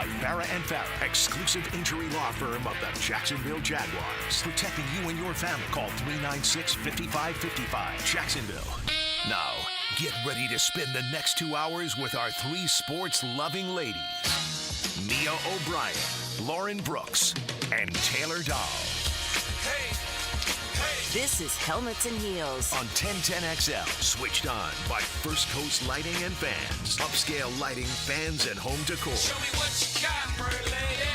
by Farah and Farah, exclusive injury law firm of the Jacksonville Jaguars. Protecting you and your family. Call 396-5555. Jacksonville. Now, get ready to spend the next 2 hours with our three sports-loving ladies. Mia O'Brien, Lauren Brooks, and Taylor Dahl. Hey. This is Helmets and Heels On 1010XL, switched on by First Coast Lighting and Fans. Upscale lighting, fans, and home decor. Show me what you got, pretty lady.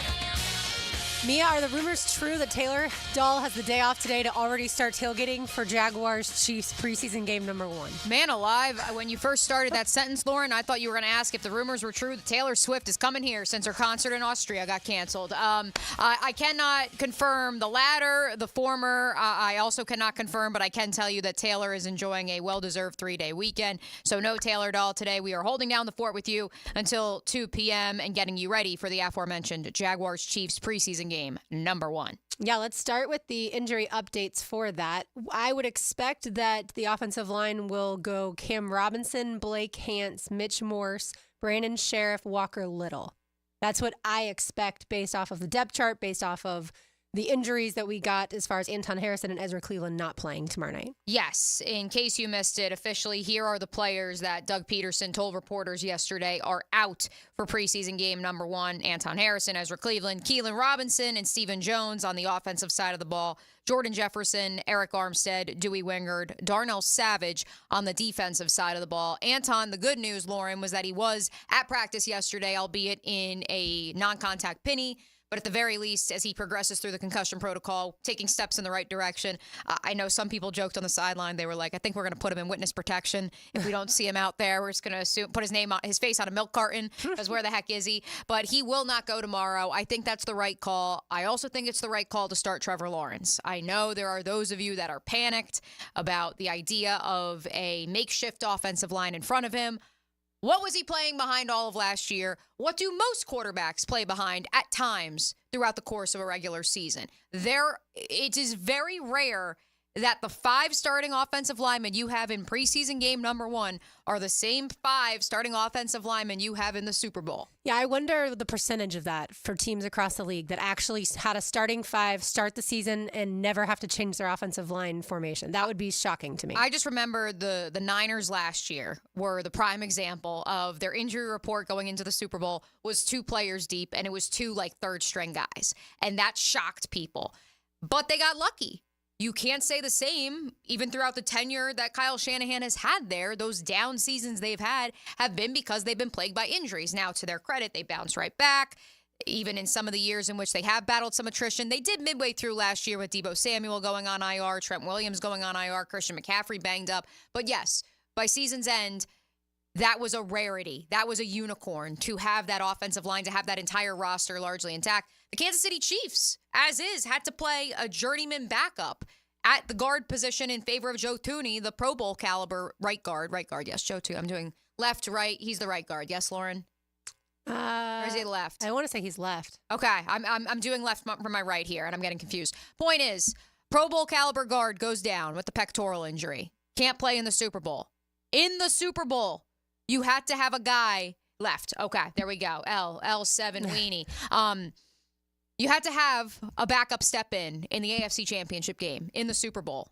Mia, are the rumors true that Taylor Dahl has the day off today to already start tailgating for Jaguars-Chiefs preseason game number 1? Man alive, when you first started that sentence, Lauren, I thought you were going to ask if the rumors were true that Taylor Swift is coming here since her concert in Austria got canceled. I cannot confirm the latter, the former. I also cannot confirm, but I can tell you that Taylor is enjoying a well-deserved 3-day weekend. So no Taylor Dahl today. We are holding down the fort with you until 2 p.m. and getting you ready for the aforementioned Jaguars-Chiefs preseason game number 1. Yeah, let's start with the injury updates for that. I would expect that the offensive line will go Cam Robinson, Blake Hance, Mitch Morse, Brandon Sheriff, Walker Little. That's what I expect based off of the depth chart, based off of the injuries that we got as far as Anton Harrison and Ezra Cleveland not playing tomorrow night. Yes, in case you missed it, officially, here are the players that Doug Peterson told reporters yesterday are out for preseason game number 1. Anton Harrison, Ezra Cleveland, Keelan Robinson, and Stephen Jones on the offensive side of the ball. Jordan Jefferson, Eric Armstead, Dewey Wingard, Darnell Savage on the defensive side of the ball. Anton, the good news, Lauren, was that he was at practice yesterday, albeit in a non-contact penny. But at the very least, as he progresses through the concussion protocol, taking steps in the right direction. I know some people joked on the sideline. They were like, I think we're going to put him in witness protection. If we don't see him out there, we're just going to assume, put his face on a milk carton, because where the heck is he? But he will not go tomorrow. I think that's the right call. I also think it's the right call to start Trevor Lawrence. I know there are those of you that are panicked about the idea of a makeshift offensive line in front of him. What was he playing behind all of last year? What do most quarterbacks play behind at times throughout the course of a regular season? It is very rare that the 5 starting offensive linemen you have in preseason game number 1 are the same 5 starting offensive linemen you have in the Super Bowl. Yeah, I wonder the percentage of that for teams across the league that actually had a starting 5 start the season and never have to change their offensive line formation. That would be shocking to me. I just remember the Niners last year were the prime example of their injury report going into the Super Bowl was 2 players deep, and it was 2 third-string guys. And that shocked people. But they got lucky. You can't say the same, even throughout the tenure that Kyle Shanahan has had there. Those down seasons they've had have been because they've been plagued by injuries. Now, to their credit, they bounced right back. Even in some of the years in which they have battled some attrition, they did midway through last year with Deebo Samuel going on IR, Trent Williams going on IR, Christian McCaffrey banged up. But yes, by season's end, that was a rarity. That was a unicorn to have that offensive line, to have that entire roster largely intact. The Kansas City Chiefs, as is, had to play a journeyman backup at the guard position in favor of Joe Thuney, the Pro Bowl caliber right guard, yes, Joe Thuney. I'm doing left, right. He's the right guard. Yes, Lauren? Or is he left? I want to say he's left. Okay, I'm doing left from my right here, and I'm getting confused. Point is, Pro Bowl caliber guard goes down with the pectoral injury. Can't play in the Super Bowl. In the Super Bowl, you had to have a guy left. Okay, there we go. L7 weenie. You had to have a backup step in the AFC Championship game in the Super Bowl.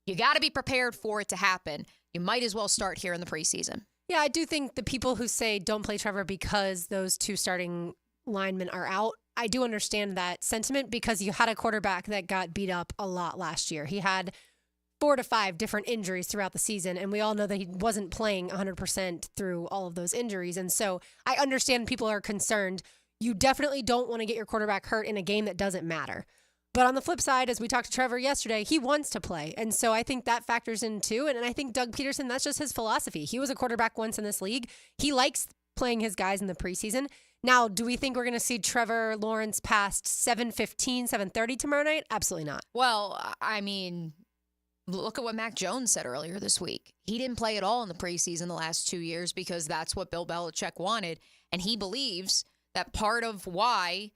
You got to be prepared for it to happen. You might as well start here in the preseason. Yeah, I do think the people who say don't play Trevor because those 2 starting linemen are out, I do understand that sentiment because you had a quarterback that got beat up a lot last year. He had 4 to 5 different injuries throughout the season, and we all know that he wasn't playing 100% through all of those injuries. And so I understand people are concerned. You definitely don't want to get your quarterback hurt in a game that doesn't matter. But on the flip side, as we talked to Trevor yesterday, he wants to play. And so I think that factors in too. And I think Doug Peterson, that's just his philosophy. He was a quarterback once in this league. He likes playing his guys in the preseason. Now, do we think we're going to see Trevor Lawrence past 7:15, 7:30 tomorrow night? Absolutely not. Well, I mean, look at what Mac Jones said earlier this week. He didn't play at all in the preseason the last 2 years because that's what Bill Belichick wanted. And he believes that part of why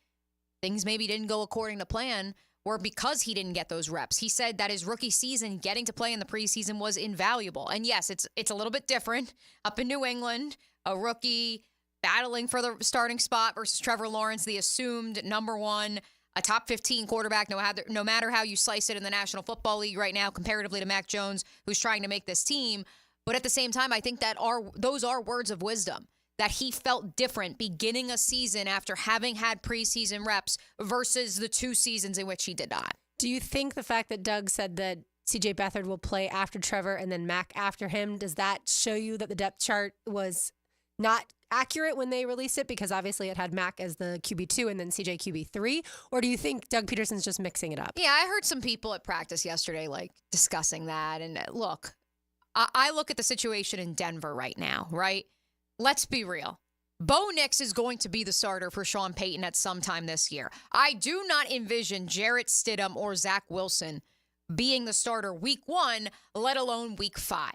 things maybe didn't go according to plan were because he didn't get those reps. He said that his rookie season, getting to play in the preseason, was invaluable. And yes, it's a little bit different. Up in New England, a rookie battling for the starting spot versus Trevor Lawrence, the assumed number one, a top 15 quarterback, no matter how you slice it in the National Football League right now, comparatively to Mac Jones, who's trying to make this team. But at the same time, I think that those are words of wisdom, that he felt different beginning a season after having had preseason reps versus the 2 seasons in which he did not. Do you think the fact that Doug said that CJ Beathard will play after Trevor and then Mac after him, does that show you that the depth chart was not accurate when they released it? Because obviously it had Mac as the QB2 and then CJ QB3. Or do you think Doug Peterson's just mixing it up? Yeah, I heard some people at practice yesterday discussing that. And look, I look at the situation in Denver right now, right? Let's be real. Bo Nix is going to be the starter for Sean Payton at some time this year. I do not envision Jarrett Stidham or Zach Wilson being the starter week 1, let alone week 5.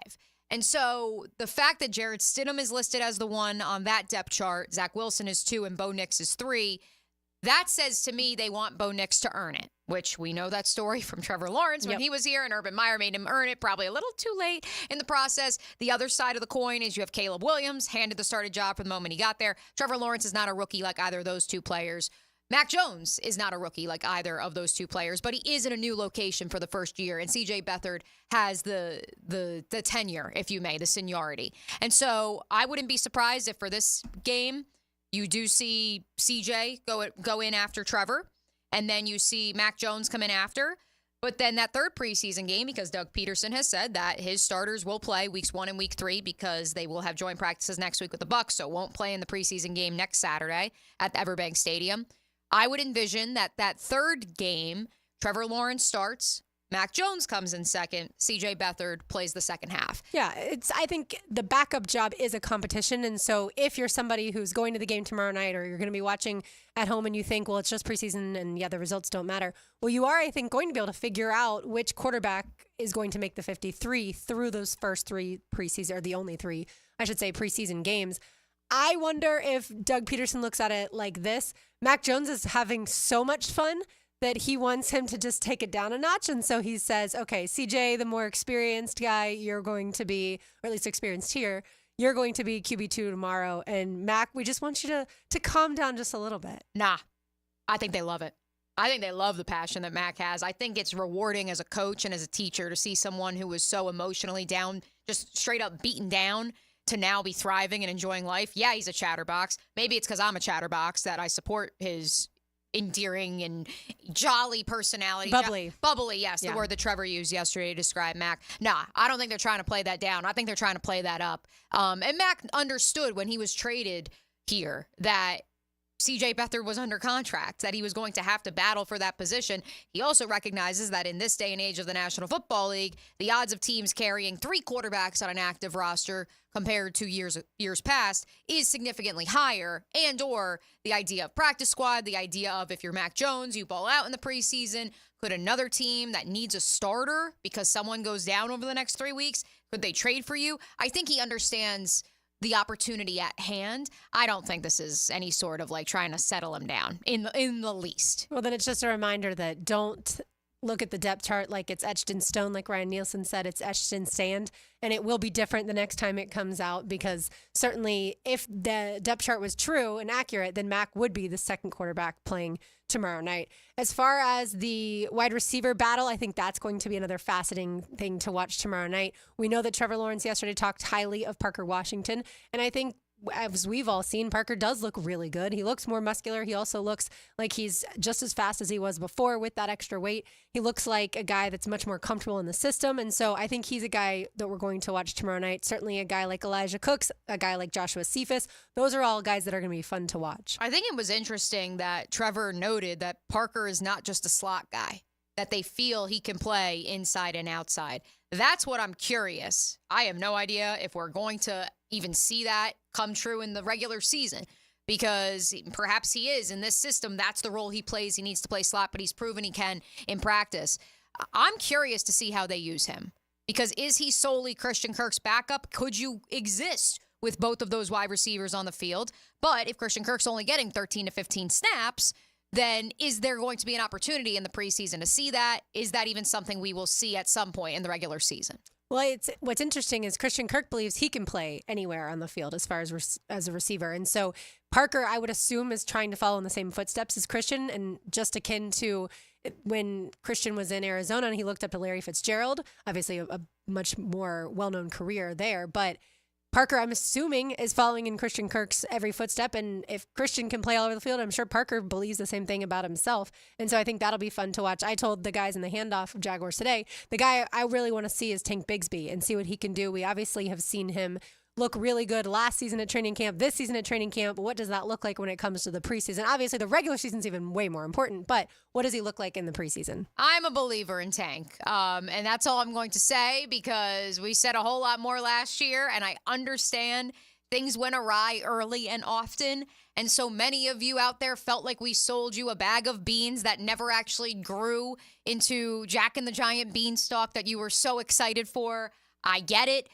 And so the fact that Jarrett Stidham is listed as the 1 on that depth chart, Zach Wilson is 2, and Bo Nix is 3, that says to me they want Bo Nix to earn it, which we know that story from Trevor Lawrence when he was here, and Urban Meyer made him earn it, probably a little too late in the process. The other side of the coin is you have Caleb Williams, handed the starting job from the moment he got there. Trevor Lawrence is not a rookie like either of those 2 players. Mac Jones is not a rookie like either of those 2 players, but he is in a new location for the first year, and CJ Beathard has the tenure, if you may, the seniority. And so I wouldn't be surprised if for this game you do see CJ go in after Trevor, and then you see Mac Jones come in after. But then that third preseason game, because Doug Peterson has said that his starters will play weeks 1 and week 3 because they will have joint practices next week with the Bucs, so won't play in the preseason game next Saturday at the Everbank Stadium. I would envision that third game, Trevor Lawrence starts, Mac Jones comes in second, CJ Beathard plays the second half. Yeah, I think the backup job is a competition. And so if you're somebody who's going to the game tomorrow night, or you're going to be watching at home and you think, well, it's just preseason and the results don't matter. Well, you are, I think, going to be able to figure out which quarterback is going to make the 53 through those first 3 preseason, or the only 3, I should say, preseason games. I wonder if Doug Peterson looks at it like this. Mac Jones is having so much fun that he wants him to just take it down a notch. And so he says, okay, CJ, the more experienced guy, you're going to be, or at least experienced here, you're going to be QB2 tomorrow. And Mac, we just want you to calm down just a little bit. Nah, I think they love it. I think they love the passion that Mac has. I think it's rewarding as a coach and as a teacher to see someone who was so emotionally down, just straight up beaten down, to now be thriving and enjoying life. Yeah, he's a chatterbox. Maybe it's because I'm a chatterbox that I support his endearing and jolly personality. Bubbly. Bubbly, yes, the word that Trevor used yesterday to describe Mac. Nah, I don't think they're trying to play that down. I think they're trying to play that up. And Mac understood when he was traded here that CJ Beathard was under contract, that he was going to have to battle for that position. He also recognizes that in this day and age of the National Football League, the odds of teams carrying 3 quarterbacks on an active roster compared to years past is significantly higher, and or the idea of practice squad, the idea of if you're Mac Jones, you ball out in the preseason, could another team that needs a starter because someone goes down over the next 3 weeks, could they trade for you? I think he understands the opportunity at hand. I don't think this is any sort of trying to settle him down in the least. Well, then it's just a reminder that don't look at the depth chart like it's etched in stone. Like Ryan Nielsen said, it's etched in sand, and it will be different the next time it comes out, because certainly if the depth chart was true and accurate, then Mac would be the second quarterback playing tomorrow night. As far as the wide receiver battle, I think that's going to be another fascinating thing to watch tomorrow night. We know that Trevor Lawrence yesterday talked highly of Parker Washington, and I think, as we've all seen, Parker does look really good. He looks more muscular. He also looks like he's just as fast as he was before with that extra weight. He looks like a guy that's much more comfortable in the system. And so I think he's a guy that we're going to watch tomorrow night. Certainly a guy like Elijah Cooks, a guy like Joshua Cephas. Those are all guys that are going to be fun to watch. I think it was interesting that Trevor noted that Parker is not just a slot guy, that they feel he can play inside and outside. That's what I'm curious. I have no idea if we're going to even see that come true in the regular season, because perhaps he is. In this system, that's the role he plays. He needs to play slot, but he's proven he can in practice. I'm curious to see how they use him, because is he solely Christian Kirk's backup? Could you exist with both of those wide receivers on the field? But if Christian Kirk's only getting 13 to 15 snaps, then is there going to be an opportunity in the preseason to see that? Is that even something we will see at some point in the regular season? Well, what's interesting is Christian Kirk believes he can play anywhere on the field as far as a receiver. And so Parker, I would assume, is trying to follow in the same footsteps as Christian, and just akin to when Christian was in Arizona and he looked up to Larry Fitzgerald, obviously a much more well-known career there. But Parker, I'm assuming, is following in Christian Kirk's every footstep. And if Christian can play all over the field, I'm sure Parker believes the same thing about himself. And so I think that'll be fun to watch. I told the guys in the handoff of Jaguars today, the guy I really want to see is Tank Bigsby and see what he can do. We obviously have seen him look really good last season at training camp, this season at training camp. What does that look like when it comes to the preseason? Obviously, the regular season's even way more important, but what does he look like in the preseason? I'm a believer in Tank, and that's all I'm going to say because we said a whole lot more last year, and I understand things went awry early and often, and so many of you out there felt like we sold you a bag of beans that never actually grew into Jack and the Giant beanstalk that you were so excited for. I get it.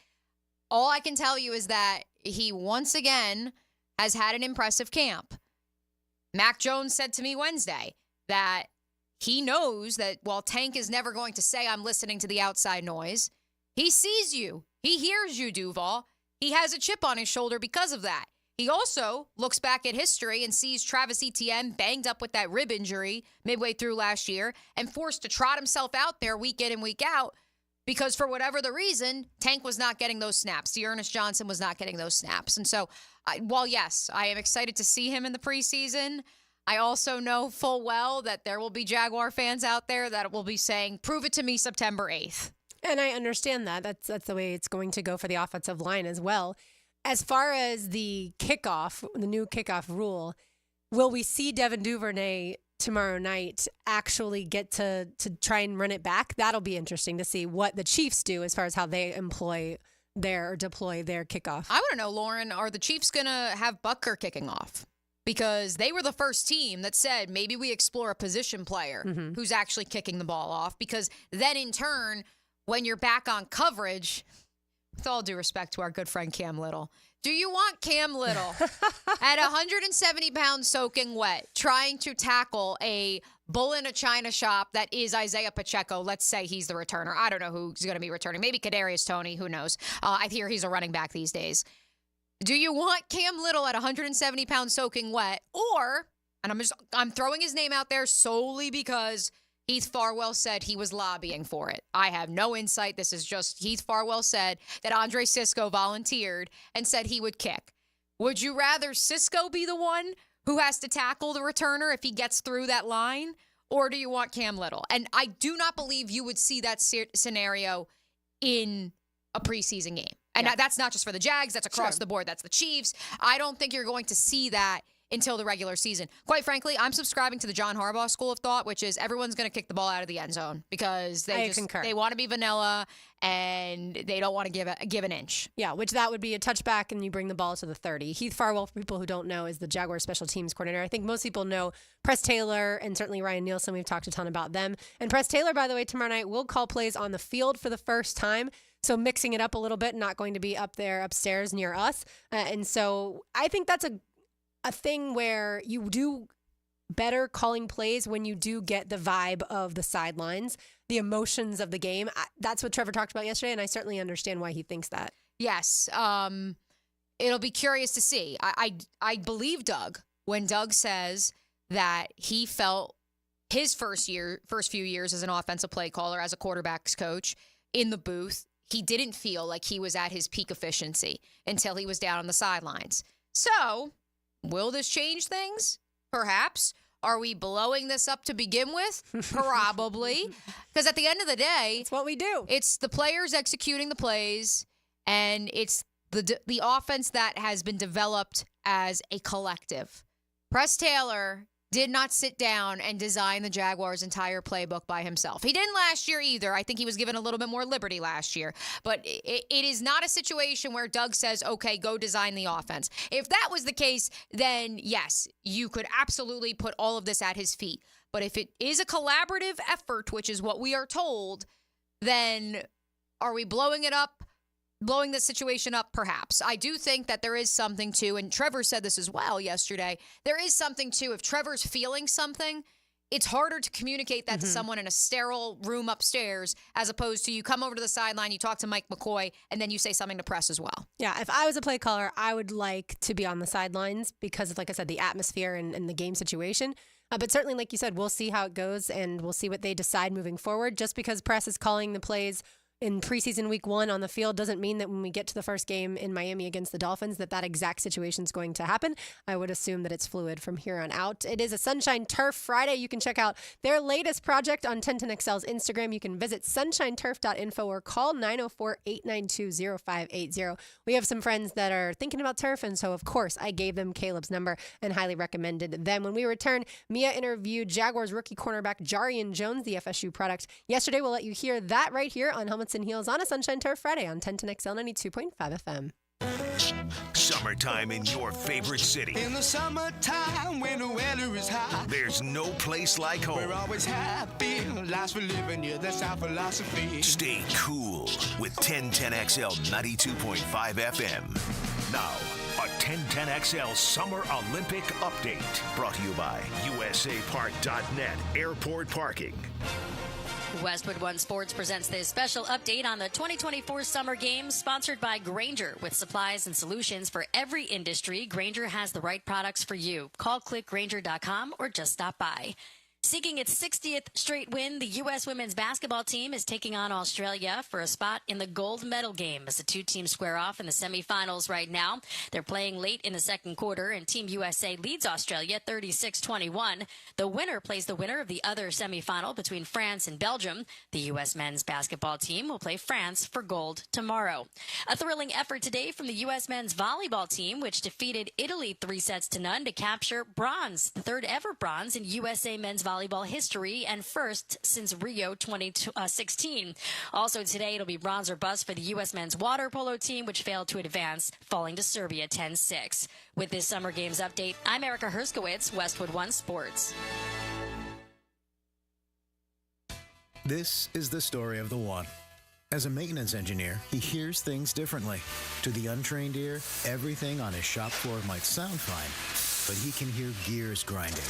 All I can tell you is that he once again has had an impressive camp. Mac Jones said to me Wednesday that he knows that while Tank is never going to say, I'm listening to the outside noise, he sees you. He hears you, Duval. He has a chip on his shoulder because of that. He also looks back at history and sees Travis Etienne banged up with that rib injury midway through last year and forced to trot himself out there week in and week out. Because for whatever the reason, Tank was not getting those snaps. Dearness Johnson was not getting those snaps. And so, while yes, I am excited to see him in the preseason, I also know full well that there will be Jaguar fans out there that will be saying, prove it to me September 8th. And I understand that. That's the way it's going to go for the offensive line as well. As far as the kickoff, the new kickoff rule, will we see Devin Duvernay tomorrow night actually get to try and run it back? That'll be interesting to see what the Chiefs do as far as how they deploy their kickoff. I want to know, Lauren, are the Chiefs going to have Butker kicking off? Because they were the first team that said maybe we explore a position player who's actually kicking the ball off. Because then in turn, when you're back on coverage, with all due respect to our good friend Cam Little, do you want Cam Little at 170 pounds soaking wet trying to tackle a bull in a china shop that is Isaiah Pacheco? Let's say he's the returner. I don't know who's going to be returning. Maybe Kadarius Toney. Who knows? I hear he's a running back these days. Do you want Cam Little at 170 pounds soaking wet? Or, and I'm throwing his name out there solely because Heath Farwell said he was lobbying for it. I have no insight. This is just Heath Farwell said that Andre Sisco volunteered and said he would kick. Would you rather Sisco be the one who has to tackle the returner if he gets through that line? Or do you want Cam Little? And I do not believe you would see that scenario in a preseason game. And that's not just for the Jags. That's across the board. That's the Chiefs. I don't think you're going to see that until the regular season. Quite frankly, I'm subscribing to the John Harbaugh school of thought, which is everyone's going to kick the ball out of the end zone because they want to be vanilla and they don't want to give an inch. Yeah, which that would be a touchback and you bring the ball to the 30. Heath Farwell, for people who don't know, is the Jaguars special teams coordinator. I think most people know Press Taylor and certainly Ryan Nielsen. We've talked a ton about them. And Press Taylor, by the way, tomorrow night will call plays on the field for the first time. So mixing it up a little bit, not going to be up there upstairs near us. And so I think that's a thing where you do better calling plays when you do get the vibe of the sidelines, the emotions of the game. That's what Trevor talked about yesterday, and I certainly understand why he thinks that. Yes. It'll be curious to see. I believe Doug when Doug says that he felt his first few years as an offensive play caller, as a quarterback's coach in the booth, he didn't feel like he was at his peak efficiency until he was down on the sidelines. So, will this change things? Perhaps. Are we blowing this up to begin with? Probably. Because at the end of the day, it's what we do. It's the players executing the plays, and it's the offense that has been developed as a collective. Press Taylor did not sit down and design the Jaguars' entire playbook by himself. He didn't last year either. I think he was given a little bit more liberty last year. But it is not a situation where Doug says, okay, go design the offense. If that was the case, then yes, you could absolutely put all of this at his feet. But if it is a collaborative effort, which is what we are told, then are we blowing it up blowing this situation up, perhaps. I do think that there is something to, and Trevor said this as well yesterday, there is something to, if Trevor's feeling something, it's harder to communicate that to someone in a sterile room upstairs as opposed to you come over to the sideline, you talk to Mike McCoy, and then you say something to press as well. Yeah, if I was a play caller, I would like to be on the sidelines because of, like I said, the atmosphere and the game situation. But certainly, like you said, we'll see how it goes, and we'll see what they decide moving forward. Just because press is calling the plays in preseason week 1 on the field doesn't mean that when we get to the first game in Miami against the Dolphins that exact situation is going to happen. I would assume that it's fluid from here on out. It is a Sunshine Turf Friday. You can check out their latest project on 1010XL's Instagram. You can visit sunshineturf.info or call 904-892-0580. We have some friends that are thinking about turf, and so, of course, I gave them Caleb's number and highly recommended them. When we return, Mia interviewed Jaguars rookie cornerback Jarrian Jones, the FSU product. Yesterday, we'll let you hear that right here on Helmets and Heels on a Sunshine Turf Friday on 1010XL 92.5 FM. Summertime in your favorite city. In the summertime when the weather is high, There's no place like we're home. always happy. Life's for living, yeah, that's our philosophy. Stay cool with 1010XL 92.5 FM. Now, a 1010XL Summer Olympic Update. Brought to you by USAPark.net Airport Parking. Westwood One Sports presents this special update on the 2024 Summer Games, sponsored by Grainger. With supplies and solutions for every industry, Grainger has the right products for you. Call clickgrainger.com or just stop by. Seeking its 60th straight win, the U.S. women's basketball team is taking on Australia for a spot in the gold medal game as the two teams square off in the semifinals right now. They're playing late in the second quarter, and Team USA leads Australia 36-21. The winner plays the winner of the other semifinal between France and Belgium. The U.S. men's basketball team will play France for gold tomorrow. A thrilling effort today from the U.S. men's volleyball team, which defeated Italy 3-0 to capture bronze, the third ever bronze in USA men's volleyball history and first since Rio 2016. Also today, it'll be bronze or bust for the U.S. men's water polo team, which failed to advance, falling to Serbia 10-6. With this Summer Games update, I'm Erica Herskowitz, Westwood One Sports. This is the story of the one. As a maintenance engineer, he hears things differently. To the untrained ear, everything on his shop floor might sound fine, but he can hear gears grinding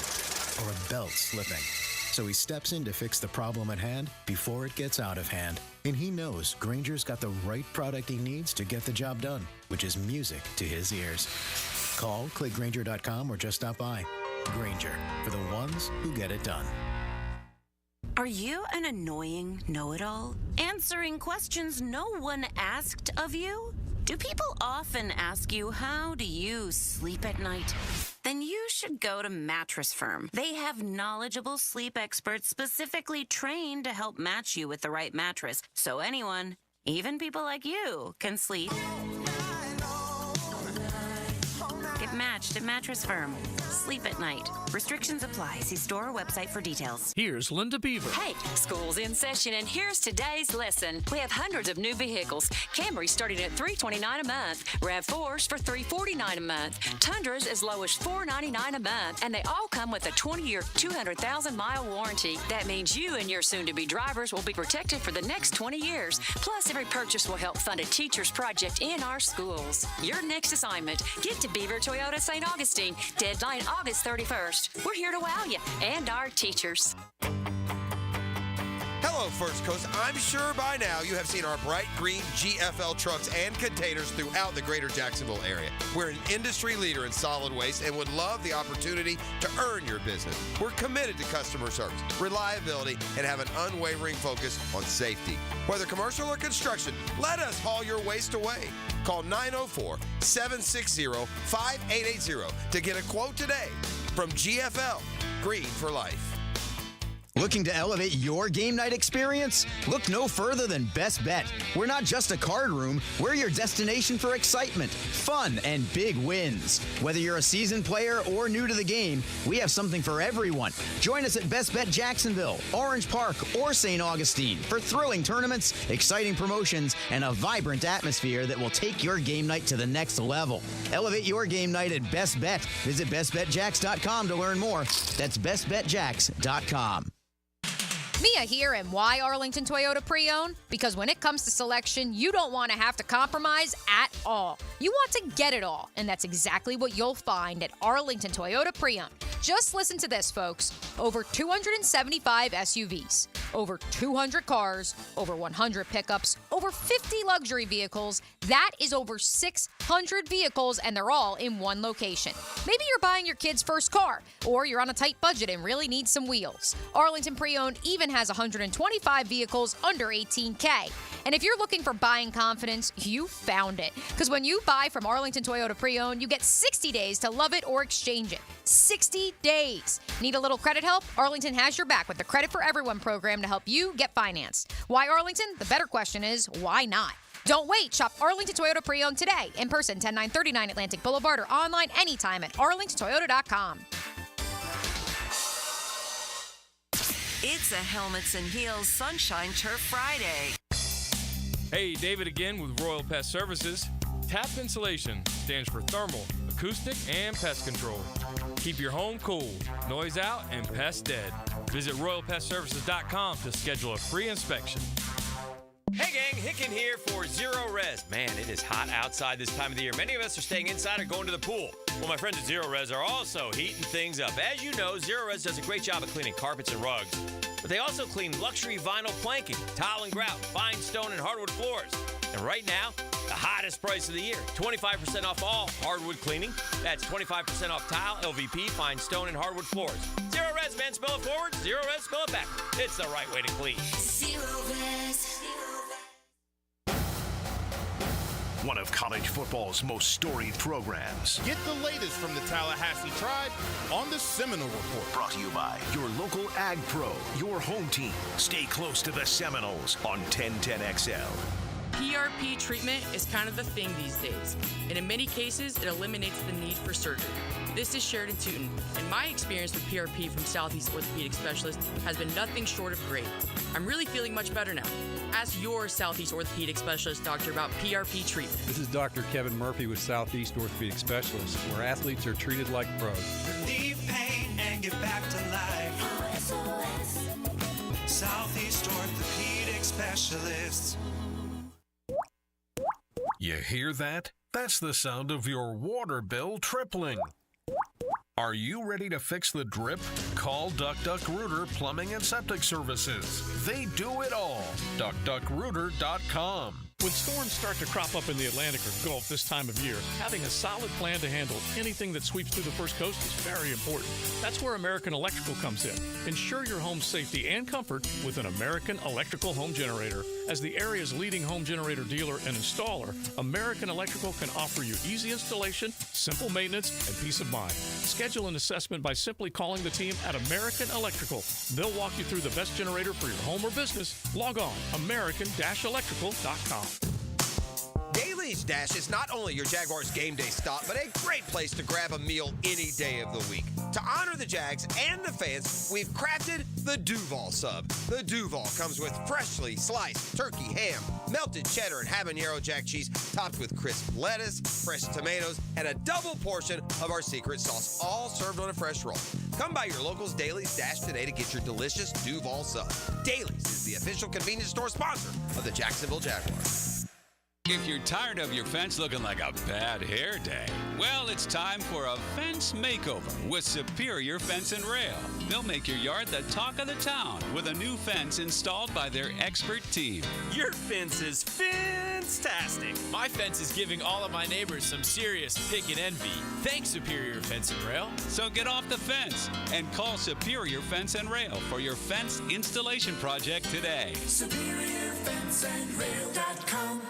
or a belt slipping. So he steps in to fix the problem at hand before it gets out of hand. And he knows Grainger's got the right product he needs to get the job done, which is music to his ears. Call, click Grainger.com, or just stop by. Grainger, for the ones who get it done. Are you an annoying know-it-all? Answering questions no one asked of you? Do people often ask you, how do you sleep at night? Then you should go to Mattress Firm. They have knowledgeable sleep experts specifically trained to help match you with the right mattress, so anyone, even people like you, can sleep. Get matched at Mattress Firm. Sleep at night. Restrictions apply. See store or website for details. Here's Linda Beaver. Hey, school's in session, and here's today's lesson. We have hundreds of new vehicles. Camrys starting at $329 a month. RAV4s for $349 a month. Tundras as low as $499 a month. And they all come with a 20-year, 200,000-mile warranty. That means you and your soon-to-be drivers will be protected for the next 20 years. Plus, every purchase will help fund a teacher's project in our schools. Your next assignment, get to Beaver Toyota St. Augustine. Deadline August 31st. We're here to wow you and our teachers. Hello, First Coast. I'm sure by now you have seen our bright green GFL trucks and containers throughout the greater Jacksonville area. We're an industry leader in solid waste and would love the opportunity to earn your business. We're committed to customer service, reliability, and have an unwavering focus on safety. Whether commercial or construction, let us haul your waste away. Call 904-760-5880 to get a quote today from GFL, Green for Life. Looking to elevate your game night experience? Look no further than Best Bet. We're not just a card room, we're your destination for excitement, fun, and big wins. Whether you're a seasoned player or new to the game, we have something for everyone. Join us at Best Bet Jacksonville, Orange Park, or St. Augustine for thrilling tournaments, exciting promotions, and a vibrant atmosphere that will take your game night to the next level. Elevate your game night at Best Bet. Visit bestbetjacks.com to learn more. That's bestbetjacks.com. Mia here, and why Arlington Toyota Pre-Owned? Because when it comes to selection, you don't want to have to compromise at all. You want to get it all, and that's exactly what you'll find at Arlington Toyota Pre-Owned. Just listen to this, folks. Over 275 SUVs, over 200 cars, over 100 pickups, over 50 luxury vehicles. That is over 600 vehicles, and they're all in one location. Maybe you're buying your kid's first car, or you're on a tight budget and really need some wheels. Arlington Pre-Owned even has 125 vehicles under $18K. And if you're looking for buying confidence, you found it. Because when you buy from Arlington Toyota Pre-Owned, you get 60 days to love it or exchange it. 60 days. Need a little credit help? Arlington has your back with the Credit for Everyone program to help you get financed. Why Arlington? The better question is, why not? Don't wait. Shop Arlington Toyota Pre-Owned today. In person, 10939 Atlantic Boulevard, or online anytime at arlingtontoyota.com. It's a Helmets and Heels Sunshine Turf Friday. Hey, David again with Royal Pest Services. TAP Insulation stands for thermal, acoustic, and pest control. Keep your home cool, noise out, and pests dead. Visit RoyalPestServices.com to schedule a free inspection. Hey gang, Hicken here for Zero Res. Man, it is hot outside this time of the year. Many of us are staying inside or going to the pool. Well, my friends at Zero Res are also heating things up. As you know, Zero Res does a great job of cleaning carpets and rugs. But they also clean luxury vinyl planking, tile and grout, fine stone and hardwood floors. And right now, the hottest price of the year, 25% off all hardwood cleaning. That's 25% off tile, LVP, fine stone, and hardwood floors. Zero Res, man, spell it forward. Zero Res, spell it back. It's the right way to clean. Zero Res. One of college football's most storied programs. Get the latest from the Tallahassee Tribe on the Seminole Report. Brought to you by your local Ag Pro, your home team. Stay close to the Seminoles on 1010XL. PRP treatment is kind of the thing these days, and in many cases, it eliminates the need for surgery. This is Sheridan Tootin, and my experience with PRP from Southeast Orthopedic Specialist has been nothing short of great. I'm really feeling much better now. Ask your Southeast Orthopedic Specialist doctor about PRP treatment. This is Dr. Kevin Murphy with Southeast Orthopedic Specialists, where athletes are treated like pros. Relieve pain and get back to life. SOS. Southeast Orthopedic Specialists. You hear that? That's the sound of your water bill tripling. Are you ready to fix the drip? Call Duck Duck Rooter Plumbing and Septic Services. They do it all. DuckDuckRooter.com. When storms start to crop up in the Atlantic or Gulf this time of year, having a solid plan to handle anything that sweeps through the First Coast is very important. That's where American Electrical comes in. Ensure your home's safety and comfort with an American Electrical home generator. As the area's leading home generator dealer and installer, American Electrical can offer you easy installation, simple maintenance, and peace of mind. Schedule an assessment by simply calling the team at American Electrical. They'll walk you through the best generator for your home or business. Log on, american-electrical.com. Daly's Dash is not only your Jaguars game day stop, but a great place to grab a meal any day of the week. To honor the Jags and the fans, we've crafted the Duval Sub. The Duval comes with freshly sliced turkey, ham, melted cheddar, and habanero jack cheese, topped with crisp lettuce, fresh tomatoes, and a double portion of our secret sauce, all served on a fresh roll. Come by your local's Daly's Dash today to get your delicious Duval Sub. Daly's is the official convenience store sponsor of the Jacksonville Jaguars. If you're tired of your fence looking like a bad hair day, well, it's time for a fence makeover with Superior Fence and Rail. They'll make your yard the talk of the town with a new fence installed by their expert team. Your fence is fantastic. My fence is giving all of my neighbors some serious pick and envy. Thanks, Superior Fence and Rail. So get off the fence and call Superior Fence and Rail for your fence installation project today. SuperiorFenceandRail.com.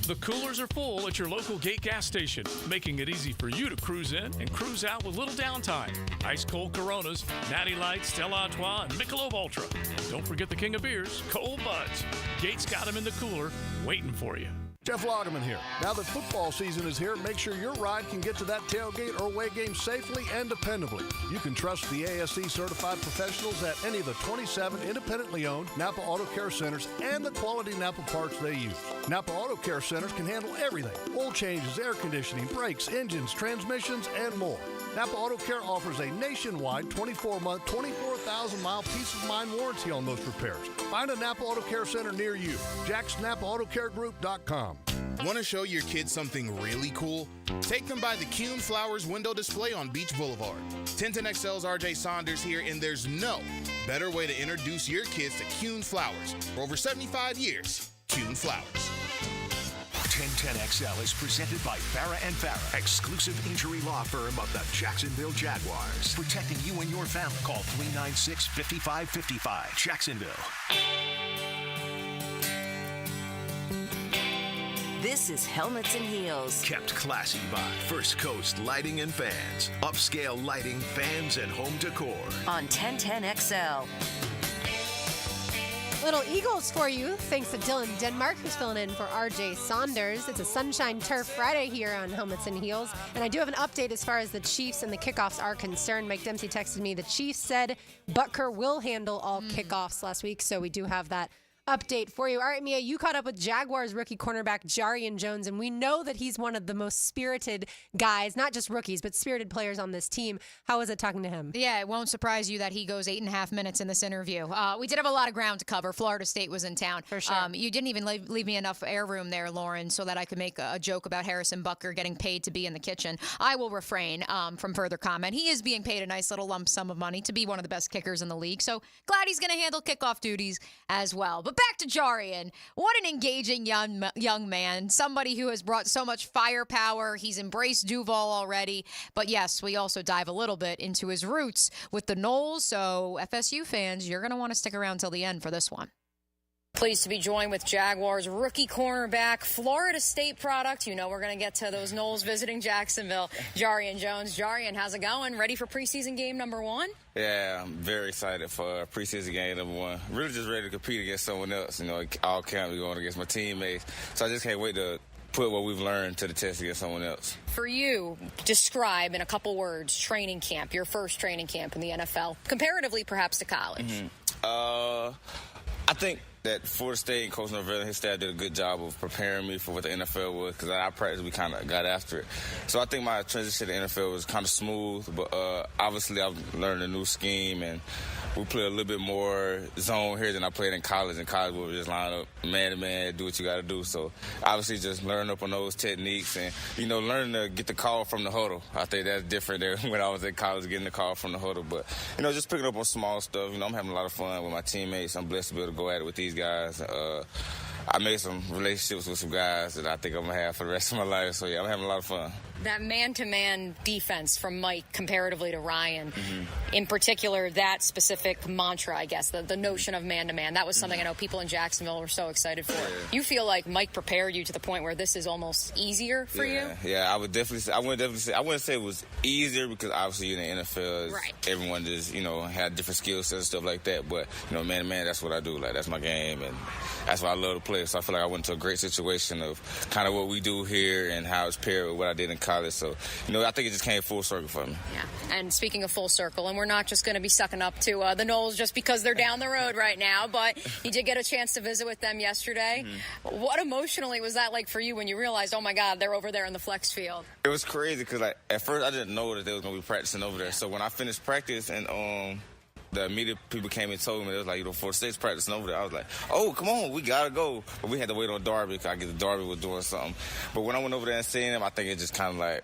The coolers are full at your local Gate gas station, making it easy for you to cruise in and cruise out with little downtime. Ice cold Coronas, Natty Light, Stella Artois, and Michelob Ultra. Don't forget the king of beers, Cold Buds. Gate's got them in the cooler, waiting for you. Jeff Lagerman here. Now that football season is here, make sure your ride can get to that tailgate or away game safely and dependably. You can trust the ASC certified professionals at any of the 27 independently owned Napa Auto Care Centers and the quality Napa parts they use. Napa Auto Care Centers can handle everything: oil changes, air conditioning, brakes, engines, transmissions, and more. Napa Auto Care offers a nationwide 24-month, 24,000-mile peace-of-mind warranty on most repairs. Find a Napa Auto Care Center near you. JacksNapaAutoCareGroup.com. Want to show your kids something really cool? Take them by the Kuhn Flowers window display on Beach Boulevard. 1010XL's RJ Saunders here, and there's no better way to introduce your kids to Kuhn Flowers. For over 75 years, Kuhn Flowers. 1010XL is presented by Farah & Farah, exclusive injury law firm of the Jacksonville Jaguars. Protecting you and your family. Call 396-5555. Jacksonville. This is Helmets and Heels. Kept classy by First Coast Lighting and Fans. Upscale lighting, fans, and home decor. On 1010XL. Little Eagles for you, thanks to Dylan Denmark, who's filling in for RJ Saunders. It's a Sunshine Turf Friday here on Helmets and Heels. And I do have an update as far as the Chiefs and the kickoffs are concerned. Mike Dempsey texted me. The Chiefs said Butker will handle all kickoffs last week, so we do have that update for you. All right, Mia, you caught up with Jaguars rookie cornerback Jarrian Jones, and we know that he's one of the most spirited guys, not just rookies, but spirited players on this team. How was it talking to him? Yeah, it won't surprise you that he goes 8.5 minutes in this interview. We did have a lot of ground to cover. Florida State was in town. For sure. You didn't even leave me enough air room there, Lauren, so that I could make a joke about Harrison Butker getting paid to be in the kitchen. I will refrain from further comment. He is being paid a nice little lump sum of money to be one of the best kickers in the league, so glad he's going to handle kickoff duties as well. But back to Jarrian. What an engaging young man. Somebody who has brought so much firepower. He's embraced Duval already. But yes, we also dive a little bit into his roots with the Noles. So FSU fans, you're going to want to stick around till the end for this one. Pleased to be joined with Jaguars rookie cornerback, Florida State product. You know we're going to get to those Noles visiting Jacksonville. Jarrian Jones. Jarrian, how's it going? Ready for preseason game number 1? Yeah, I'm very excited for preseason game number 1. Really just ready to compete against someone else. You know, all camp we're going against my teammates. So I just can't wait to put what we've learned to the test against someone else. For you, describe in a couple words training camp, your first training camp in the NFL, comparatively perhaps to college. I think that Florida State and Coach Norvell and his staff did a good job of preparing me for what the NFL was, because our practice, we kind of got after it. So I think my transition to the NFL was kind of smooth, but obviously I've learned a new scheme, and we play a little bit more zone here than I played in college. In college, we just line up man-to-man, do what you got to do. So obviously just learn up on those techniques and, you know, learning to get the call from the huddle. I think that's different than when I was in college getting the call from the huddle. But, you know, just picking up on small stuff. You know, I'm having a lot of fun with my teammates. I'm blessed to be able to go at it with these guys. I made some relationships with some guys that I think I'm going to have for the rest of my life. So, yeah, I'm having a lot of fun. That man-to-man defense from Mike comparatively to Ryan, in particular, that specific mantra, I guess, the notion of man-to-man, that was something I know people in Jacksonville were so excited for. You feel like Mike prepared you to the point where this is almost easier for you? Yeah, I would definitely say, I wouldn't say it was easier, because obviously in the NFL, everyone just, you know, had different skill sets and stuff like that. But, you know, man-to-man, that's what I do. Like, that's my game, and that's what I love to play. So I feel like I went into a great situation of kind of what we do here and how it's paired with what I did in college. So, you know, I think it just came full circle for me. Yeah. And speaking of full circle, and we're not just going to be sucking up to the Noles just because they're down the road right now, but you did get a chance to visit with them yesterday. What emotionally was that like for you when you realized, oh my God, they're over there in the flex field? It was crazy because, like, at first I didn't know that they was going to be practicing over there. So when I finished practice and the media people came and told me, they was like, you know, Florida State's practicing over there. I was like, oh, come on, we got to go. But we had to wait on Darby because I guess Darby was doing something. But when I went over there and seen him, I think it just kind of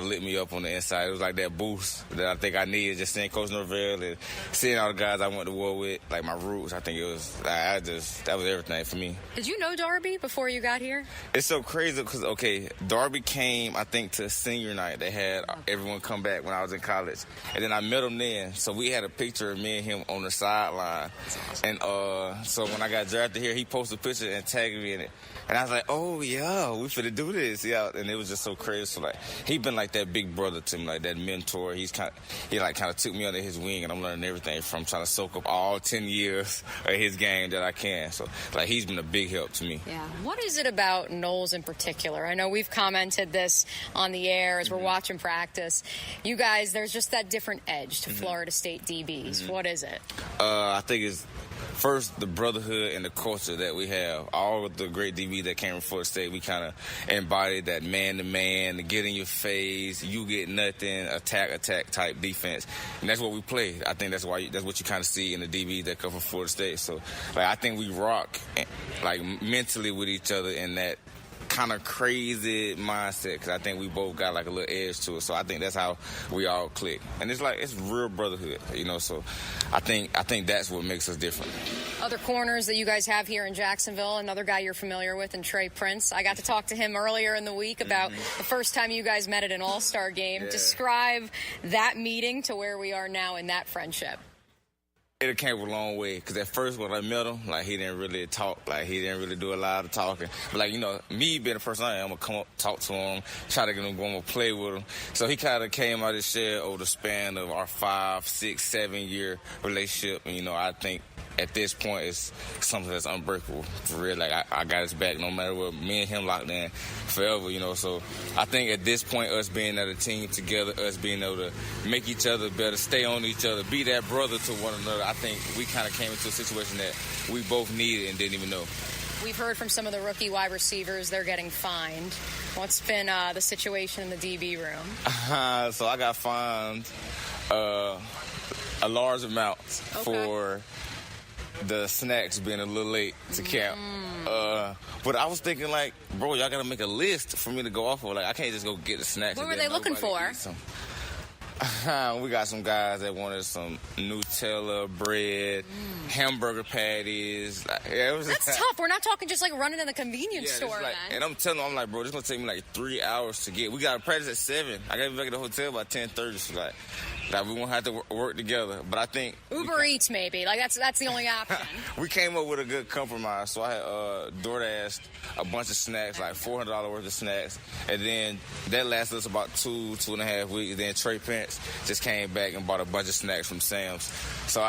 lit me up on the inside. It was like that boost that I think I needed, just seeing Coach Norvell and seeing all the guys I went to war with, like my roots. I think it was, that was everything for me. Did you know Darby before you got here? It's so crazy because, okay, Darby came, I think, to senior night. They had everyone come back when I was in college. And then I met him then. So we had a picture of me and him on the sideline. And so when I got drafted here, he posted a picture and tagged me in it. And I was like, oh, yeah, we finna do this. Yeah, and it was just so crazy. So, like, he been like that big brother to me, like that mentor. He kind of took me under his wing, and I'm learning everything from trying to soak up all 10 years of his game that I can. So, like, he's been a big help to me. Yeah. What is it about Noles in particular? I know we've commented this on the air as we're watching practice. You guys, there's just that different edge to Florida State DBs. What is it? I think it's first the brotherhood and the culture that we have. All of the great DBs that came from Florida State, we kind of embodied that man-to-man, the get in your face. phase, you get nothing, attack type defense, and that's what we play. I think that's what you kind of see in the DBs that come from Florida State. So, like, I think we rock, like, mentally with each other in that kind of crazy mindset, because I think we both got like a little edge to it. So I think that's how we all click, and it's real brotherhood, you know. So I think that's what makes us different. Other corners that you guys have here in Jacksonville, another guy you're familiar with, and Trey Prince. I got to talk to him earlier in the week about the first time you guys met at an All-Star game. Yeah. Describe that meeting to where we are now in that friendship. It came a long way, because at first when I met him, like, he didn't really talk. Like, he didn't really do a lot of talking. But, like, you know, me being the person I am, I'm going to come up, talk to him, try to get him going to play with him. So he kind of came out of shell over the span of our 5, 6, 7 year relationship. And, you know, I think at this point it's something that's unbreakable. For real, like, I got his back no matter what. Me and him locked in forever, you know. So I think at this point, us being at a team together, us being able to make each other better, stay on each other, be that brother to one another, I think we kind of came into a situation that we both needed and didn't even know. We've heard from some of the rookie wide receivers they're getting fined. What's been the situation in the DB room? So I got fined a large amount for the snacks being a little late to camp. But I was thinking, like, bro, y'all got to make a list for me to go off of. Like, I can't just go get the snacks. What were they looking for? We got some guys that wanted some Nutella bread, hamburger patties. Like, That's tough. We're not talking just like running in the convenience store, man. And I'm telling them, I'm like, bro, this is going to take me like 3 hours to get. We got to practice at 7. I got to be back at the hotel by 10:30. So like we won't have to work together. But I think Uber Eats, maybe. Like, that's the only option. We came up with a good compromise. So I had DoorDashed a bunch of snacks, like $400 worth of snacks. And then that lasted us about 2.5 weeks. Then Trey Prince just came back and bought a bunch of snacks from Sam's. So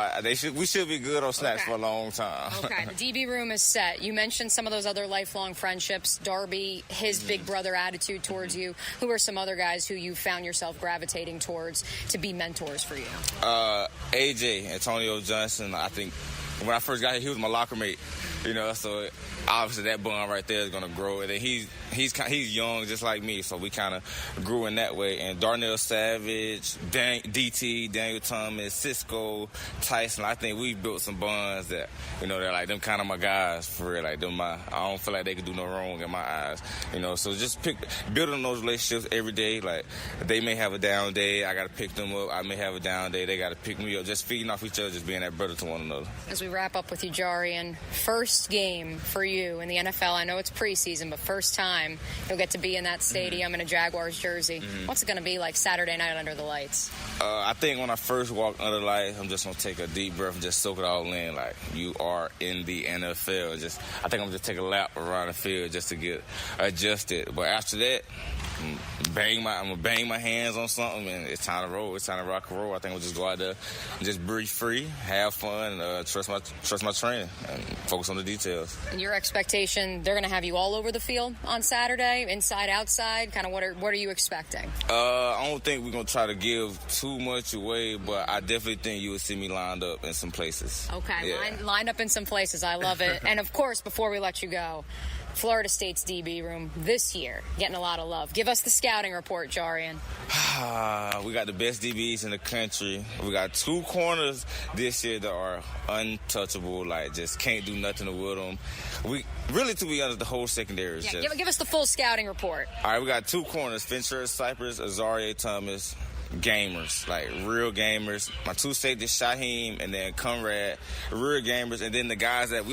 we should be good on snacks for a long time. Okay, the DB room is set. You mentioned some of those other lifelong friendships. Darby, his big brother attitude towards you. Who are some other guys who you found yourself gravitating towards to be mentors for you? AJ, Antonio Johnson. I think when I first got here, he was my locker mate. You know, so obviously that bond right there is going to grow. And then he's young just like me, so we kind of grew in that way. And Darnell Savage, DT, Daniel Thomas, Cisco, Tyson, I think we've built some bonds that, you know, they're like them kind of my guys for real. Like I don't feel like they could do no wrong in my eyes. You know, so just building those relationships every day. Like, they may have a down day, I got to pick them up. I may have a down day, they got to pick me up. Just feeding off each other, just being that brother to one another. As we wrap up with you, Jarrian, first game for you in the NFL. I know it's preseason, but first time you'll get to be in that stadium in a Jaguars jersey. What's it going to be like Saturday night under the lights? I think when I first walk under the lights, I'm just going to take a deep breath and just soak it all in. Like, you are in the NFL. I think I'm just take a lap around the field just to get adjusted. But after that, I'm gonna bang my hands on something, and it's time to roll. It's time to rock and roll. I think we'll just go out there and just breathe free, have fun, and trust my training, and focus on the details. And your expectation, they're going to have you all over the field on Saturday, inside, outside. Kind of what are you expecting? I don't think we're gonna try to give too much away, but I definitely think you will see me lined up in some places. Okay, yeah. lined up in some places. I love it. And of course, before we let you go, Florida State's DB room this year getting a lot of love. Give us the scouting report, Jarrian. We got the best DBs in the country. We got 2 corners this year that are untouchable, like just can't do nothing with them. We really, to be honest, the whole secondary is just... Give us the full scouting report. All right, we got 2 corners, Fincher Cypress, Azaria Thomas, gamers, like real gamers. My 2 safeties, Shaheem and then Conrad, real gamers. And then the guys that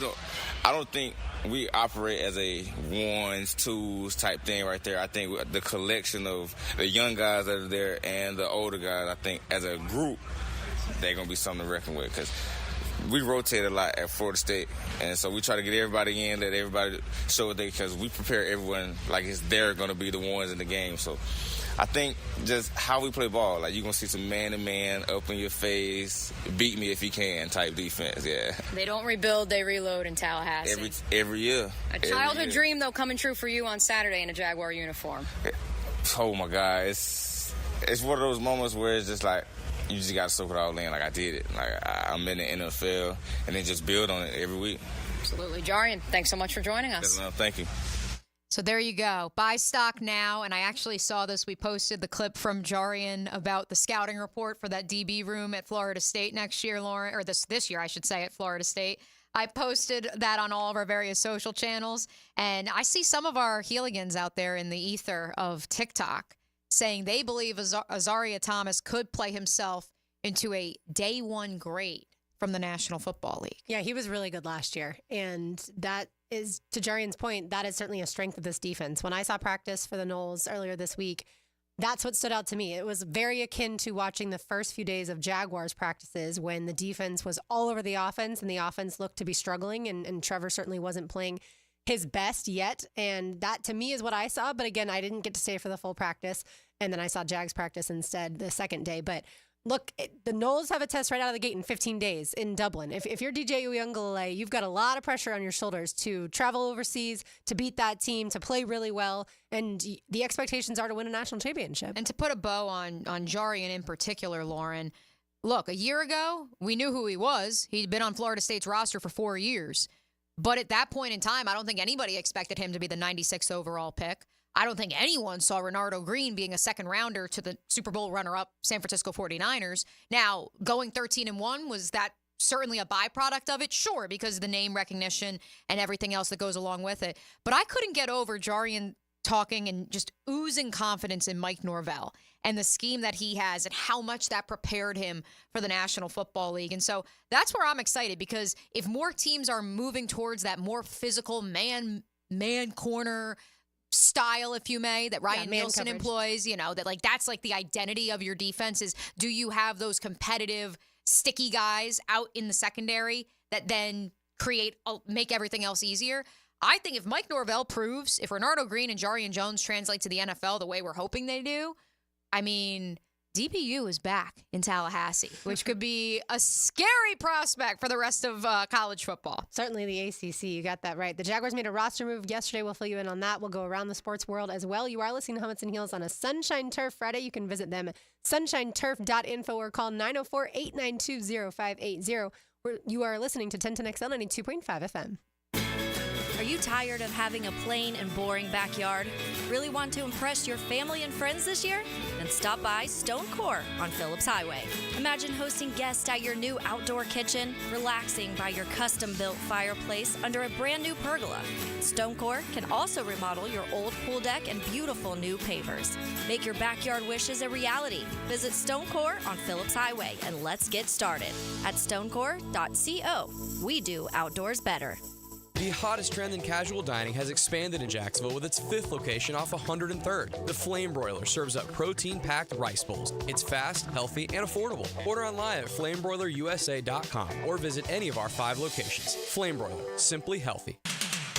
I don't think we operate as a ones, twos type thing right there. I think the collection of the young guys that are there and the older guys, I think as a group, they're going to be something to reckon with, because we rotate a lot at Florida State, and so we try to get everybody in, let everybody show what because we prepare everyone like they're going to be the ones in the game. So I think just how we play ball, like you're going to see some man-to-man, up in your face, beat me if you can type defense, yeah. They don't rebuild, they reload in Tallahassee. Every year. A childhood dream, though, coming true for you on Saturday in a Jaguar uniform. Oh, my God. It's one of those moments where it's just like, you just got to soak it all in. Like, I did it. Like, I'm in the NFL, and then just build on it every week. Absolutely. Jarrian, thanks so much for joining us. Thank you. So there you go. Buy stock now. And I actually saw this. We posted the clip from Jarrian about the scouting report for that DB room at Florida State next year, Lauren, or this year, I should say, at Florida State. I posted that on all of our various social channels. And I see some of our Heeligans out there in the ether of TikTok saying they believe Azaria Thomas could play himself into a day one grade from the National Football League. Yeah, he was really good last year. And that is, to Jarrian's point, that is certainly a strength of this defense. When I saw practice for the Noles earlier this week, that's what stood out to me. It was very akin to watching the first few days of Jaguars practices when the defense was all over the offense and the offense looked to be struggling, and Trevor certainly wasn't playing his best yet. And that, to me, is what I saw. But again, I didn't get to stay for the full practice. And then I saw Jags practice instead the second day. But look, the Noles have a test right out of the gate in 15 days in Dublin. If you're DJ Uiagalelei, you've got a lot of pressure on your shoulders to travel overseas, to beat that team, to play really well, and the expectations are to win a national championship. And to put a bow on Jarrian in particular, Lauren, look, a year ago, we knew who he was. He'd been on Florida State's roster for 4 years. But at that point in time, I don't think anybody expected him to be the 96th overall pick. I don't think anyone saw Renardo Green being a second rounder to the Super Bowl runner-up San Francisco 49ers. Now, going 13-1, was that certainly a byproduct of it? Sure, because of the name recognition and everything else that goes along with it. But I couldn't get over Jarrian talking and just oozing confidence in Mike Norvell and the scheme that he has and how much that prepared him for the National Football League. And so that's where I'm excited, because if more teams are moving towards that more physical man corner style, if you may, that Ryan Nielsen employs, that's like the identity of your defense is, do you have those competitive, sticky guys out in the secondary that then make everything else easier? I think if Mike Norvell proves, if Renardo Green and Jarrian Jones translate to the NFL the way we're hoping they do, I mean, DPU is back in Tallahassee, which could be a scary prospect for the rest of college football. Certainly the ACC. You got that right. The Jaguars made a roster move yesterday. We'll fill you in on that. We'll go around the sports world as well. You are listening to Helmets and Heels on a Sunshine Turf Friday. You can visit them at sunshineturf.info or call 904-892-0580. You are listening to 1010XL 92.5 FM. Are you tired of having a plain and boring backyard? Really want to impress your family and friends this year? Then stop by Stone Core on Phillips Highway. Imagine hosting guests at your new outdoor kitchen, relaxing by your custom-built fireplace under a brand new pergola. Stone Core can also remodel your old pool deck and beautiful new pavers. Make your backyard wishes a reality. Visit Stone Core on Phillips Highway and let's get started at stonecore.co. We do outdoors better. The hottest trend in casual dining has expanded in Jacksonville with its 5th location off 103rd. The Flame Broiler serves up protein-packed rice bowls. It's fast, healthy, and affordable. Order online at flamebroilerusa.com or visit any of our 5 locations. Flame Broiler, simply healthy.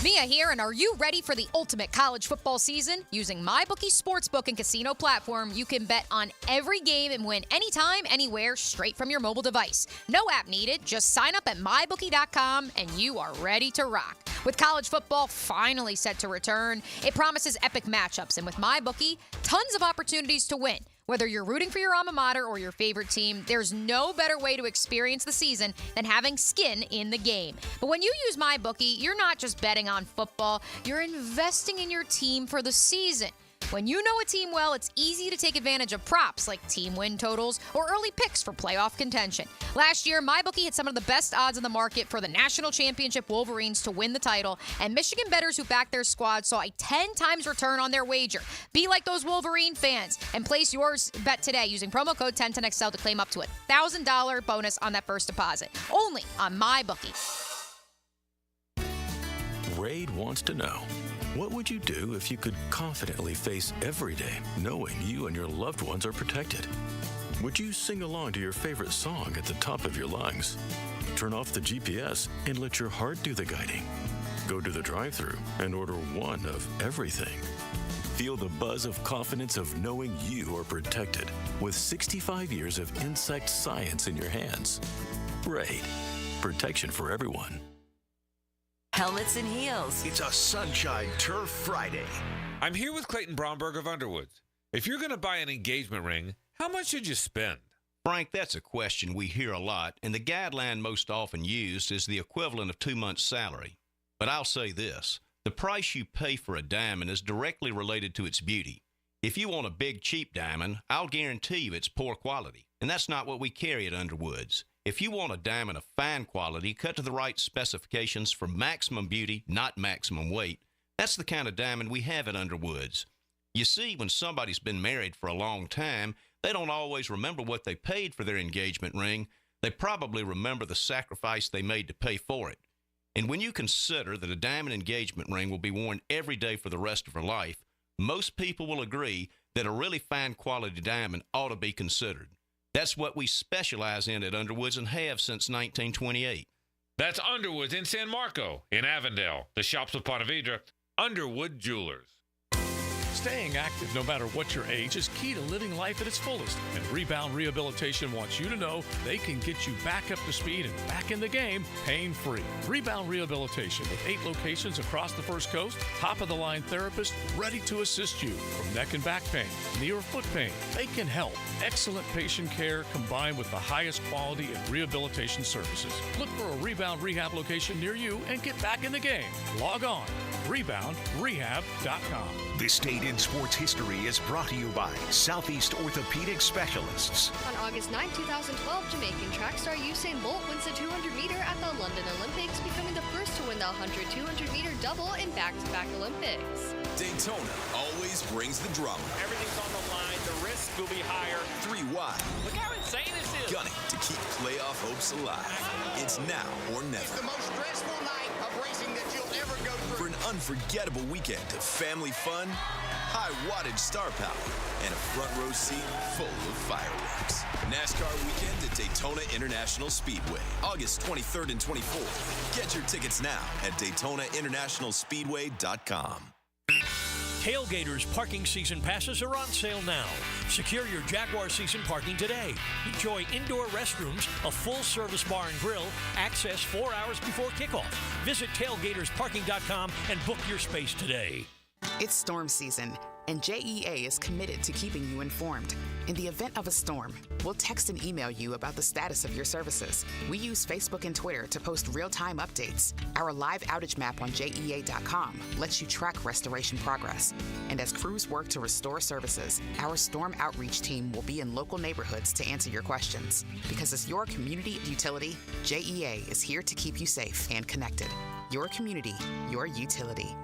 Mia here, and are you ready for the ultimate college football season? Using MyBookie Sportsbook and Casino platform, you can bet on every game and win anytime, anywhere, straight from your mobile device. No app needed. Just sign up at MyBookie.com and you are ready to rock. With college football finally set to return, it promises epic matchups, and with MyBookie, tons of opportunities to win. Whether you're rooting for your alma mater or your favorite team, there's no better way to experience the season than having skin in the game. But when you use MyBookie, you're not just betting on football, you're investing in your team for the season. When you know a team well, it's easy to take advantage of props like team win totals or early picks for playoff contention. Last year, MyBookie had some of the best odds in the market for the national championship Wolverines to win the title, and Michigan bettors who backed their squad saw a 10 times return on their wager. Be like those Wolverine fans and place yours bet today using promo code 1010XL to claim up to $1,000 bonus on that first deposit. Only on MyBookie. Raid wants to know, what would you do if you could confidently face every day knowing you and your loved ones are protected? Would you sing along to your favorite song at the top of your lungs? Turn off the GPS and let your heart do the guiding. Go to the drive-thru and order one of everything. Feel the buzz of confidence of knowing you are protected with 65 years of insect science in your hands. Raid. Protection for everyone. Helmets and Heels. It's a Sunshine Turf Friday. I'm here with Clayton Bromberg of Underwoods. If you're going to buy an engagement ring, how much should you spend? Frank, that's a question we hear a lot, and the guideline most often used is the equivalent of 2 months' salary. But I'll say this, The price you pay for a diamond is directly related to its beauty. If you want a big, cheap diamond, I'll guarantee you it's poor quality. And that's not what we carry at Underwoods. If you want a diamond of fine quality, cut to the right specifications for maximum beauty, not maximum weight, that's the kind of diamond we have at Underwoods. You see, when somebody's been married for a long time, they don't always remember what they paid for their engagement ring. They probably remember the sacrifice they made to pay for it. And when you consider that a diamond engagement ring will be worn every day for the rest of her life, most people will agree that a really fine quality diamond ought to be considered. That's what we specialize in at Underwoods and have since 1928. That's Underwoods in San Marco, in Avondale, the shops of Ponte Vedra, Underwood Jewelers. Staying active no matter what your age is key to living life at its fullest. And Rebound Rehabilitation wants you to know they can get you back up to speed and back in the game pain-free. Rebound Rehabilitation with 8 locations across the First Coast, top-of-the-line therapists ready to assist you. From neck and back pain, knee or foot pain, they can help. Excellent patient care combined with the highest quality in rehabilitation services. Look for a Rebound Rehab location near you and get back in the game. Log on, reboundrehab.com. This date in sports history is brought to you by Southeast Orthopedic Specialists. On August 9, 2012, Jamaican track star Usain Bolt wins the 200-meter at the London Olympics, becoming the first to win the 100 200-meter double in back-to-back Olympics. Daytona always brings the drama. Everything's on the line. The risk will be higher. 3 wide. Look how insane this is. Gunning to keep playoff hopes alive. It's now or never. It's the most stressful night of racing that you'll ever go through. For an unforgettable weekend of family fun, high wattage star power, and a front row seat full of fireworks. NASCAR weekend at Daytona International Speedway, August 23rd and 24th. Get your tickets now at DaytonaInternationalSpeedway.com. Tailgaters parking season passes are on sale now. Secure your Jaguar season parking today. Enjoy indoor restrooms, a full-service bar and grill, access 4 hours before kickoff. Visit tailgatorsparking.com and book your space today. It's storm season, and JEA is committed to keeping you informed. In the event of a storm, we'll text and email you about the status of your services. We use Facebook and Twitter to post real-time updates. Our live outage map on JEA.com lets you track restoration progress. And as crews work to restore services, our storm outreach team will be in local neighborhoods to answer your questions. Because as your community utility, JEA is here to keep you safe and connected. Your community, your utility.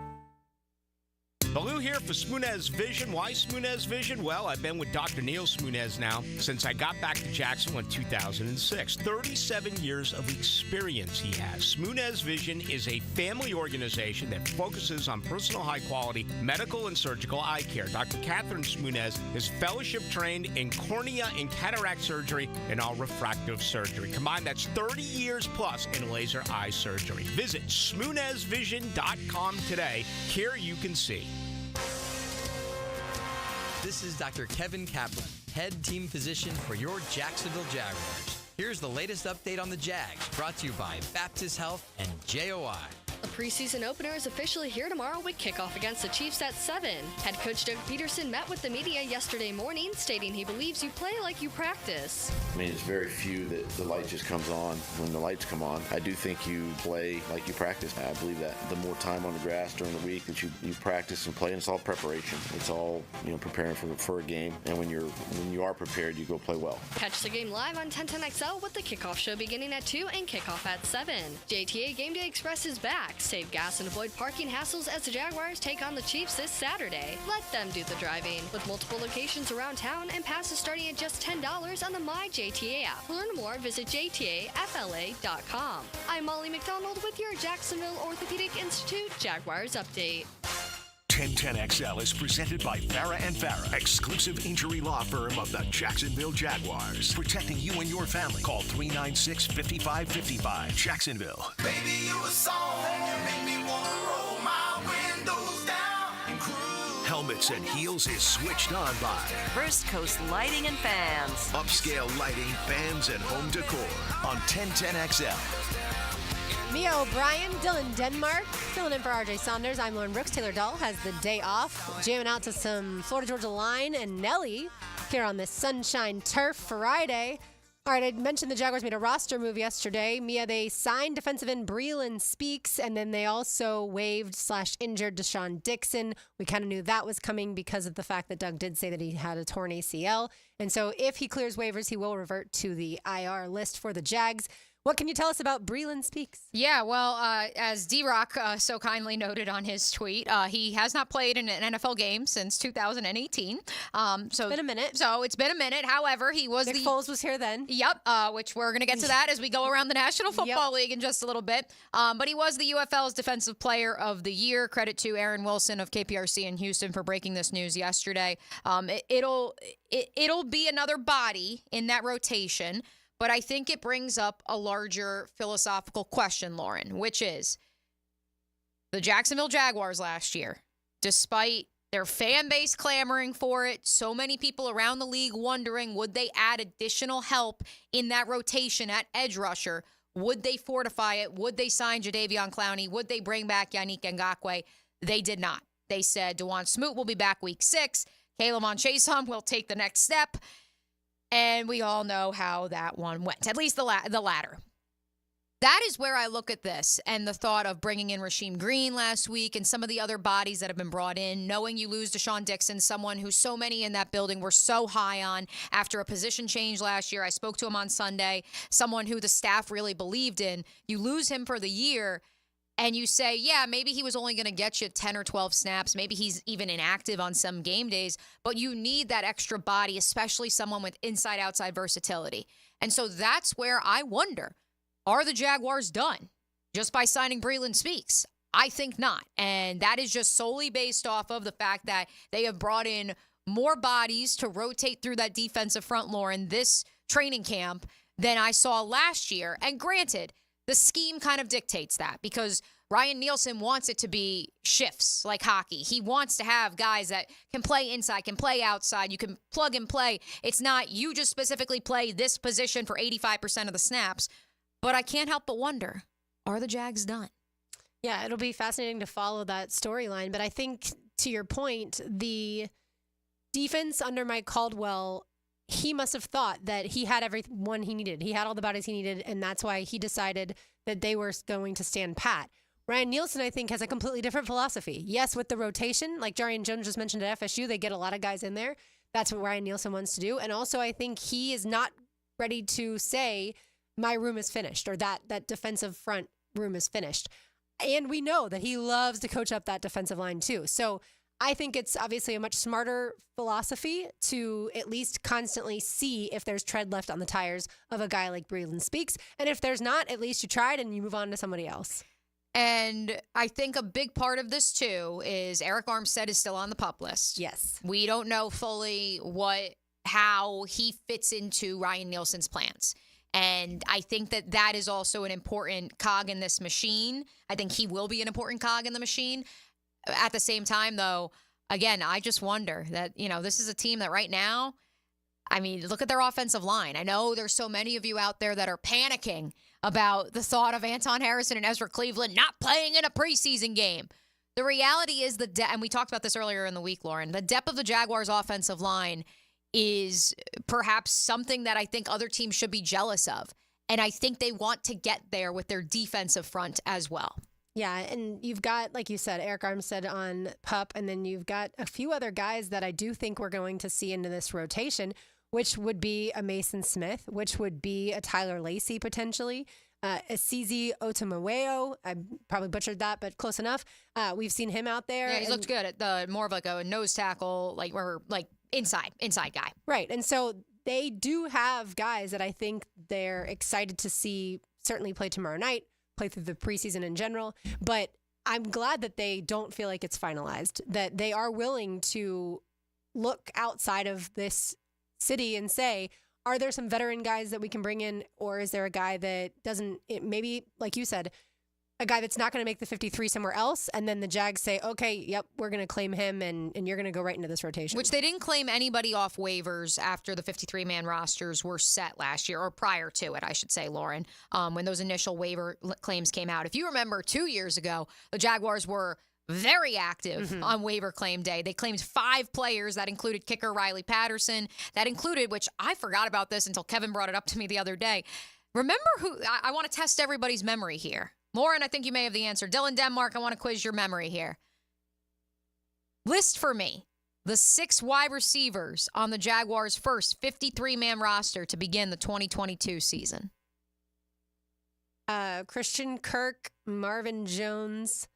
Baloo here for Smoonez Vision. Why Smoonez Vision? Well, I've been with Dr. Neil Smoonez now since I got back to Jacksonville in 2006. 37 years of experience he has. Smoonez Vision is a family organization that focuses on personal high-quality medical and surgical eye care. Dr. Catherine Smoonez is fellowship-trained in cornea and cataract surgery and all refractive surgery. Combined, that's 30 years plus in laser eye surgery. Visit SmoonezVision.com today. Here you can see. This is Dr. Kevin Kaplan, head team physician for your Jacksonville Jaguars. Here's the latest update on the Jags, brought to you by Baptist Health and JOI. The preseason opener is officially here tomorrow with kickoff against the Chiefs at 7. Head coach Doug Peterson met with the media yesterday morning, stating he believes you play like you practice. I mean, it's very few that the light just comes on when the lights come on. I do think you play like you practice. I believe that the more time on the grass during the week that you practice and play, and it's all preparation. It's all, preparing for a game. And when you are prepared, you go play well. Catch the game live on 1010XL with the kickoff show beginning at 2 and kickoff at 7. JTA Game Day Express is back. Save gas and avoid parking hassles as the Jaguars take on the Chiefs this Saturday. Let them do the driving. With multiple locations around town and passes starting at just $10 on the My JTA app. Learn more, visit JTAFLA.com. I'm Molly McDonald with your Jacksonville Orthopedic Institute Jaguars Update. 1010XL is presented by Farah & Farah, exclusive injury law firm of the Jacksonville Jaguars. Protecting you and your family. Call 396-5555. Jacksonville. Baby, you a song and you make me want to roll my windows down and cruise. Helmets and Heels is switched on by First Coast Lighting and Fans. Upscale lighting, fans, and home decor on 1010XL. Mia O'Brien, Dylan Denmark, filling in for RJ Saunders. I'm Lauren Brooks. Taylor Dahl has the day off, jamming out to some Florida Georgia Line and Nelly here on this Sunshine Turf Friday. All right, I mentioned the Jaguars made a roster move yesterday. Mia, they signed defensive end Breland Speaks, and then they also waived/injured Deshaun Dixon. We kind of knew that was coming because of the fact that Doug did say that he had a torn ACL. And so if he clears waivers, he will revert to the IR list for the Jags. What can you tell us about Breland Speaks? Yeah, well, as D-Rock so kindly noted on his tweet, he has not played in an NFL game since 2018. It's been a minute. So it's been a minute. However, he was Nick Foles was here then. Yep, which we're going to get to that as we go around the National Football League in just a little bit. But he was the UFL's Defensive Player of the Year. Credit to Aaron Wilson of KPRC in Houston for breaking this news yesterday. It'll be another body in that rotation. But I think it brings up a larger philosophical question, Lauren, which is the Jacksonville Jaguars last year, despite their fan base clamoring for it, so many people around the league wondering, would they add additional help in that rotation at edge rusher? Would they fortify it? Would they sign Jadeveon Clowney? Would they bring back Yannick Ngakoue? They did not. They said DeJuan Smoot will be back week 6. Caleb Monchason will take the next step. And we all know how that one went, at least the latter. That is where I look at this and the thought of bringing in Rasheem Green last week and some of the other bodies that have been brought in, knowing you lose Deshaun Dixon, someone who so many in that building were so high on after a position change last year. I spoke to him on Sunday, someone who the staff really believed in. You lose him for the year. And you say, yeah, maybe he was only going to get you 10 or 12 snaps. Maybe he's even inactive on some game days. But you need that extra body, especially someone with inside-outside versatility. And so that's where I wonder, are the Jaguars done just by signing Breland Speaks? I think not. And that is just solely based off of the fact that they have brought in more bodies to rotate through that defensive front, Lauren, this training camp than I saw last year. And granted, the scheme kind of dictates that because Ryan Nielsen wants it to be shifts like hockey. He wants to have guys that can play inside, can play outside. You can plug and play. It's not you just specifically play this position for 85% of the snaps. But I can't help but wonder, are the Jags done? Yeah, it'll be fascinating to follow that storyline. But I think, to your point, the defense under Mike Caldwell, he must have thought that he had everyone he needed. He had all the bodies he needed, and that's why he decided that they were going to stand pat. Ryan Nielsen, I think, has a completely different philosophy. Yes, with the rotation, like Jarrian Jones just mentioned at FSU, they get a lot of guys in there. That's what Ryan Nielsen wants to do. And also, I think he is not ready to say, my room is finished, or that defensive front room is finished. And we know that he loves to coach up that defensive line, too. So I think it's obviously a much smarter philosophy to at least constantly see if there's tread left on the tires of a guy like Breland Speaks. And if there's not, at least you tried and you move on to somebody else. And I think a big part of this, too, is Eric Armstead is still on the PUP list. Yes. We don't know fully how he fits into Ryan Nielsen's plans. And I think that is also an important cog in this machine. I think he will be an important cog in the machine. At the same time, though, again, I just wonder that, this is a team that right now, I mean, look at their offensive line. I know there's so many of you out there that are panicking about the thought of Anton Harrison and Ezra Cleveland not playing in a preseason game. The reality is and we talked about this earlier in the week, Lauren, the depth of the Jaguars' offensive line is perhaps something that I think other teams should be jealous of. And I think they want to get there with their defensive front as well. Yeah, and you've got, like you said, Eric Armstead on PUP, and then you've got a few other guys that I do think we're going to see into this rotation, which would be a Mason Smith, which would be a Tyler Lacey potentially, Asizi Otamaweo. I probably butchered that, but close enough. We've seen him out there. Yeah, he looked good at the more of like a nose tackle, like inside guy. Right, and so they do have guys that I think they're excited to see certainly play tomorrow night, play through the preseason in general. But I'm glad that they don't feel like it's finalized, that they are willing to look outside of this city and say, are there some veteran guys that we can bring in, or is there a guy that doesn't, maybe, like you said, a guy that's not going to make the 53 somewhere else, and then the Jags say, okay, yep, we're going to claim him, and you're going to go right into this rotation. Which they didn't claim anybody off waivers after the 53-man rosters were set last year, or prior to it, I should say, Lauren, when those initial waiver claims came out. If you remember 2 years ago, the Jaguars were very active on waiver claim day. They claimed 5 players. That included kicker Riley Patterson. That included, which I forgot about this until Kevin brought it up to me the other day. Remember who, I want to test everybody's memory here. Lauren, I think you may have the answer. Dylan Denmark, I want to quiz your memory here. List for me the 6 wide receivers on the Jaguars' first 53-man roster to begin the 2022 season. Christian Kirk, Marvin Jones.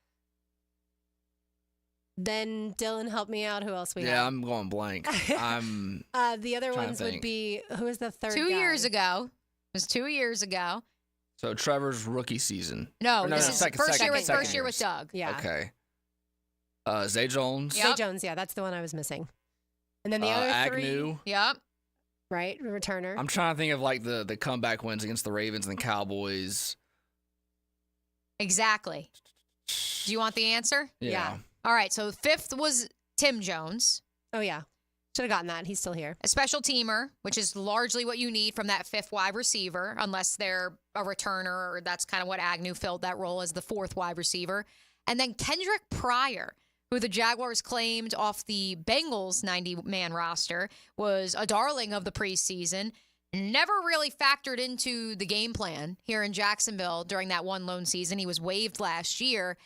Then Dylan, help me out. Who else we have? Yeah, I'm going blank. I'm the other ones would be, who was the third 2 guy? years ago. It was 2 years ago. So Trevor's rookie season. No, this is first year with Doug. Yeah. Okay. Zay Jones. Zay Jones, yeah, that's the one I was missing. And then the other Agnew. 3. Yep. Right, returner. I'm trying to think of like the comeback wins against the Ravens and the Cowboys. Exactly. Do you want the answer? Yeah. All right, so 5th was Tim Jones. Oh, yeah. Should have gotten that. He's still here. A special teamer, which is largely what you need from that 5th wide receiver, unless they're a returner, or that's kind of what Agnew filled that role as the 4th wide receiver. And then Kendrick Pryor, who the Jaguars claimed off the Bengals 90-man roster, was a darling of the preseason. Never really factored into the game plan here in Jacksonville during that one lone season. He was waived last year.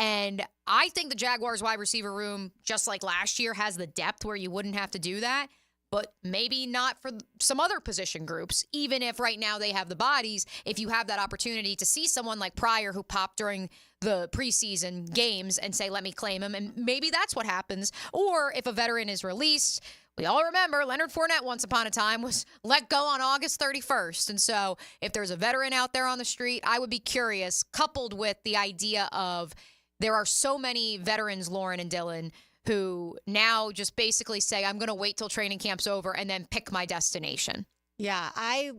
And I think the Jaguars wide receiver room, just like last year, has the depth where you wouldn't have to do that. But maybe not for some other position groups, even if right now they have the bodies. If you have that opportunity to see someone like Pryor who popped during the preseason games and say, let me claim him, and maybe that's what happens. Or if a veteran is released, we all remember Leonard Fournette once upon a time was let go on August 31st. And so if there's a veteran out there on the street, I would be curious, coupled with the idea of there are so many veterans, Lauren and Dylan, who now just basically say, I'm going to wait till training camp's over and then pick my destination. Yeah, I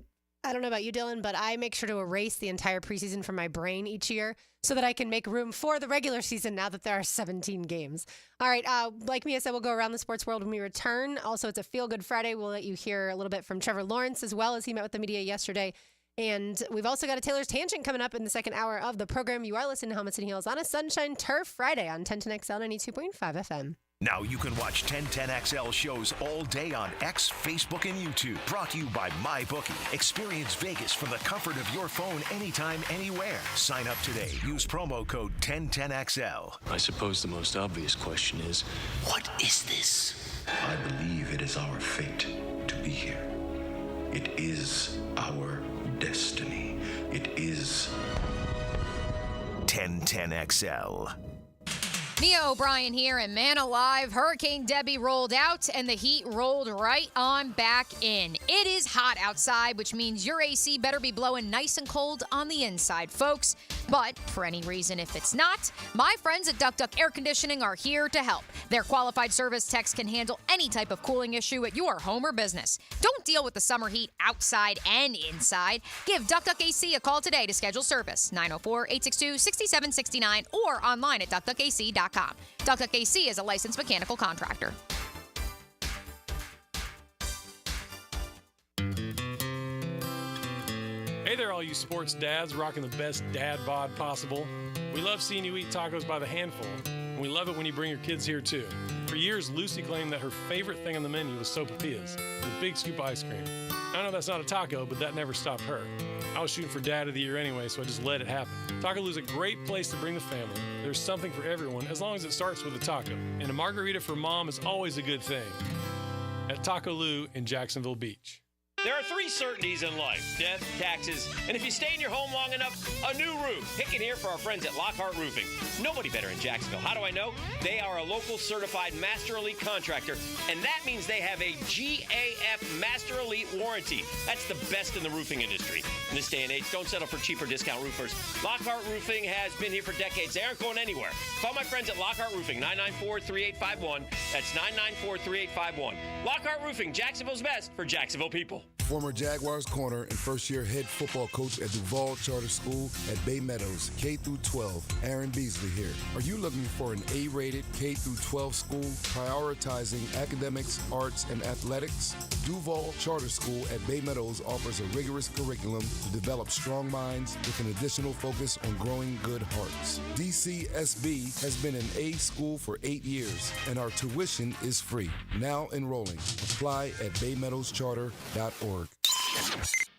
don't know about you, Dylan, but I make sure to erase the entire preseason from my brain each year so that I can make room for the regular season now that there are 17 games. All right, like Mia said, we'll go around the sports world when we return. Also, it's a Feel Good Friday. We'll let you hear a little bit from Trevor Lawrence as well, as he met with the media yesterday. And we've also got a Taylor's Tangent coming up in the second hour of the program. You are listening to Helmets and Heels on a Sunshine Turf Friday on 1010XL 92.5 FM. Now you can watch 1010XL shows all day on X, Facebook, and YouTube. Brought to you by MyBookie. Experience Vegas from the comfort of your phone anytime, anywhere. Sign up today. Use promo code 1010XL. I suppose the most obvious question is, What is this? I believe it is our fate to be here. It is our destiny. It is 1010XL. Mia O'Brien here, and man alive, Hurricane Debbie rolled out and the heat rolled right on back in. It is hot outside, which means your AC better be blowing nice and cold on the inside, folks. But for any reason, if it's not, my friends at Duck Duck Air Conditioning are here to help. Their qualified service techs can handle any type of cooling issue at your home or business. Don't deal with the summer heat outside and inside. Give Duck Duck AC a call today to schedule service, 904-862-6769, or online at duckduckac.com. Duck Duck AC is a licensed mechanical contractor. Hey there, all you sports dads rocking the best dad bod possible. We love seeing you eat tacos by the handful, and we love it when you bring your kids here too. For years, Lucy claimed that her favorite thing on the menu was sopapillas, with big scoop ice cream. I know that's not a taco, but that never stopped her. I was shooting for Dad of the Year anyway, so I just let it happen. Taco Lou's a great place to bring the family. There's something for everyone, as long as it starts with a taco. And a margarita for mom is always a good thing. At Taco Lou in Jacksonville Beach. There are 3 certainties in life: death, taxes, and if you stay in your home long enough, a new roof. Pick it here for our friends at Lockhart Roofing. Nobody better in Jacksonville. How do I know? They are a local certified Master Elite contractor, and that means they have a GAF Master Elite warranty. That's the best in the roofing industry. In this day and age, don't settle for cheaper discount roofers. Lockhart Roofing has been here for decades. They aren't going anywhere. Call my friends at Lockhart Roofing, 994-3851. That's 994-3851. Lockhart Roofing, Jacksonville's best for Jacksonville people. Former Jaguars corner and first-year head football coach at Duval Charter School at Bay Meadows, K-12, Aaron Beasley here. Are you looking for an A-rated K-12 school prioritizing academics, arts, and athletics? Duval Charter School at Bay Meadows offers a rigorous curriculum to develop strong minds with an additional focus on growing good hearts. DCSB has been an A school for 8 years, and our tuition is free. Now enrolling. Apply at baymeadowscharter.org.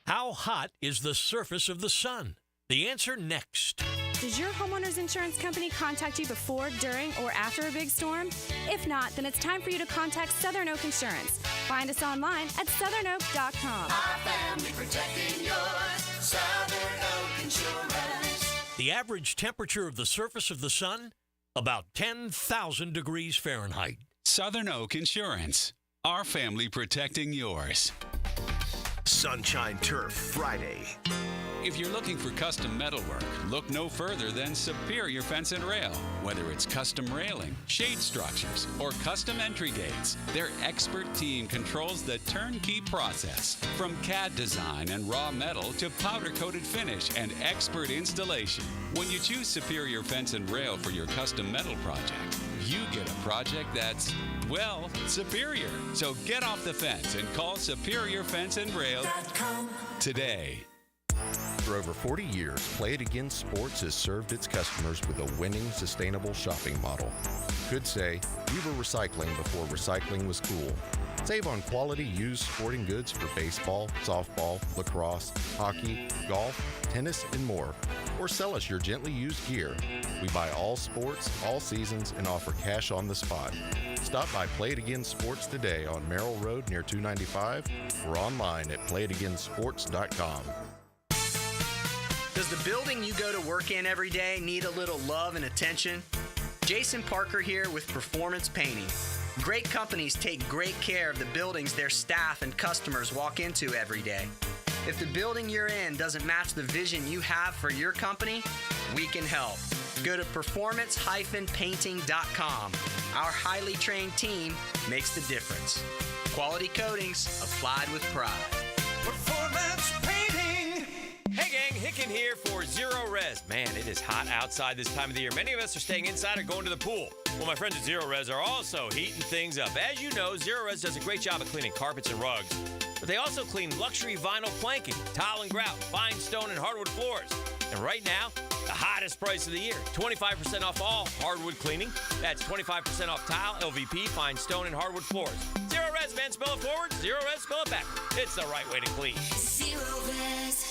How hot is the surface of the sun? The answer next. Does your homeowner's insurance company contact you before, during, or after a big storm? If not, then it's time for you to contact Southern Oak Insurance. Find us online at southernoak.com. Our family protecting yours. Southern Oak Insurance. The average temperature of the surface of the sun? About 10,000 degrees Fahrenheit. Southern Oak Insurance. Our family protecting yours. Sunshine Turf Friday. If you're looking for custom metalwork, look no further than Superior Fence and Rail. Whether it's custom railing, shade structures, or custom entry gates, their expert team controls the turnkey process. From CAD design and raw metal to powder-coated finish and expert installation. When you choose Superior Fence and Rail for your custom metal project, you get a project that's, well, superior. So get off the fence and call Superior Fence and Rail today. For over 40 years, Play It Again Sports has served its customers with a winning, sustainable shopping model. Could say, we were recycling before recycling was cool. Save on quality used sporting goods for baseball, softball, lacrosse, hockey, golf, tennis, and more. Or sell us your gently used gear. We buy all sports, all seasons, and offer cash on the spot. Stop by Play It Again Sports today on Merrill Road near 295 or online at playitagainsports.com. Does the building you go to work in every day need a little love and attention? Jason Parker here with Performance Painting. Great companies take great care of the buildings their staff and customers walk into every day. If the building you're in doesn't match the vision you have for your company, we can help. Go to performance-painting.com. Our highly trained team makes the difference. Quality coatings applied with pride. Performance Painting. Hey gang, Hicken here for Zero Res. Man, it is hot outside this time of the year. Many of us are staying inside or going to the pool. Well, my friends at Zero Res are also heating things up. As you know, Zero Res does a great job of cleaning carpets and rugs, but they also clean luxury vinyl planking, tile and grout, fine stone and hardwood floors. And right now, the hottest price of the year, 25% off all hardwood cleaning. That's 25% off tile, LVP, fine stone, and hardwood floors. Zero Res, man, spell it forward. Zero Res, spell it backward. It's the right way to clean. Zero Res.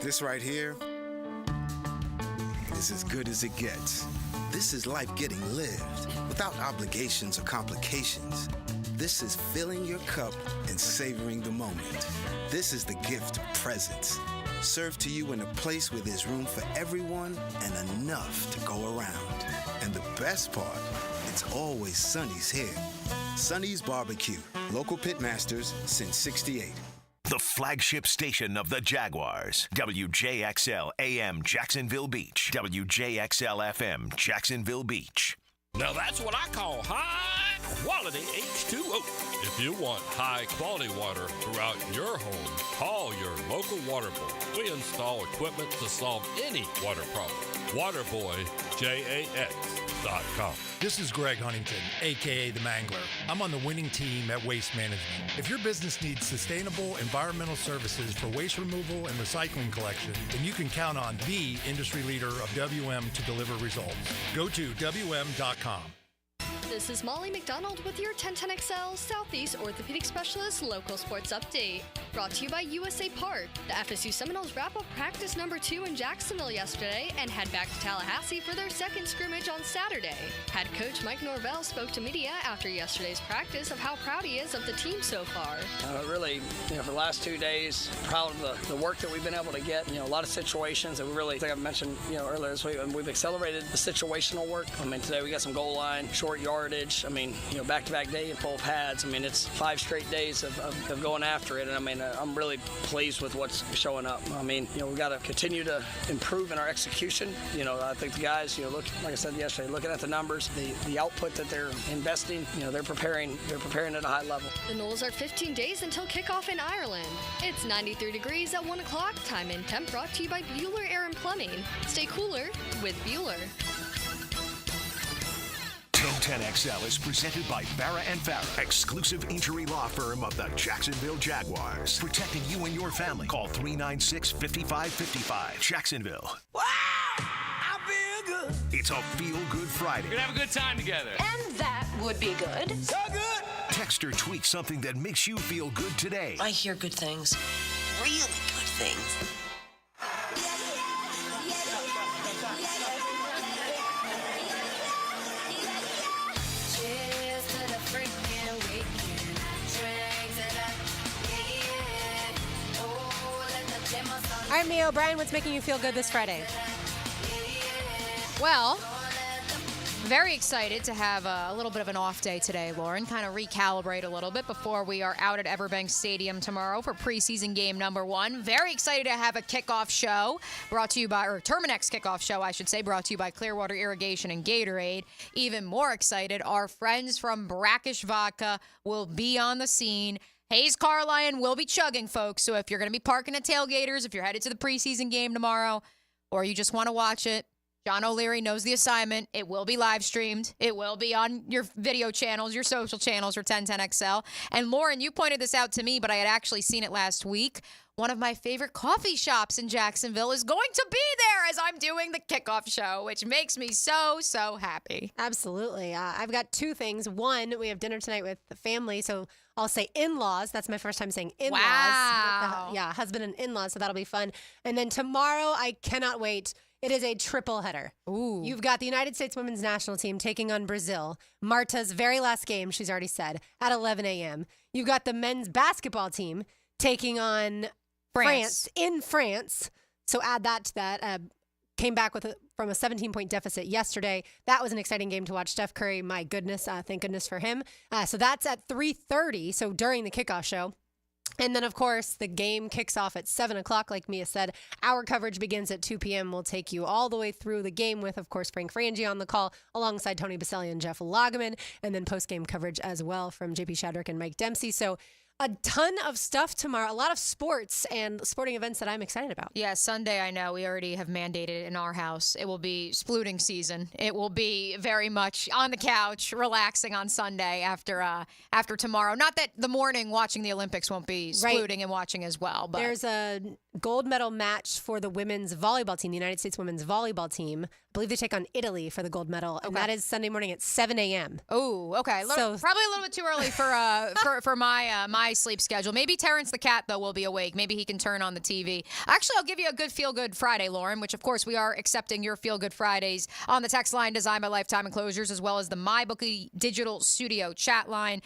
This right here is as good as it gets. This is life getting lived without obligations or complications. This is filling your cup and savoring the moment. This is the gift of presence, served to you in a place where there's room for everyone and enough to go around. And the best part, it's always Sonny's here. Sonny's Barbecue, local pitmasters since '68. The flagship station of the Jaguars. WJXL AM Jacksonville Beach. WJXL FM Jacksonville Beach. Now that's what I call high quality H2O. If you want high quality water throughout your home, call your local water boy. We install equipment to solve any water problem. WaterBoyJAX.com. This is Greg Huntington, a.k.a. The Mangler. I'm on the winning team at Waste Management. If your business needs sustainable environmental services for waste removal and recycling collection, then you can count on the industry leader of WM to deliver results. Go to WM.com. This is Molly McDonald with your 1010XL Southeast Orthopedic Specialist Local Sports Update. Brought to you by USA Park. The FSU Seminoles wrap up practice number 2 in Jacksonville yesterday and head back to Tallahassee for their second scrimmage on Saturday. Head coach Mike Norvell spoke to media after yesterday's practice of how proud he is of the team so far. Really, for the last 2 days, proud of the work that we've been able to get. A lot of situations that we really, I think I mentioned, earlier this week, we've accelerated the situational work. Today we got some goal line, short yard yardage. I mean, back-to-back day in full pads. I mean, it's 5 straight days of going after it. And I mean, I'm really pleased with what's showing up. I mean, we've got to continue to improve in our execution. I think the guys, look, like I said yesterday, looking at the numbers, the output that they're investing, they're preparing at a high level. The Knolls are 15 days until kickoff in Ireland. It's 93 degrees at 1 o'clock. Time and temp brought to you by Bueller Air and Plumbing. Stay cooler with Bueller. 1010XL is presented by Farah and Farah, exclusive injury law firm of the Jacksonville Jaguars. Protecting you and your family. Call 396-5555. Jacksonville. Wow! I feel good. It's a feel-good Friday. We're gonna have a good time together. And that would be good. So good! Text or tweet something that makes you feel good today. I hear good things. Really good things. All right, Mia O'Brien, what's making you feel good this Friday? Well, very excited to have a little bit of an off day today, Lauren. Kind of recalibrate a little bit before we are out at Everbank Stadium tomorrow for preseason game number 1. Very excited to have a kickoff show brought to you by, or Terminex kickoff show, I should say, brought to you by Clearwater Irrigation and Gatorade. Even more excited, our friends from Brackish Vodka will be on the scene. Hayes Car Lion will be chugging, folks. So if you're going to be parking at Tailgaters, if you're headed to the preseason game tomorrow, or you just want to watch it, John O'Leary knows the assignment. It will be live streamed. It will be on your video channels, your social channels, or 1010XL. And Lauren, you pointed this out to me, but I had actually seen it last week. One of my favorite coffee shops in Jacksonville is going to be there as I'm doing the kickoff show, which makes me so, so happy. Absolutely. I've got 2 things. One, we have dinner tonight with the family, so I'll say in-laws. That's my first time saying in-laws. Wow. Husband and in-laws, so that'll be fun. And then tomorrow, I cannot wait. It is a triple header. Ooh. You've got the United States women's national team taking on Brazil. Marta's very last game, she's already said, at 11 a.m. You've got the men's basketball team taking on France in France. So add that to that. Came back from a 17-point deficit yesterday. That was an exciting game to watch. Steph Curry, my goodness, thank goodness for him. So that's at 3:30, so during the kickoff show. And then, of course, the game kicks off at 7 o'clock, like Mia said. Our coverage begins at 2 p.m. We'll take you all the way through the game with, of course, Frank Frangie on the call, alongside Tony Baselli and Jeff Lageman, and then post-game coverage as well from JP Shadrick and Mike Dempsey. So a ton of stuff tomorrow, a lot of sports and sporting events that I'm excited about. Yeah, Sunday, I know we already have mandated in our house. It will be splooting season. It will be very much on the couch, relaxing on Sunday after tomorrow. Not that the morning watching the Olympics won't be splooting and watching as well. But there's a gold medal match for the women's volleyball team, the United States women's volleyball team. I believe they take on Italy for the gold medal, and that is Sunday morning at 7 a.m. Oh, okay. So probably a little bit too early for my sleep schedule. Maybe Terrence the cat, though, will be awake. Maybe he can turn on the TV. Actually, I'll give you a good feel-good Friday, Lauren, which, of course, we are accepting your feel-good Fridays on the text line designed by Lifetime Enclosures, as well as the MyBookie Digital Studio chat line.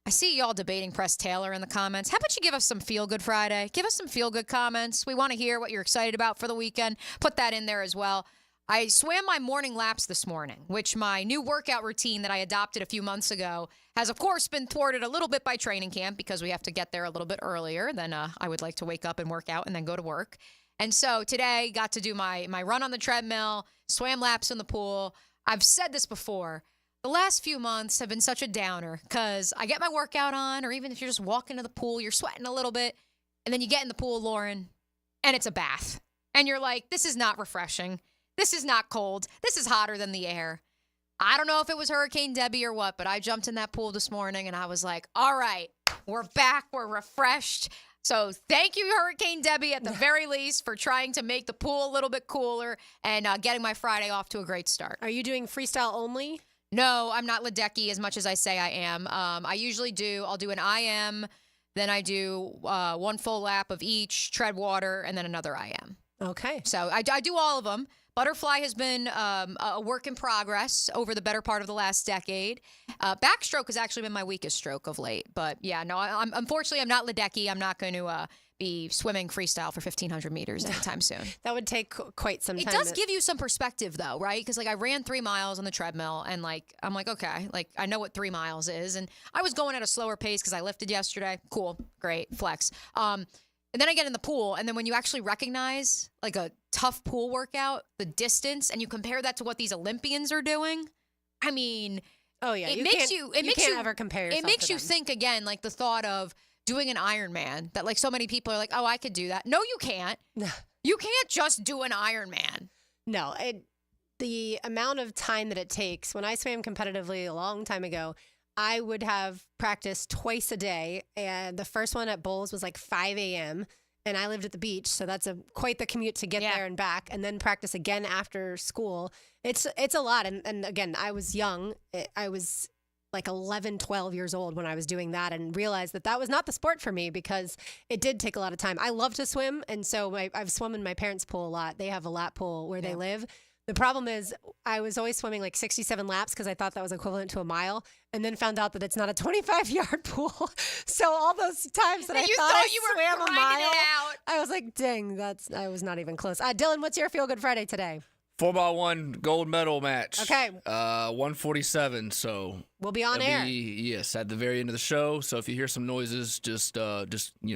I see y'all debating Press Taylor in the comments. How about you give us some feel-good Friday? Give us some feel-good comments. We want to hear what you're excited about for the weekend. Put that in there as well. I swam my morning laps this morning, which my new workout routine that I adopted a few months ago has, of course, been thwarted a little bit by training camp because we have to get there a little bit earlier than I would like to wake up and work out and then go to work. And so today, got to do my run on the treadmill, swam laps in the pool. I've said this before. The last few months have been such a downer because I get my workout on, or even if you're just walking to the pool, you're sweating a little bit, and then you get in the pool, Lauren, and it's a bath. And you're like, this is not refreshing. This is not cold. This is hotter than the air. I don't know if it was Hurricane Debbie or what, but I jumped in that pool this morning and I was like, all right, we're back. We're refreshed. So thank you, Hurricane Debbie, at the very least, for trying to make the pool a little bit cooler and getting my Friday off to a great start. Are you doing freestyle only? No, I'm not Ledecky as much as I say I am. I usually I'll do an IM, then I do one full lap of each, tread water, and then another IM. Okay. So I do all of them. Butterfly has been a work in progress over the better part of the last decade. Backstroke has actually been my weakest stroke of late. But yeah, no, unfortunately, I'm not Ledecky. I'm not going to be swimming freestyle for 1,500 meters anytime soon. That would take quite some time. It does give you some perspective, though, right? Because, I ran 3 miles on the treadmill, and, I'm like, okay, I know what 3 miles is. And I was going at a slower pace because I lifted yesterday. Cool. Great. Flex. And then I get in the pool, and then when you actually recognize, a tough pool workout, the distance, and you compare that to what these Olympians are doing, I mean... Oh, yeah. It you makes can't ever compare yourself It makes to you them. think, again, the thought of doing an Ironman, that, so many people are like, oh, I could do that. No, you can't. You can't just do an Ironman. No, the amount of time that it takes. When I swam competitively a long time ago, I would have practiced twice a day, and the first one at Bowls was 5 a.m., and I lived at the beach, so that's quite the commute to get there and back, and then practice again after school. It's a lot, and again, I was young. I was 11, 12 years old when I was doing that, and realized that was not the sport for me because it did take a lot of time. I love to swim, and so I've swum in my parents' pool a lot. They have a lap pool where they live. The problem is I was always swimming 67 laps because I thought that was equivalent to a mile, and then found out that it's not a 25-yard pool. So all those times that I thought you swam a mile, I was like, dang, I was not even close. Dylan, what's your Feel Good Friday today? 4x1 gold medal match. Okay. 147. So we'll be on air. Yes, at the very end of the show. So if you hear some noises, just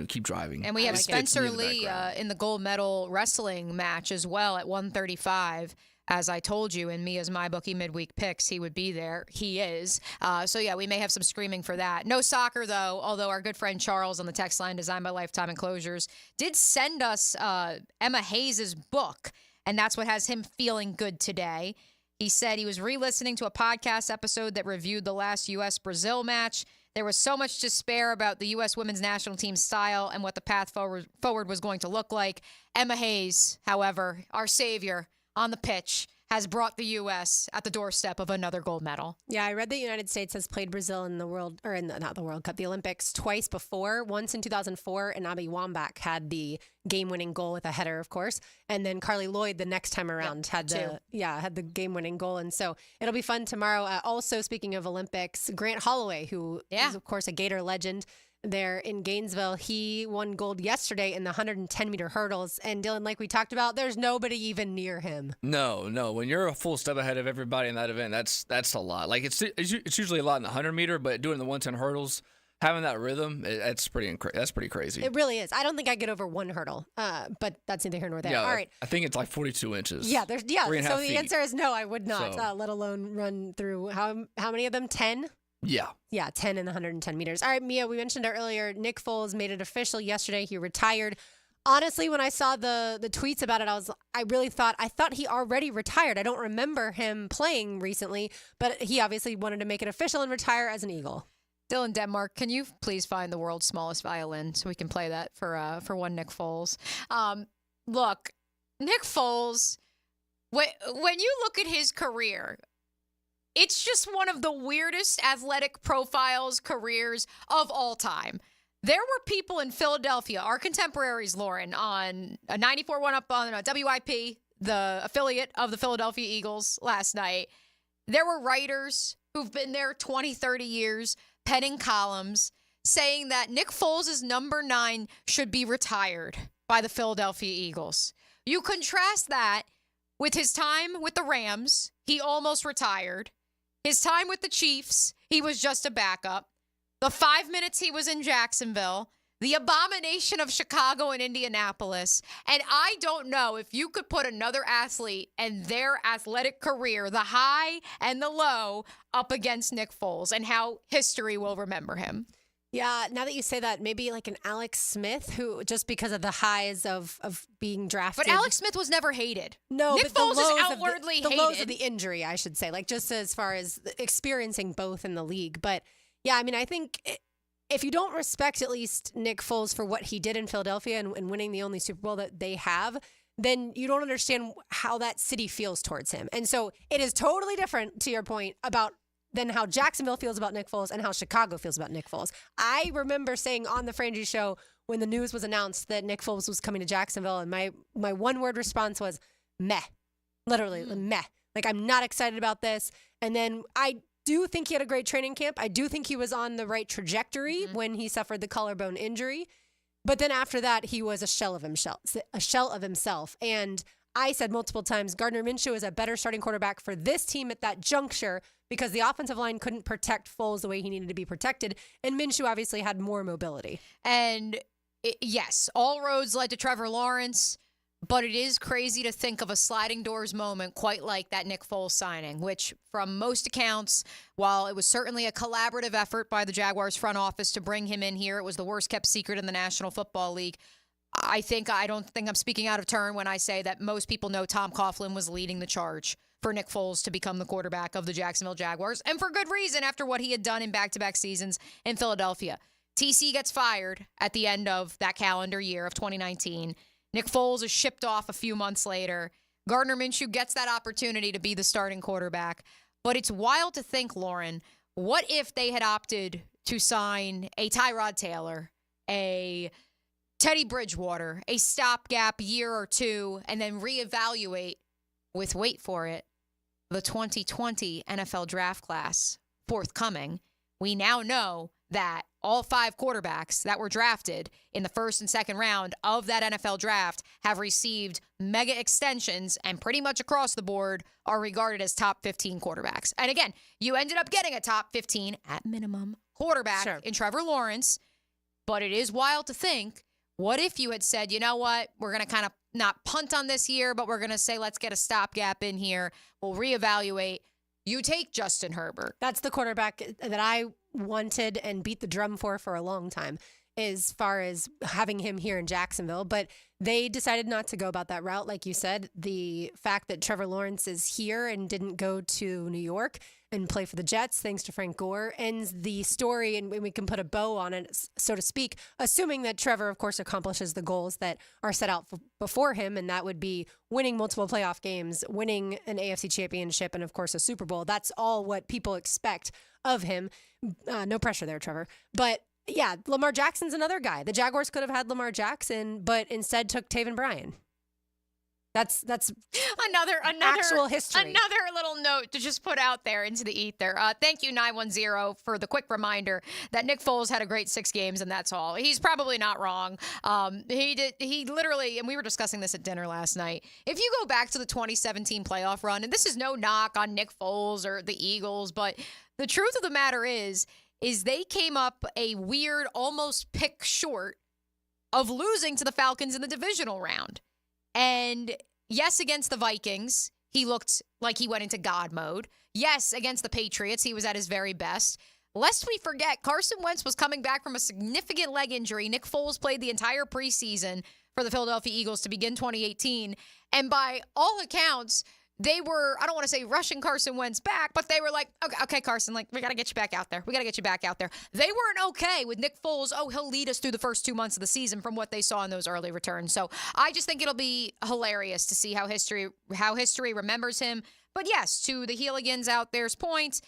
keep driving. And we have Spencer Lee in the gold medal wrestling match as well at 135. As I told you in Mia's MyBookie midweek picks, he would be there. He is. So, yeah, we may have some screaming for that. No soccer, though, although our good friend Charles on the text line, designed by Lifetime Enclosures, did send us Emma Hayes' book, and that's what has him feeling good today. He said he was re-listening to a podcast episode that reviewed the last U.S.-Brazil match. There was so much despair about the U.S. women's national team style and what the path forward was going to look like. Emma Hayes, however, our savior on the pitch, has brought the U.S. at the doorstep of another gold medal. Yeah, I read the United States has played Brazil in the the Olympics twice before. Once in 2004, and Abby Wambach had the game-winning goal with a header, of course, and then Carly Lloyd the next time around had the game-winning goal, and so it'll be fun tomorrow. Also, speaking of Olympics, Grant Holloway, who is of course a Gator legend there in Gainesville, he won gold yesterday in the 110-meter hurdles. And Dylan, like we talked about, there's nobody even near him. No. When you're a full step ahead of everybody in that event, that's a lot. It's usually a lot in the 100-meter, but doing the 110 hurdles, having that rhythm, that's pretty crazy. It really is. I don't think I get over one hurdle, but that's neither here nor there. Yeah, all right. I think it's 42 inches. Yeah, 3.5 so feet. the answer is no, I would not, So. let alone run through how many of them? 10? Yeah, 10 in the 110 meters. All right, Mia, we mentioned earlier, Nick Foles made it official yesterday. He retired. Honestly, when I saw the tweets about it, I thought he already retired. I don't remember him playing recently, but he obviously wanted to make it official and retire as an Eagle. Dylan Denmark, can you please find the world's smallest violin so we can play that for one Nick Foles? Look, Nick Foles, when you look at his career, it's just one of the weirdest athletic profiles, careers of all time. There were people in Philadelphia, our contemporaries, Lauren, on a 94.1 up on WIP, the affiliate of the Philadelphia Eagles last night. There were writers who've been there 20, 30 years, penning columns, saying that Nick Foles' number 9 should be retired by the Philadelphia Eagles. You contrast that with his time with the Rams, he almost retired. His time with the Chiefs, he was just a backup. The 5 minutes he was in Jacksonville, the abomination of Chicago and Indianapolis. And I don't know if you could put another athlete and their athletic career, the high and the low, up against Nick Foles and how history will remember him. Yeah, now that you say that, maybe an Alex Smith, who just because of the highs of being drafted. But Alex Smith was never hated. No, Nick but Foles the is lows outwardly of the hated. lows of the injury, I should say, just as far as experiencing both in the league. But yeah, I mean, I think if you don't respect at least Nick Foles for what he did in Philadelphia and winning the only Super Bowl that they have, then you don't understand how that city feels towards him. And so it is totally different, to your point, than how Jacksonville feels about Nick Foles and how Chicago feels about Nick Foles. I remember saying on the Frangie Show when the news was announced that Nick Foles was coming to Jacksonville, and my one-word response was, meh. Literally, meh. Like, I'm not excited about this. And then I do think he had a great training camp. I do think he was on the right trajectory when he suffered the collarbone injury. But then after that, he was a shell of himself. And I said multiple times, Gardner Minshew is a better starting quarterback for this team at that juncture because the offensive line couldn't protect Foles the way he needed to be protected. And Minshew obviously had more mobility. And yes, all roads led to Trevor Lawrence. But it is crazy to think of a sliding doors moment quite like that Nick Foles signing, which from most accounts, while it was certainly a collaborative effort by the Jaguars front office to bring him in here, it was the worst kept secret in the National Football League. I don't think I'm speaking out of turn when I say that most people know Tom Coughlin was leading the charge for Nick Foles to become the quarterback of the Jacksonville Jaguars, and for good reason after what he had done in back-to-back seasons in Philadelphia. TC gets fired at the end of that calendar year of 2019. Nick Foles is shipped off a few months later. Gardner Minshew gets that opportunity to be the starting quarterback. But it's wild to think, Lauren, what if they had opted to sign a Tyrod Taylor, a Teddy Bridgewater, a stopgap year or two, and then reevaluate with, wait for it, the 2020 NFL draft class forthcoming. We now know that all 5 quarterbacks that were drafted in the first and second round of that NFL draft have received mega extensions and pretty much across the board are regarded as top 15 quarterbacks. And again, you ended up getting a top 15 at minimum quarterback in Trevor Lawrence. But it is wild to think, what if you had said, you know what, we're going to kind of not punt on this year, but we're going to say, let's get a stopgap in here. We'll reevaluate. You take Justin Herbert. That's the quarterback that I wanted and beat the drum for a long time as far as having him here in Jacksonville. But they decided not to go about that route. Like you said, the fact that Trevor Lawrence is here and didn't go to New York and play for the Jets, thanks to Frank Gore, ends the story, and we can put a bow on it, so to speak, assuming that Trevor, of course, accomplishes the goals that are set out before him, and that would be winning multiple playoff games, winning an AFC championship, and, of course, a Super Bowl. That's all what people expect of him. No pressure there, Trevor. But, yeah, Lamar Jackson's another guy. The Jaguars could have had Lamar Jackson, but instead took Taven Bryan. That's another actual history. Another little note to just put out there into the ether. Thank you, 910, for the quick reminder that Nick Foles had a great 6 games, and that's all. He's probably not wrong. He literally, and we were discussing this at dinner last night. If you go back to the 2017 playoff run, and this is no knock on Nick Foles or the Eagles, but the truth of the matter is they came up a weird, almost pick short of losing to the Falcons in the divisional round. And yes, against the Vikings, he looked like he went into God mode. Yes, against the Patriots, he was at his very best. Lest we forget, Carson Wentz was coming back from a significant leg injury. Nick Foles played the entire preseason for the Philadelphia Eagles to begin 2018. And by all accounts, they were, I don't want to say rushing Carson Wentz back, but they were like, okay, Carson, like, we got to get you back out there. They weren't okay with Nick Foles. Oh, he'll lead us through the first 2 months of the season from what they saw in those early returns. So I just think it'll be hilarious to see how history remembers him. But yes, to the Heeligans out there's point.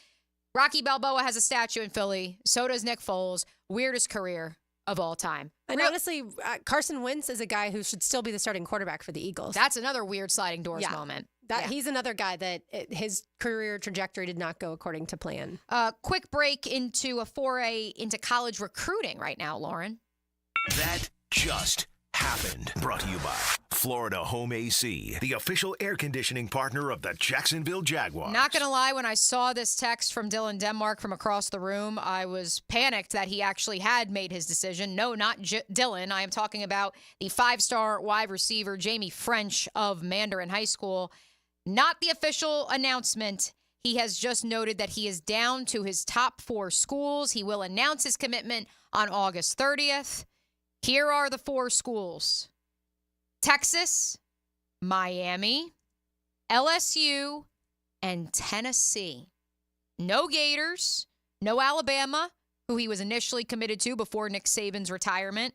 Rocky Balboa has a statue in Philly. So does Nick Foles. Weirdest career of all time. And honestly, Carson Wentz is a guy who should still be the starting quarterback for the Eagles. That's another weird sliding doors moment. He's another guy that his career trajectory did not go according to plan. Quick break into a foray into college recruiting right now, Lauren. That just happened. Brought to you by Florida Home AC, the official air conditioning partner of the Jacksonville Jaguars. Not going to lie, when I saw this text from Dylan Denmark from across the room, I was panicked that he actually had made his decision. No, not Dylan. I am talking about the 5-star wide receiver, Jamie French of Mandarin High School. Not the official announcement. He has just noted that he is down to his top 4 schools. He will announce his commitment on August 30th. Here are the 4 schools: Texas, Miami, LSU, and Tennessee. No Gators, no Alabama, who he was initially committed to before Nick Saban's retirement.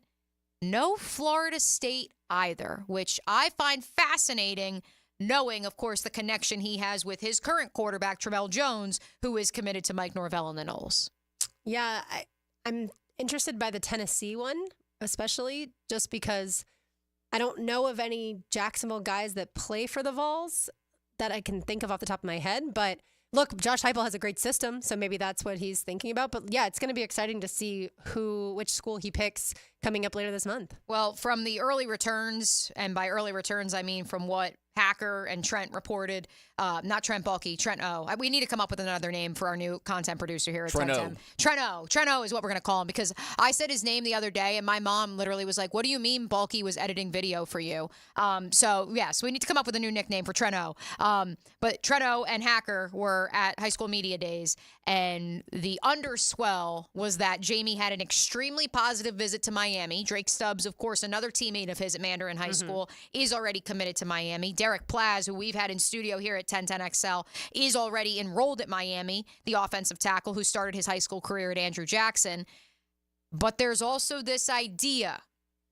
No Florida State either, which I find fascinating, knowing, of course, the connection he has with his current quarterback, Jarrian Jones, who is committed to Mike Norvell and the Noles. Yeah, I'm interested by the Tennessee one, especially just because I don't know of any Jacksonville guys that play for the Vols, that I can think of off the top of my head. But look, Josh Heupel has a great system, so maybe that's what he's thinking about. But yeah, it's going to be exciting to see which school he picks coming up later this month. Well, from the early returns, and by early returns, I mean from what Hacker and Trent reported, not Trent Bulky, Trent O. We need to come up with another name for our new content producer here at Trent 1010. Trent O. Trent O is what we're going to call him, because I said his name the other day, and my mom literally was like, what do you mean Bulky was editing video for you? So, yes, we need to come up with a new nickname for Trent O. But Trent O and Hacker were at High School Media Days, and the underswell was that Jamie had an extremely positive visit to Miami. Drake Stubbs, of course, another teammate of his at Mandarin High School, is already committed to Miami. Derek Plaz, who we've had in studio here at 1010XL, is already enrolled at Miami, the offensive tackle who started his high school career at Andrew Jackson. But there's also this idea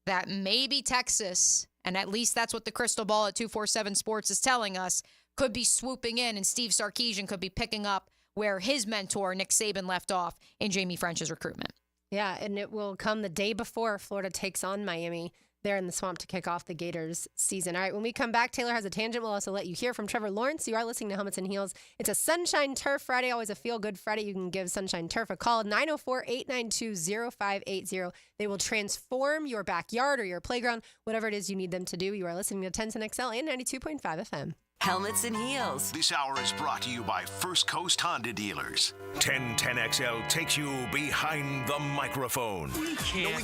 that maybe Texas, and at least that's what the crystal ball at 247 Sports is telling us, could be swooping in, and Steve Sarkisian could be picking up where his mentor, Nick Saban, left off in Jamie French's recruitment. Yeah, and it will come the day before Florida takes on Miami there in the Swamp to kick off the Gators season. All right, when we come back, Taylor has a tangent. We'll also let you hear from Trevor Lawrence. You are listening to Helmets and Heels. It's a Sunshine Turf Friday, always a feel-good Friday. You can give Sunshine Turf a call, 904-892-0580. They will transform your backyard or your playground, whatever it is you need them to do. You are listening to 1010XL and 92.5 FM. Helmets and Heels. This hour is brought to you by First Coast Honda Dealers. 1010XL takes you behind the microphone. We can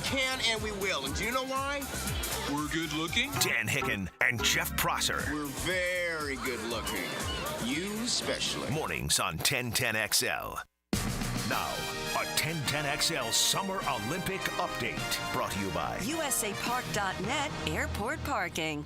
and we will. And do you know why? We're good looking. Dan Hicken and Jeff Prosser. We're very good looking. You especially. Mornings on 1010XL. Now, a 1010XL Summer Olympic Update. Brought to you by USAPark.net Airport Parking.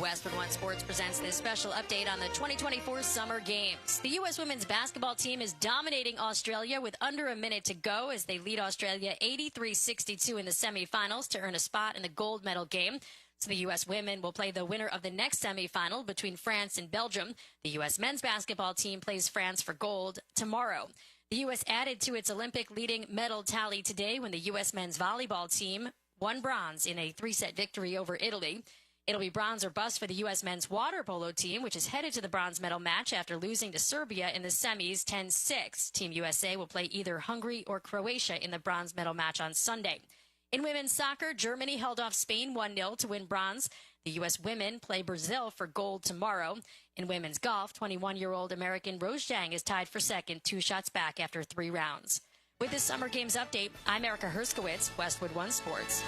Westwood One Sports presents this special update on the 2024 Summer Games. The U.S. women's basketball team is dominating Australia with under a minute to go as they lead Australia 83-62 in the semifinals to earn a spot in the gold medal game. So the U.S. women will play the winner of the next semifinal between France and Belgium. The U.S. men's basketball team plays France for gold tomorrow. The U.S. added to its Olympic leading medal tally today when the U.S. men's volleyball team won bronze in a 3-set victory over Italy. It'll be bronze or bust for the U.S. men's water polo team, which is headed to the bronze medal match after losing to Serbia in the semis 10-6. Team USA will play either Hungary or Croatia in the bronze medal match on Sunday. In women's soccer, Germany held off Spain 1-0 to win bronze. The U.S. women play Brazil for gold tomorrow. In women's golf, 21-year-old American Rose Zhang is tied for second, 2 shots back after 3 rounds. With this Summer Games update, I'm Erica Herskowitz, Westwood One Sports.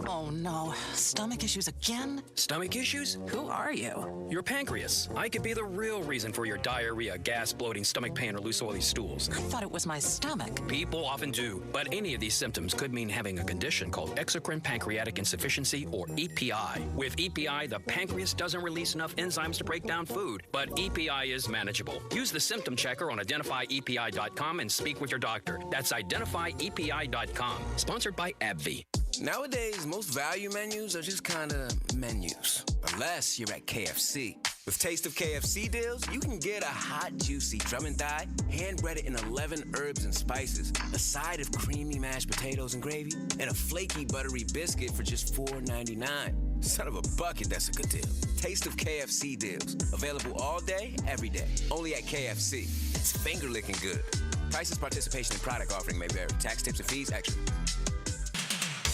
Oh no, stomach issues again? Stomach issues? Who are you? Your pancreas. I could be the real reason for your diarrhea, gas, bloating, stomach pain, or loose oily stools. I thought it was my stomach. People often do, but any of these symptoms could mean having a condition called exocrine pancreatic insufficiency, or EPI. With EPI, the pancreas doesn't release enough enzymes to break down food, but EPI is manageable. Use the symptom checker on identifyepi.com and speak with your doctor. That's identifyepi.com. Sponsored by AbbVie. Nowadays, most value menus are just kind of menus. Unless you're at KFC. With Taste of KFC deals, you can get a hot, juicy drum and thigh, hand-breaded in 11 herbs and spices, a side of creamy mashed potatoes and gravy, and a flaky, buttery biscuit for just $4.99. Son of a bucket, that's a good deal. Taste of KFC deals. Available all day, every day. Only at KFC. It's finger-licking good. Prices, participation, and product offering may vary. Tax, tips, and fees extra.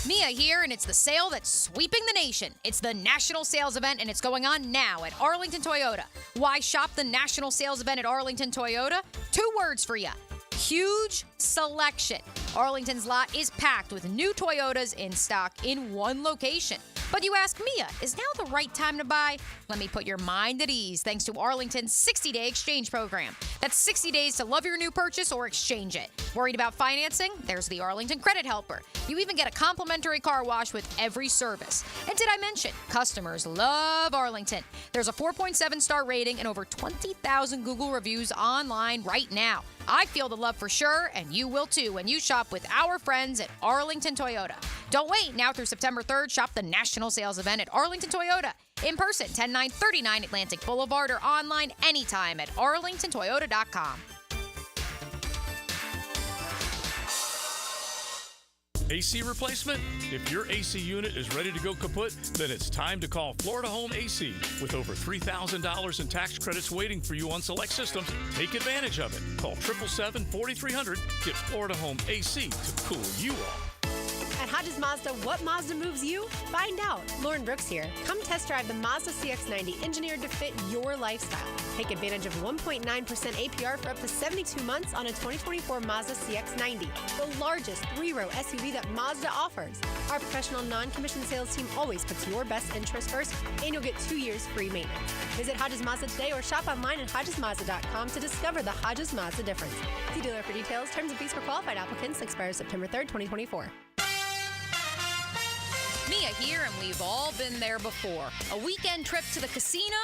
Mia here, and it's the sale that's sweeping the nation. It's the national sales event, and it's going on now at Arlington Toyota. Why shop the national sales event at Arlington Toyota? 2 words for you. Huge selection. Arlington's lot is packed with new Toyotas in stock in one location. But you ask Mia, is now the right time to buy? Let me put your mind at ease thanks to Arlington's 60-day exchange program. That's 60 days to love your new purchase or exchange it. Worried about financing? There's the Arlington Credit Helper. You even get a complimentary car wash with every service. And did I mention, customers love Arlington. There's a 4.7-star rating and over 20,000 Google reviews online right now. I feel the love for sure, and you will too when you shop with our friends at Arlington Toyota. Don't wait. Now through September 3rd, shop the national sales event at Arlington Toyota. In person, 10939 Atlantic Boulevard, or online anytime at arlingtontoyota.com. AC replacement? If your AC unit is ready to go kaput, then it's time to call Florida Home AC. With over $3,000 in tax credits waiting for you on select systems, take advantage of it. Call 777-4300. Get Florida Home AC to cool you off. At Hodges Mazda, what Mazda moves you? Find out. Lauren Brooks here. Come test drive the Mazda CX-90, engineered to fit your lifestyle. Take advantage of 1.9% APR for up to 72 months on a 2024 Mazda CX-90, the largest three-row SUV that Mazda offers. Our professional non-commissioned sales team always puts your best interest first, and you'll get 2 years free maintenance. Visit Hodges Mazda today or shop online at HodgesMazda.com to discover the Hodges Mazda difference. See dealer for details. Terms and fees for qualified applicants expire September 3rd, 2024. Mia here, and we've all been there before. A weekend trip to the casino?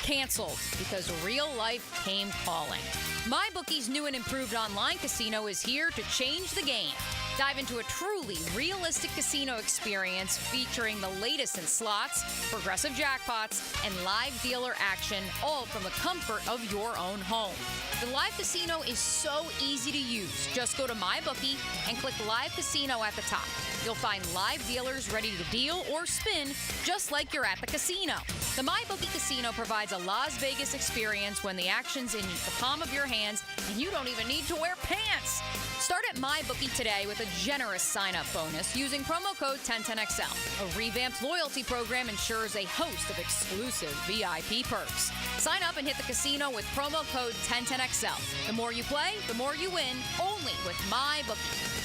Canceled because real life came calling. MyBookie's new and improved online casino is here to change the game. Dive into a truly realistic casino experience featuring the latest in slots, progressive jackpots, and live dealer action, all from the comfort of your own home. The live casino is so easy to use. Just go to MyBookie and click Live Casino at the top. You'll find live dealers ready to deal or spin just like you're at the casino. The MyBookie Casino provides a Las Vegas experience when the action's in the palm of your hands and you don't even need to wear pants. Start at MyBookie today with a generous sign-up bonus using promo code 1010XL. A revamped loyalty program ensures a host of exclusive VIP perks. Sign up and hit the casino with promo code 1010XL. The more you play, the more you win, only with MyBookie.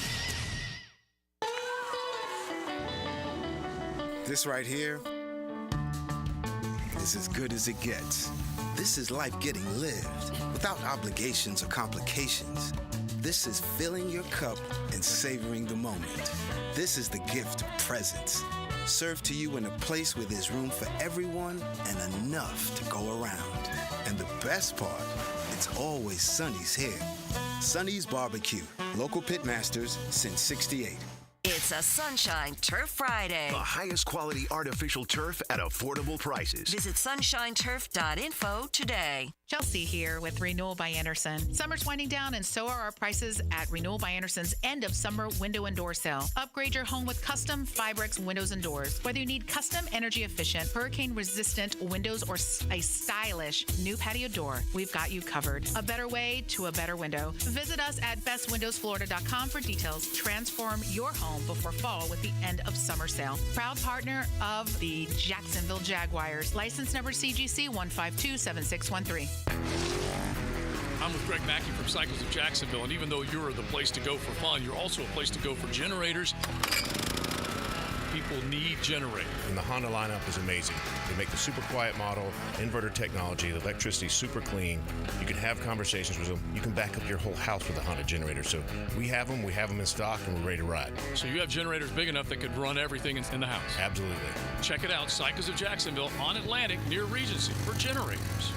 This right here is as good as it gets. This is life getting lived without obligations or complications. This is filling your cup and savoring the moment. This is the gift of presence, served to you in a place where there's room for everyone and enough to go around. And the best part, it's always Sonny's here. Sonny's Barbecue, local pit masters since '68. It's a Sunshine Turf Friday. The highest quality artificial turf at affordable prices. Visit sunshineturf.info today. Chelsea here with Renewal by Anderson. Summer's winding down, and so are our prices at Renewal by Anderson's end of summer window and door sale. Upgrade your home with custom Fibrix windows and doors. Whether you need custom, energy-efficient, hurricane-resistant windows or a stylish new patio door, we've got you covered. A better way to a better window. Visit us at bestwindowsflorida.com for details. Transform your home before fall with the end of summer sale. Proud partner of the Jacksonville Jaguars. License number CGC 1527613. I'm with Greg Mackey from Cycles of Jacksonville, and even though you're the place to go for fun, you're also a place to go for generators. People need generators. And the Honda lineup is amazing. They make the super quiet model, inverter technology, the electricity super clean. You can have conversations with them. You can back up your whole house with a Honda generator. So we have them in stock, and we're ready to ride. So you have generators big enough that could run everything in the house? Absolutely. Check it out, Cycles of Jacksonville on Atlantic near Regency for generators.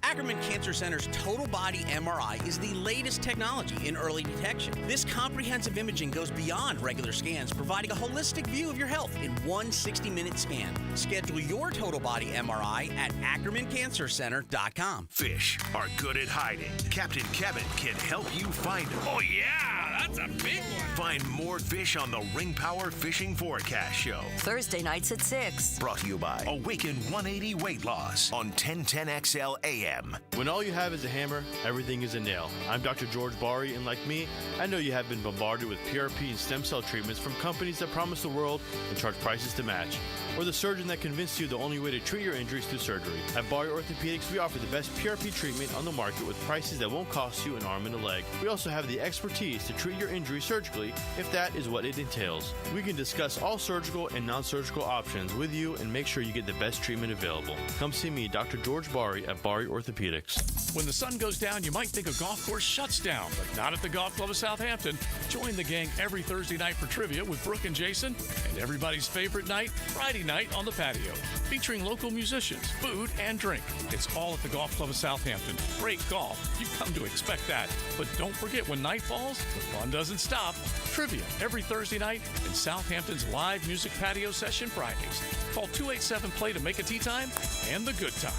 Ackerman Cancer Center's Total Body MRI is the latest technology in early detection. This comprehensive imaging goes beyond regular scans, providing a holistic view of your health in one 60-minute scan. Schedule your Total Body MRI at AckermanCancerCenter.com. Fish are good at hiding. Captain Kevin can help you find them. Oh, yeah, that's a big one. Find more fish on the Ring Power Fishing Forecast Show. Thursday nights at 6. Brought to you by Awaken 180 Weight Loss on 1010XL AM. When all you have is a hammer, everything is a nail. I'm Dr. George Bari, and like me, I know you have been bombarded with PRP and stem cell treatments from companies that promise the world and charge prices to match, or the surgeon that convinced you the only way to treat your injuries through surgery. At Bari Orthopedics, we offer the best PRP treatment on the market with prices that won't cost you an arm and a leg. We also have the expertise to treat your injury surgically if that is what it entails. We can discuss all surgical and non-surgical options with you and make sure you get the best treatment available. Come see me, Dr. George Bari at Bari Orthopedics. When the sun goes down, you might think a golf course shuts down, but not at the Golf Club of Southampton. Join the gang every Thursday night for trivia with Brooke and Jason, and everybody's favorite night, Friday night on the patio, featuring local musicians, food, and drink. It's all at the Golf Club of Southampton. Great golf. You've come to expect that. But don't forget, when night falls, the fun doesn't stop. Trivia every Thursday night and Southampton's live music patio session Fridays. Call 287-PLAY to make a tee time and the good time.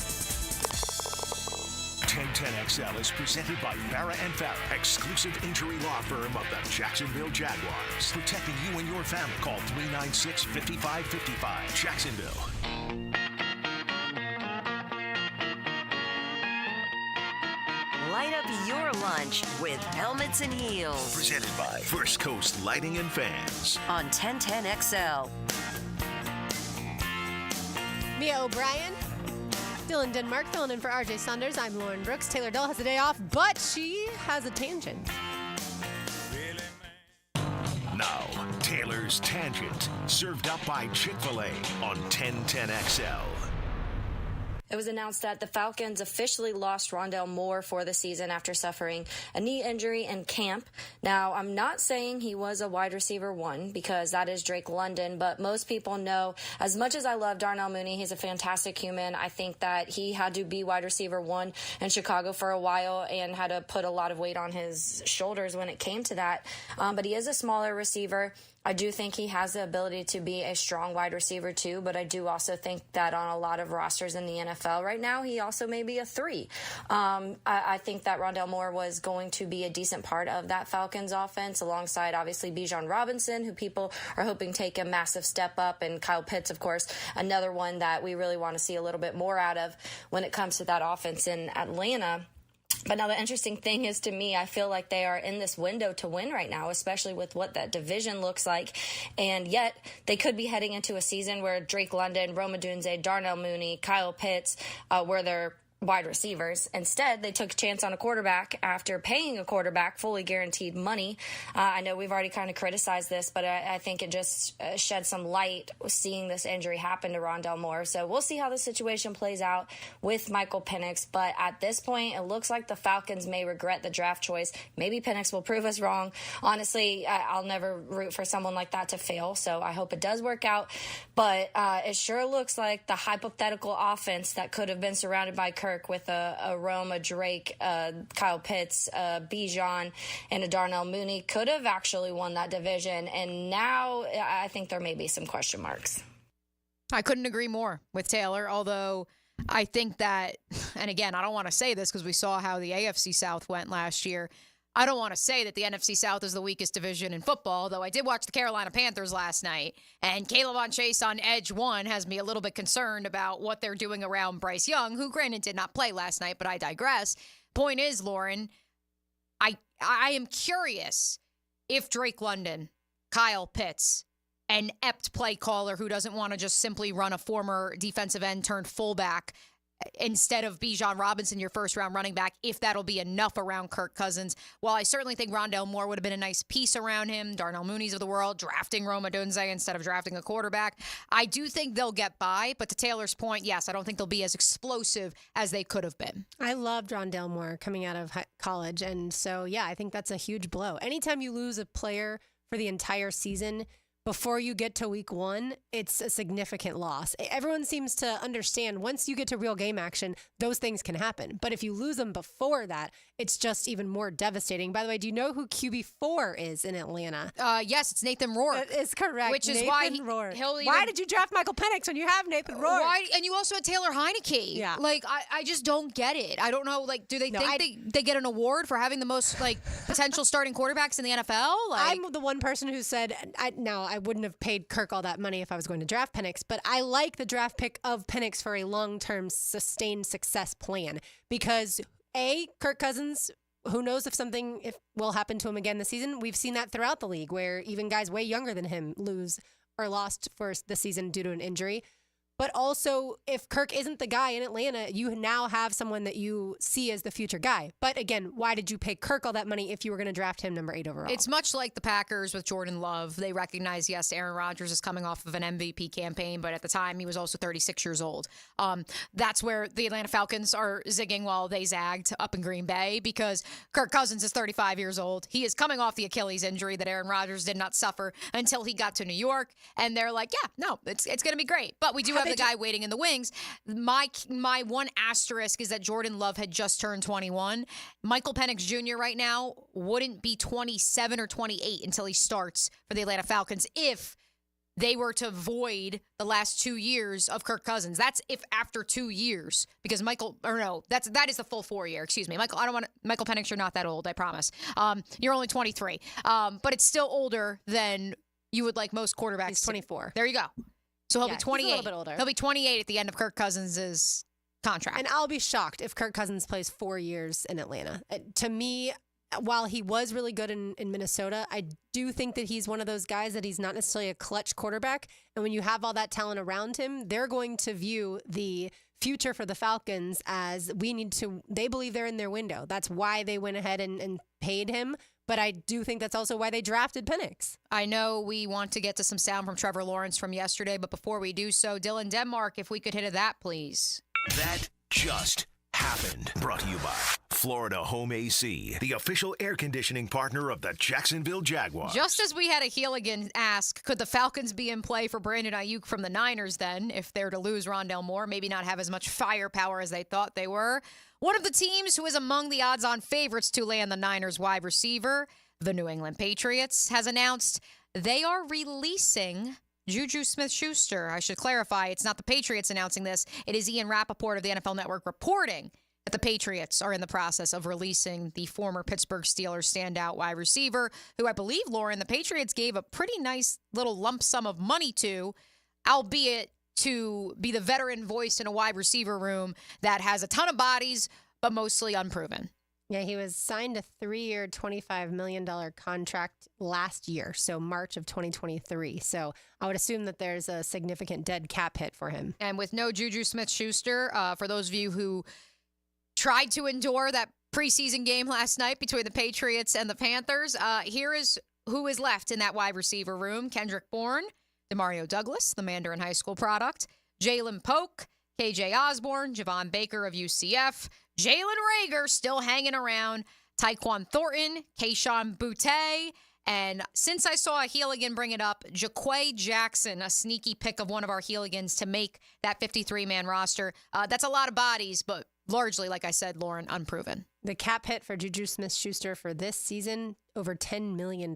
1010XL is presented by Farah and Farah, exclusive injury law firm of the Jacksonville Jaguars. Protecting you and your family. Call 396-5555. Jacksonville. Light up your lunch with Helmets and Heels. Presented by First Coast Lighting and Fans. On 1010XL. Mia O'Brien, Dylan Denmark filling in for RJ Saunders. I'm Lauren Brooks. Taylor Dell has a day off, but she has a tangent. Now, Taylor's Tangent, served up by Chick-fil-A on 1010XL. It was announced that the Falcons officially lost Rondale Moore for the season after suffering a knee injury in camp. Now, I'm not saying he was a wide receiver one because that is Drake London, but most people know, as much as I love Darnell Mooney, he's a fantastic human. I think that he had to be wide receiver one in Chicago for a while and had to put a lot of weight on his shoulders when it came to that. But he is a smaller receiver. I do think he has the ability to be a strong wide receiver too, but I do also think that on a lot of rosters in the NFL right now, he also may be a 3. I think that Rondale Moore was going to be a decent part of that Falcons offense alongside obviously Bijan Robinson, who people are hoping take a massive step up, and Kyle Pitts, of course, another one that we really want to see a little bit more out of when it comes to that offense in Atlanta. But now the interesting thing is, to me, I feel like they are in this window to win right now, especially with what that division looks like. And yet they could be heading into a season where Drake London, Rome Odunze, Darnell Mooney, Kyle Pitts were their wide receivers. Instead, they took a chance on a quarterback after paying a quarterback fully guaranteed money. I know we've already kind of criticized this, but I think it just shed some light seeing this injury happen to Rondale Moore. So we'll see how the situation plays out with Michael Penix. But at this point, it looks like the Falcons may regret the draft choice. Maybe Penix will prove us wrong. Honestly, I'll never root for someone like that to fail, so I hope it does work out. But it sure looks like the hypothetical offense that could have been surrounded by Kirk with a Rome, a Drake, Kyle Pitts, Bijan, and a Darnell Mooney could have actually won that division. And now I think there may be some question marks. I couldn't agree more with Taylor, although I think that, and again, I don't want to say this because we saw how the AFC South went last year. I don't want to say that the NFC South is the weakest division in football, though I did watch the Carolina Panthers last night, and Caleb on Chase on edge 1 has me a little bit concerned about what they're doing around Bryce Young, who granted did not play last night, but I digress. Point is, Lauren, I am curious if Drake London, Kyle Pitts, an apt play caller who doesn't want to just simply run a former defensive end turned fullback instead of Bijan Robinson, your first-round running back, if that'll be enough around Kirk Cousins. While I certainly think Rondale Moore would have been a nice piece around him, Darnell Mooney's of the world, drafting Rome Odunze instead of drafting a quarterback, I do think they'll get by. But to Taylor's point, yes, I don't think they'll be as explosive as they could have been. I loved Rondale Moore coming out of college, and so, yeah, I think that's a huge blow. Anytime you lose a player for the entire season, before you get to week 1, it's a significant loss. Everyone seems to understand once you get to real game action, those things can happen. But if you lose them before that, it's just even more devastating. By the way, do you know who QB4 is in Atlanta? Yes, it's Nathan Rourke. That is correct. Which is Nathan why he'll even... Why did you draft Michael Penix when you have Nathan Rourke? Why? And you also had Taylor Heineke. Yeah. Like, I just don't get it. I don't know. Like, do they think they get an award for having the most, like, potential starting quarterbacks in the NFL? Like, I'm the one person who said, I wouldn't have paid Kirk all that money if I was going to draft Penix, but I like the draft pick of Penix for a long-term sustained success plan because Kirk Cousins, who knows if will happen to him again this season. We've seen that throughout the league where even guys way younger than him lose or lost for the season due to an injury. But also, if Kirk isn't the guy in Atlanta, you now have someone that you see as the future guy. But again, why did you pay Kirk all that money if you were going to draft him number 8 overall? It's much like the Packers with Jordan Love. They recognize, yes, Aaron Rodgers is coming off of an MVP campaign, but at the time, he was also 36 years old. That's where the Atlanta Falcons are zigging while they zagged up in Green Bay because Kirk Cousins is 35 years old. He is coming off the Achilles injury that Aaron Rodgers did not suffer until he got to New York. And they're like, yeah, no, it's going to be great. But we do have the guy waiting in the wings. My one asterisk is that Jordan Love had just turned 21. Michael Penix Jr. right now wouldn't be 27 or 28 until he starts for the Atlanta Falcons if they were to void the last 2 years of Kirk Cousins. That's if after 2 years, because that is the full 4 year. Excuse me, Michael Penix, you're not that old, I promise. You're only 23, but it's still older than you would like most quarterbacks. He's 24. There you go. So he'll be 28. He's a little bit older. He'll be 28 at the end of Kirk Cousins' contract. And I'll be shocked if Kirk Cousins plays 4 years in Atlanta. To me, while he was really good in Minnesota, I do think that he's one of those guys that he's not necessarily a clutch quarterback. And when you have all that talent around him, they're going to view the future for the Falcons as they believe they're in their window. That's why they went ahead and paid him. But I do think that's also why they drafted Penix. I know we want to get to some sound from Trevor Lawrence from yesterday, but before we do so, Dylan Denmark, if we could hit that, please. That just happened. Brought to you by Florida Home AC, the official air conditioning partner of the Jacksonville Jaguars. Just as we had a Healigan ask, could the Falcons be in play for Brandon Ayuk from the Niners then, if they're to lose Rondale Moore, maybe not have as much firepower as they thought they were? One of the teams who is among the odds-on favorites to land the Niners wide receiver, the New England Patriots, has announced they are releasing Juju Smith-Schuster. I should clarify, it's not the Patriots announcing this. It is Ian Rappaport of the NFL Network reporting that the Patriots are in the process of releasing the former Pittsburgh Steelers standout wide receiver, who I believe, Lauren, the Patriots gave a pretty nice little lump sum of money to, albeit to be the veteran voice in a wide receiver room that has a ton of bodies, but mostly unproven. Yeah, he was signed a 3-year, $25 million contract last year, so March of 2023. So I would assume that there's a significant dead cap hit for him. And with no Juju Smith-Schuster, for those of you who tried to endure that preseason game last night between the Patriots and the Panthers, here is who is left in that wide receiver room. Kendrick Bourne, Demario Douglas, the Mandarin High School product, Jalen Polk, KJ Osborne, Javon Baker of UCF, Jalen Reagor still hanging around, Tyquan Thornton, Keyshawn Boutte, and since I saw a Healigan bring it up, Jaquay Jackson, a sneaky pick of one of our Healigans to make that 53-man roster. That's a lot of bodies, but largely, like I said, Lauren, unproven. The cap hit for Juju Smith-Schuster for this season, over $10 million.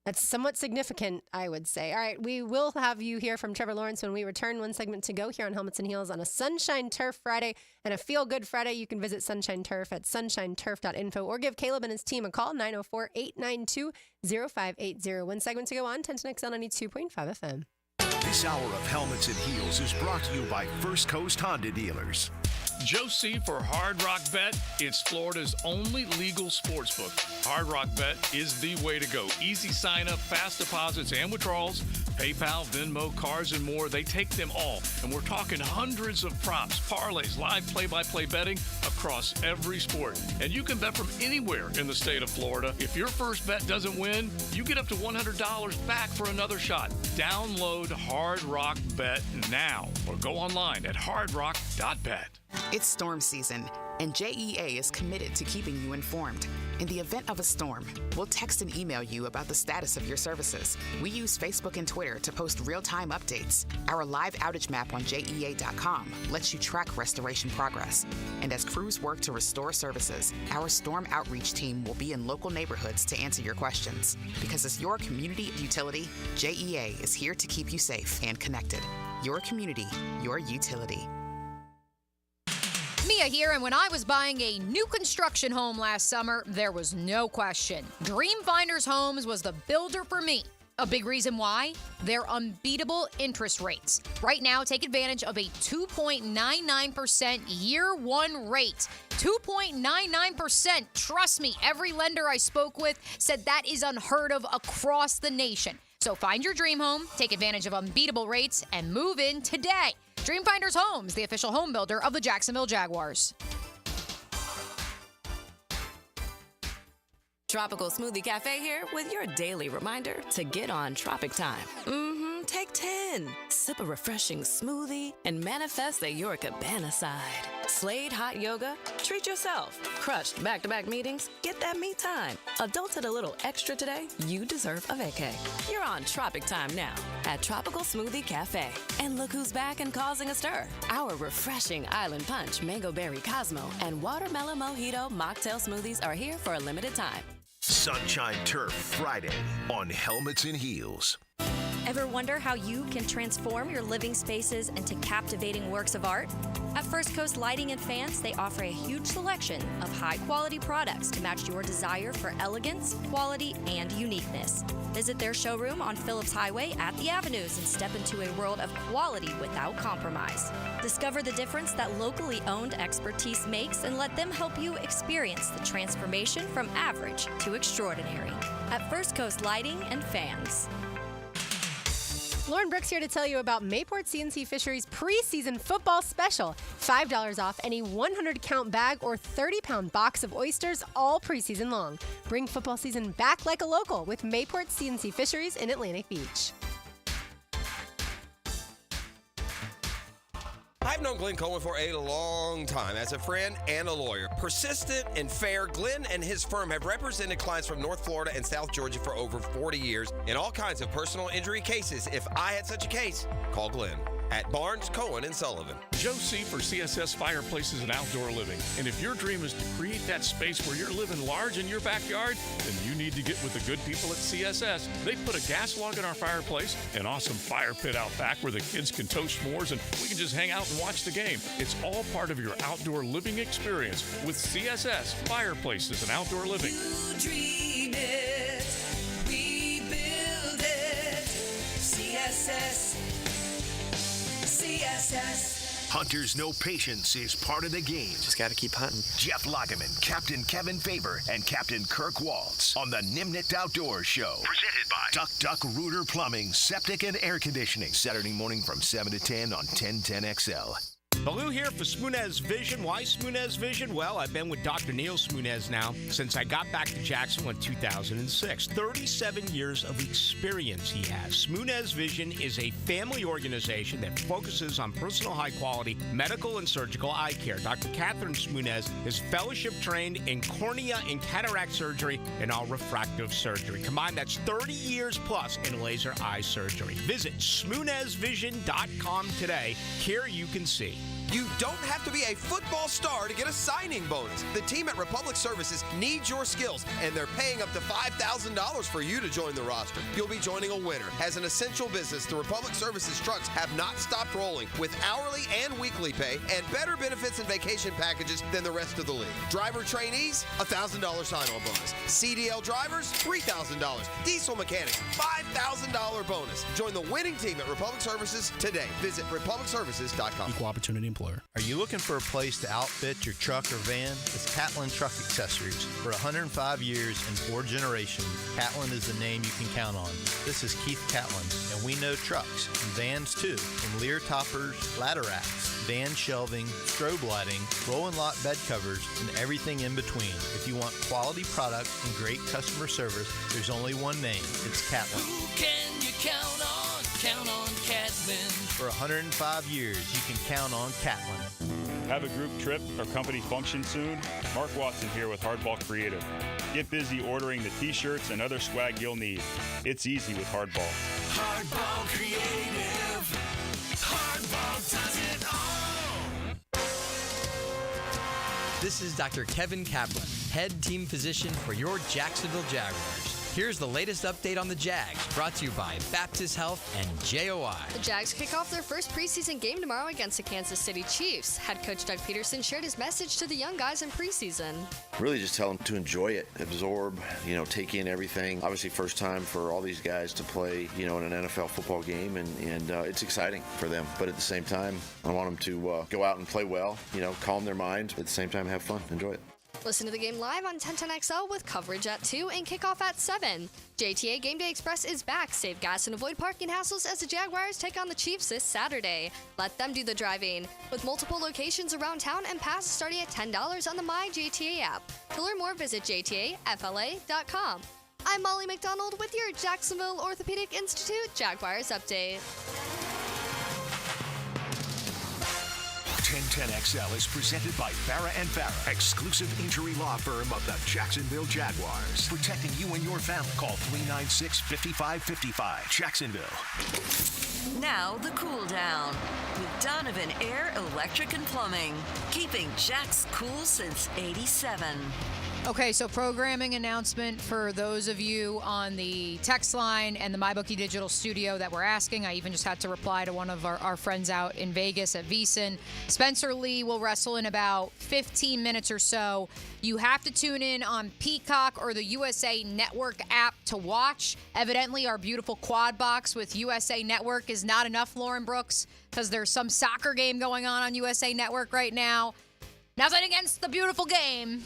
That's somewhat significant, I would say. All right, we will have you hear from Trevor Lawrence when we return. One segment to go here on Helmets and Heels on a Sunshine Turf Friday and a Feel Good Friday. You can visit Sunshine Turf at sunshineturf.info or give Caleb and his team a call, 904-892-0580. One segment to go on, 1010XL 92.5 FM. This hour of Helmets and Heels is brought to you by First Coast Honda Dealers. Joe C. for Hard Rock Bet. It's Florida's only legal sportsbook. Hard Rock Bet is the way to go. Easy sign up, fast deposits and withdrawals, PayPal, Venmo, cards, and more. They take them all. And we're talking hundreds of props, parlays, live play-by-play betting across every sport. And you can bet from anywhere in the state of Florida. If your first bet doesn't win, you get up to $100 back for another shot. Download Hard Rock Bet now or go online at hardrock.bet. It's storm season, and JEA is committed to keeping you informed. In the event of a storm, we'll text and email you about the status of your services. We use Facebook and Twitter to post real-time updates. Our live outage map on JEA.com lets you track restoration progress. And as crews work to restore services, our storm outreach team will be in local neighborhoods to answer your questions. Because as your community utility, JEA is here to keep you safe and connected. Your community, your utility. Mia here, and when I was buying a new construction home last summer, there was no question. Dreamfinders Homes was the builder for me. A big reason why? Their unbeatable interest rates. Right now, take advantage of a 2.99% year one rate. 2.99%. Trust me, every lender I spoke with said that is unheard of across the nation. So find your dream home, take advantage of unbeatable rates, and move in today. Dreamfinders Homes, the official home builder of the Jacksonville Jaguars. Tropical Smoothie Cafe here with your daily reminder to get on Tropic Time. Take 10. Sip a refreshing smoothie and manifest at your cabana side. Slade hot yoga? Treat yourself. Crushed back-to-back meetings? Get that me time. Adults at a little extra today? You deserve a vacay. You're on Tropic Time now at Tropical Smoothie Cafe. And look who's back and causing a stir. Our refreshing Island Punch, Mango Berry Cosmo, and Watermelon Mojito mocktail smoothies are here for a limited time. Sunshine Turf Friday on Helmets and Heels. Ever wonder how you can transform your living spaces into captivating works of art? At First Coast Lighting and Fans, they offer a huge selection of high-quality products to match your desire for elegance, quality, and uniqueness. Visit their showroom on Phillips Highway at the Avenues and step into a world of quality without compromise. Discover the difference that locally owned expertise makes and let them help you experience the transformation from average to extraordinary at First Coast Lighting and Fans. Lauren Brooks here to tell you about Mayport CNC Fisheries preseason football special. $5 off any 100-count bag or 30-pound box of oysters all preseason long. Bring football season back like a local with Mayport CNC Fisheries in Atlantic Beach. I've known Glenn Coleman for a long time as a friend and a lawyer. Persistent and fair, Glenn and his firm have represented clients from North Florida and South Georgia for over 40 years in all kinds of personal injury cases. If I had such a case, call Glenn at Barnes, Cohen, and Sullivan. Joe C. for CSS Fireplaces and Outdoor Living. And if your dream is to create that space where you're living large in your backyard, then you need to get with the good people at CSS. They put a gas log in our fireplace, an awesome fire pit out back where the kids can toast s'mores, and we can just hang out and watch the game. It's all part of your outdoor living experience with CSS Fireplaces and Outdoor Living. You dream it, we build it. CSS. Hunters know patience is part of the game. Just got to keep hunting. Jeff Lageman, Captain Kevin Faber, and Captain Kirk Waltz on the Nimnicht Outdoors Show. Presented by Duck Duck Rooter Plumbing, Septic and Air Conditioning. Saturday morning from 7 to 10 on 1010XL. Baloo here for Smoonez Vision. Why Smoonez Vision? Well, I've been with Dr. Neil Smoonez now since I got back to Jacksonville in 2006. 37 years of experience he has. Smoonez Vision is a family organization that focuses on personal high-quality medical and surgical eye care. Dr. Catherine Smoonez is fellowship trained in cornea and cataract surgery and all refractive surgery. Combined, that's 30 years plus in laser eye surgery. Visit SmoonezVision.com today. Care you can see. You don't have to be a football star to get a signing bonus. The team at Republic Services needs your skills, and they're paying up to $5,000 for you to join the roster. You'll be joining a winner. As an essential business, the Republic Services trucks have not stopped rolling with hourly and weekly pay and better benefits and vacation packages than the rest of the league. Driver trainees, $1,000 sign-on bonus. CDL drivers, $3,000. Diesel mechanics, $5,000 bonus. Join the winning team at Republic Services today. Visit republicservices.com. Equal opportunity employer. Are you looking for a place to outfit your truck or van? It's Catlin Truck Accessories. For 105 years and 4 generations, Catlin is the name you can count on. This is Keith Catlin, and we know trucks and vans too, from Lear toppers, ladder racks, van shelving, strobe lighting, roll and lock bed covers, and everything in between. If you want quality product and great customer service, there's only one name. It's Catlin. Who can you count on? Count on Catlin. For 105 years, you can count on Catlin. Have a group trip or company function soon? Mark Watson here with Hardball Creative. Get busy ordering the t-shirts and other swag you'll need. It's easy with Hardball. Hardball Creative. Hardball does it all. This is Dr. Kevin Kaplan, head team physician for your Jacksonville Jaguars. Here's the latest update on the Jags, brought to you by Baptist Health and JOI. The Jags kick off their first preseason game tomorrow against the Kansas City Chiefs. Head coach Doug Peterson shared his message to the young guys in preseason. Really just tell them to enjoy it, absorb, take in everything. Obviously first time for all these guys to play, in an NFL football game, and it's exciting for them. But at the same time, I want them to go out and play well, calm their mind, at the same time have fun, enjoy it. Listen to the game live on 1010XL with coverage at 2 and kickoff at 7. JTA Game Day Express is back. Save gas and avoid parking hassles as the Jaguars take on the Chiefs this Saturday. Let them do the driving. With multiple locations around town and passes starting at $10 on the My JTA app. To learn more, visit jtafla.com. I'm Molly McDonald with your Jacksonville Orthopedic Institute Jaguars update. 1010XL is presented by Farah & Farah, exclusive injury law firm of the Jacksonville Jaguars. Protecting you and your family. Call 396-5555. Jacksonville. Now the cool down with Donovan Air, Electric and Plumbing. Keeping Jack's cool since '87. Okay, so programming announcement for those of you on the text line and the MyBookie Digital Studio that were asking. I even just had to reply to one of our friends out in Vegas at VSiN. Spencer Lee will wrestle in about 15 minutes or so. You have to tune in on Peacock or the USA Network app to watch. Evidently, our beautiful quad box with USA Network is not enough, Lauren Brooks, because there's some soccer game going on USA Network right now. Nothing against the beautiful game.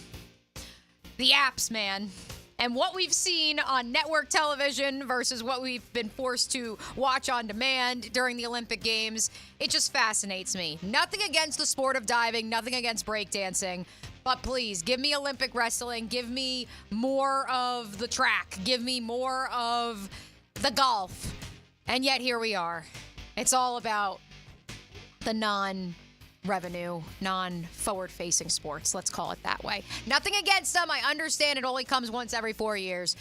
The apps, man. And what we've seen on network television versus what we've been forced to watch on demand during the Olympic Games, it just fascinates me. Nothing against the sport of diving, nothing against breakdancing, but please, give me Olympic wrestling, give me more of the track, give me more of the golf. And yet here we are. It's all about the non-revenue, non-forward-facing sports. Let's call it that way. Nothing against them. I understand it only comes once every 4 years.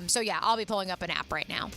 So, yeah, I'll be pulling up an app right now.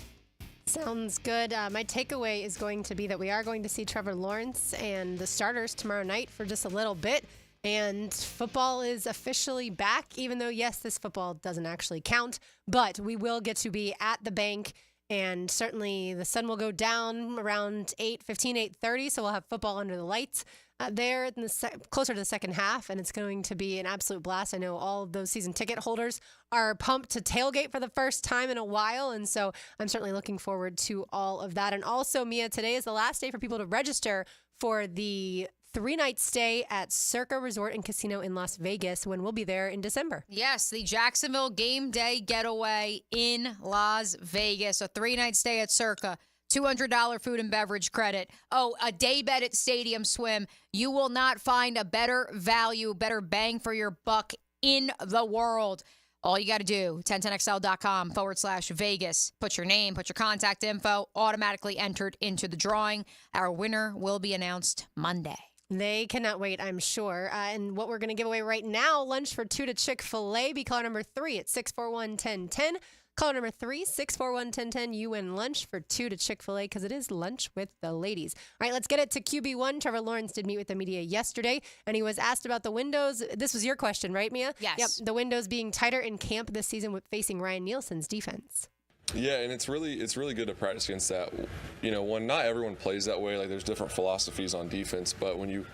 Sounds good. My takeaway is going to be that we are going to see Trevor Lawrence and the starters tomorrow night for just a little bit. And football is officially back, even though, yes, this football doesn't actually count. But we will get to be at the bank. And certainly the sun will go down around 8:15, 8:30. So we'll have football under the lights there in closer to the second half. And it's going to be an absolute blast. I know all of those season ticket holders are pumped to tailgate for the first time in a while. And so I'm certainly looking forward to all of that. And also, Mia, today is the last day for people to register for the 3-night stay at Circa Resort and Casino in Las Vegas when we'll be there in December. Yes, the Jacksonville Game Day Getaway in Las Vegas. A 3-night stay at Circa. $200 food and beverage credit. Oh, a day bed at Stadium Swim. You will not find a better value, better bang for your buck in the world. All you got to do, 1010XL.com/Vegas. Put your name, put your contact info, automatically entered into the drawing. Our winner will be announced Monday. They cannot wait, I'm sure. And what we're going to give away right now, lunch for 2 to Chick-fil-A. Be caller number 3 at 641-1010. Caller number 3, 641-1010. You win lunch for 2 to Chick-fil-A because it is lunch with the ladies. All right, let's get it to QB1. Trevor Lawrence did meet with the media yesterday, and he was asked about the windows. This was your question, right, Mia? Yes. Yep, the windows being tighter in camp this season with facing Ryan Nielsen's defense. Yeah, and it's really good to practice against that. You know, not everyone plays that way. Like, there's different philosophies on defense, but when you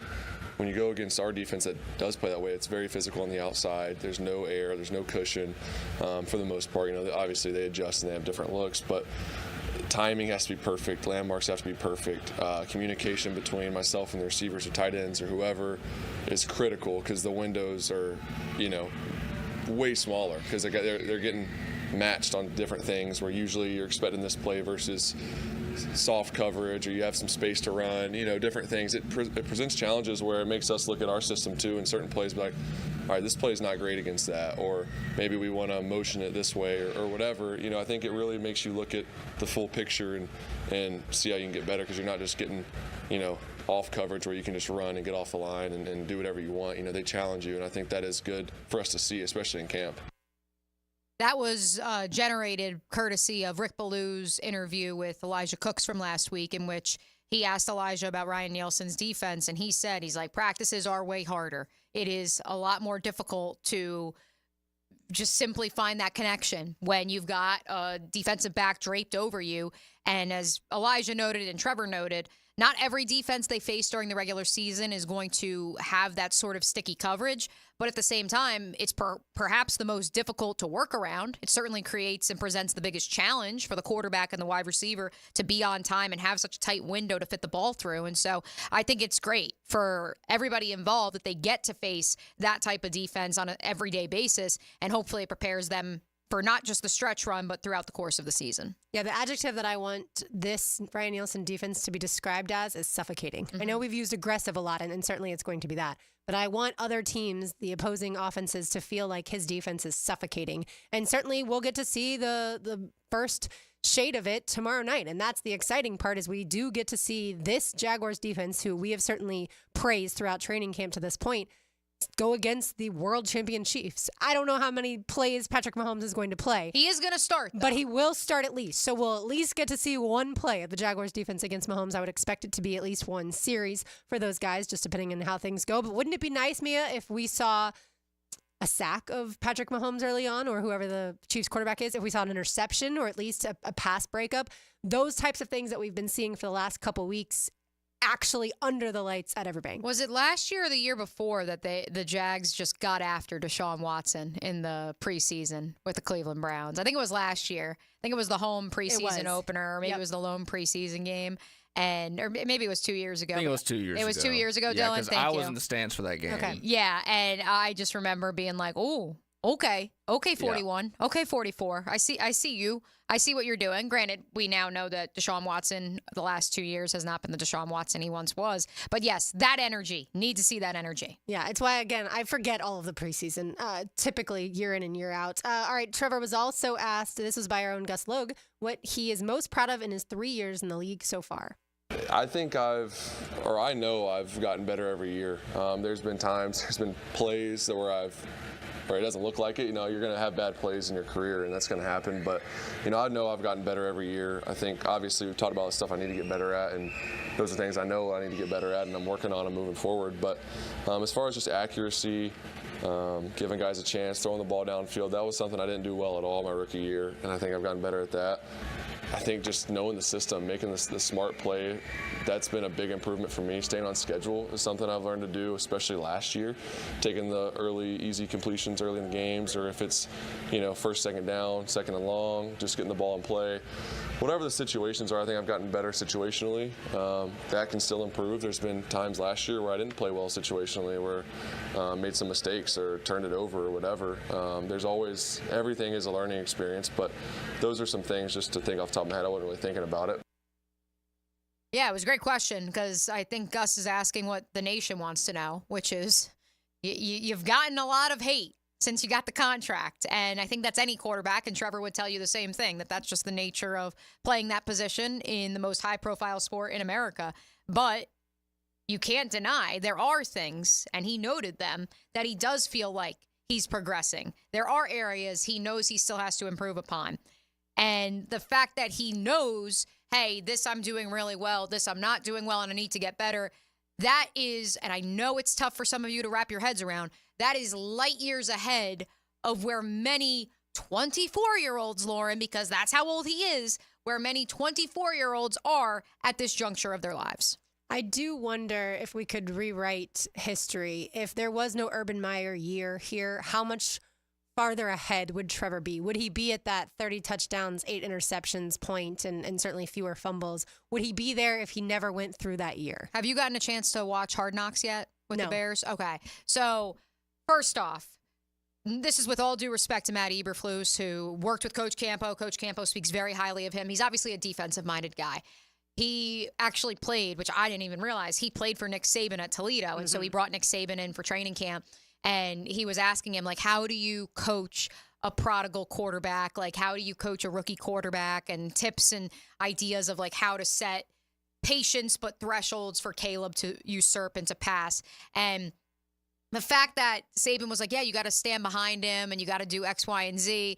go against our defense that does play that way, it's very physical on the outside. There's no air, there's no cushion for the most part. You know, obviously they adjust and they have different looks, but timing has to be perfect. Landmarks have to be perfect. Communication between myself and the receivers or tight ends or whoever is critical because the windows are, you know, way smaller because they're getting matched on different things where usually you're expecting this play versus soft coverage or you have some space to run, you know, different things. It presents challenges where it makes us look at our system too in certain plays, be like, all right, this play is not great against that, or maybe we want to motion it this way or whatever. You know, I think it really makes you look at the full picture and see how you can get better because you're not just getting, you know, off coverage where you can just run and get off the line and do whatever you want. You know, they challenge you, and I think that is good for us to see, especially in camp. That was generated courtesy of Rick Ballou's interview with Elijah Cooks from last week, in which he asked Elijah about Ryan Nielsen's defense, and he said, he's like, practices are way harder. It is a lot more difficult to just simply find that connection when you've got a defensive back draped over you. And as Elijah noted and Trevor noted, not every defense they face during the regular season is going to have that sort of sticky coverage, but at the same time, it's perhaps the most difficult to work around. It certainly creates and presents the biggest challenge for the quarterback and the wide receiver to be on time and have such a tight window to fit the ball through. And so I think it's great for everybody involved that they get to face that type of defense on an everyday basis, and hopefully it prepares them for not just the stretch run, but throughout the course of the season. Yeah, the adjective that I want this Ryan Nielsen defense to be described as is suffocating. Mm-hmm. I know we've used aggressive a lot, and certainly it's going to be that. But I want other teams, the opposing offenses, to feel like his defense is suffocating. And certainly we'll get to see the first shade of it tomorrow night. And that's the exciting part, is we do get to see this Jaguars defense, who we have certainly praised throughout training camp to this point, go against the world champion Chiefs. I don't know how many plays Patrick Mahomes is going to play. He is going to start, though. But he will start at least. So we'll at least get to see one play of the Jaguars defense against Mahomes. I would expect it to be at least one series for those guys, just depending on how things go. But wouldn't it be nice, Mia, if we saw a sack of Patrick Mahomes early on, or whoever the Chiefs quarterback is, if we saw an interception or at least a pass breakup, those types of things that we've been seeing for the last couple weeks actually under the lights at Everbank. Was it last year or the year before that the Jags just got after Deshaun Watson in the preseason with the Cleveland Browns? I think it was last year. I think it was the home preseason opener, or maybe it was the lone preseason game. Or maybe it was 2 years ago. I think it was 2 years ago. It was 2 years ago, yeah, Dylan. Thank I was in the stands for that game. Okay. Yeah, and I just remember being like, "Oh, okay, 41, okay, 44. I see you. I see what you're doing." Granted, we now know that Deshaun Watson the last 2 years has not been the Deshaun Watson he once was. But yes, that energy. Need to see that energy. Yeah, it's why, again, I forget all of the preseason, typically year in and year out. All right, Trevor was also asked, this was by our own Gus Logue, what he is most proud of in his 3 years in the league so far. I think I know I've gotten better every year. There's been plays where it doesn't look like it. You're going to have bad plays in your career, and that's going to happen. But, I know I've gotten better every year. I think, obviously, we've talked about the stuff I need to get better at, and those are things I know I need to get better at, and I'm working on them moving forward. But as far as just accuracy, giving guys a chance, throwing the ball downfield, that was something I didn't do well at all my rookie year, and I think I've gotten better at that. I think just knowing the system, making the smart play, that's been a big improvement for me. Staying on schedule is something I've learned to do, especially last year. Taking the early, easy completions early in the games, or if it's, first, second down, second and long, just getting the ball in play. Whatever the situations are, I think I've gotten better situationally. That can still improve. There's been times last year where I didn't play well situationally, where made some mistakes or turned it over or whatever. Everything is a learning experience, but those are some things just to think off the top of my head. I wasn't really thinking about it. Yeah, it was a great question, because I think Gus is asking what the nation wants to know, which is you've gotten a lot of hate since you got the contract. And I think that's any quarterback, and Trevor would tell you the same thing, that's just the nature of playing that position in the most high-profile sport in America. But you can't deny there are things, and he noted them, that he does feel like he's progressing. There are areas he knows he still has to improve upon. And the fact that he knows, hey, this I'm doing really well, this I'm not doing well, and I need to get better, that is, and I know it's tough for some of you to wrap your heads around, that is light years ahead of where many 24-year-olds, Lauren, because that's how old he is, where many 24-year-olds are at this juncture of their lives. I do wonder if we could rewrite history. If there was no Urban Meyer year here, how much farther ahead would Trevor be? Would he be at that 30 touchdowns, 8 interceptions point and certainly fewer fumbles? Would he be there if he never went through that year? Have you gotten a chance to watch Hard Knocks yet with the Bears? Okay. So, first off, this is with all due respect to Matt Eberflus, who worked with Coach Campo. Coach Campo speaks very highly of him. He's obviously a defensive-minded guy. He actually played, which I didn't even realize, he played for Nick Saban at Toledo, and so he brought Nick Saban in for training camp. And he was asking him, how do you coach a prodigal quarterback? How do you coach a rookie quarterback? And tips and ideas of, how to set patience but thresholds for Caleb to usurp and to pass. And the fact that Saban was yeah, you got to stand behind him and you got to do X, Y, and Z.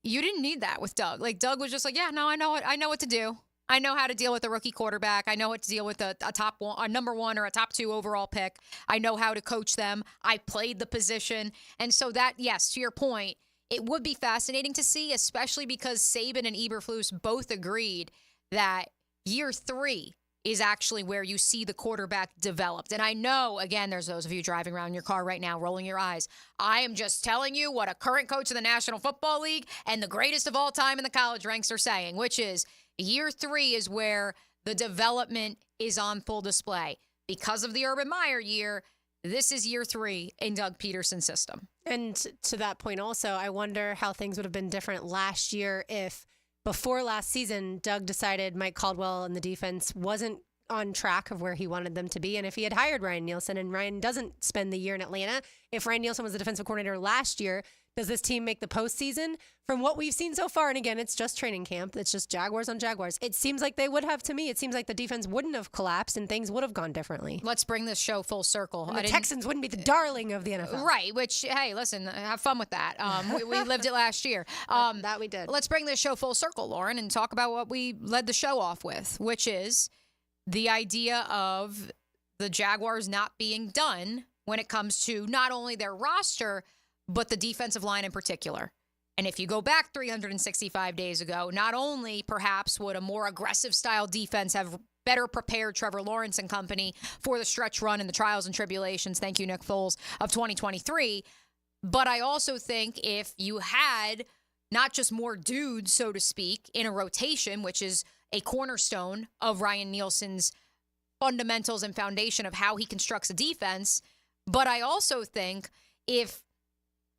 You didn't need that with Doug. Doug was just yeah, no, I know what to do. I know how to deal with a rookie quarterback. I know what to deal with a top one, a number one or a top 2 overall pick. I know how to coach them. I played the position. And so that, yes, to your point, it would be fascinating to see, especially because Saban and Eberflus both agreed that year 3 is actually where you see the quarterback developed. And I know, again, there's those of you driving around in your car right now rolling your eyes. I am just telling you what a current coach of the National Football League and the greatest of all time in the college ranks are saying, which is year 3 is where the development is on full display. Because of the Urban Meyer year, this is year 3 in Doug Peterson's system. And to that point also, I wonder how things would have been different last year if before last season, Doug decided Mike Caldwell and the defense wasn't on track of where he wanted them to be. And if he had hired Ryan Nielsen and Ryan doesn't spend the year in Atlanta, if Ryan Nielsen was the defensive coordinator last year, does this team make the postseason? From what we've seen so far, and again, it's just training camp. It's just Jaguars on Jaguars. It seems like they would have to me. It seems like the defense wouldn't have collapsed and things would have gone differently. Let's bring this show full circle. And the Texans wouldn't be the darling of the NFL. Right, which, hey, listen, have fun with that. We lived it last year. That we did. Let's bring this show full circle, Lauren, and talk about what we led the show off with, which is the idea of the Jaguars not being done when it comes to not only their roster, but the defensive line in particular. And if you go back 365 days ago, not only perhaps would a more aggressive style defense have better prepared Trevor Lawrence and company for the stretch run and the trials and tribulations, thank you, Nick Foles, of 2023, but I also think if you had not just more dudes, so to speak, in a rotation, which is a cornerstone of Ryan Nielsen's fundamentals and foundation of how he constructs a defense, but I also think if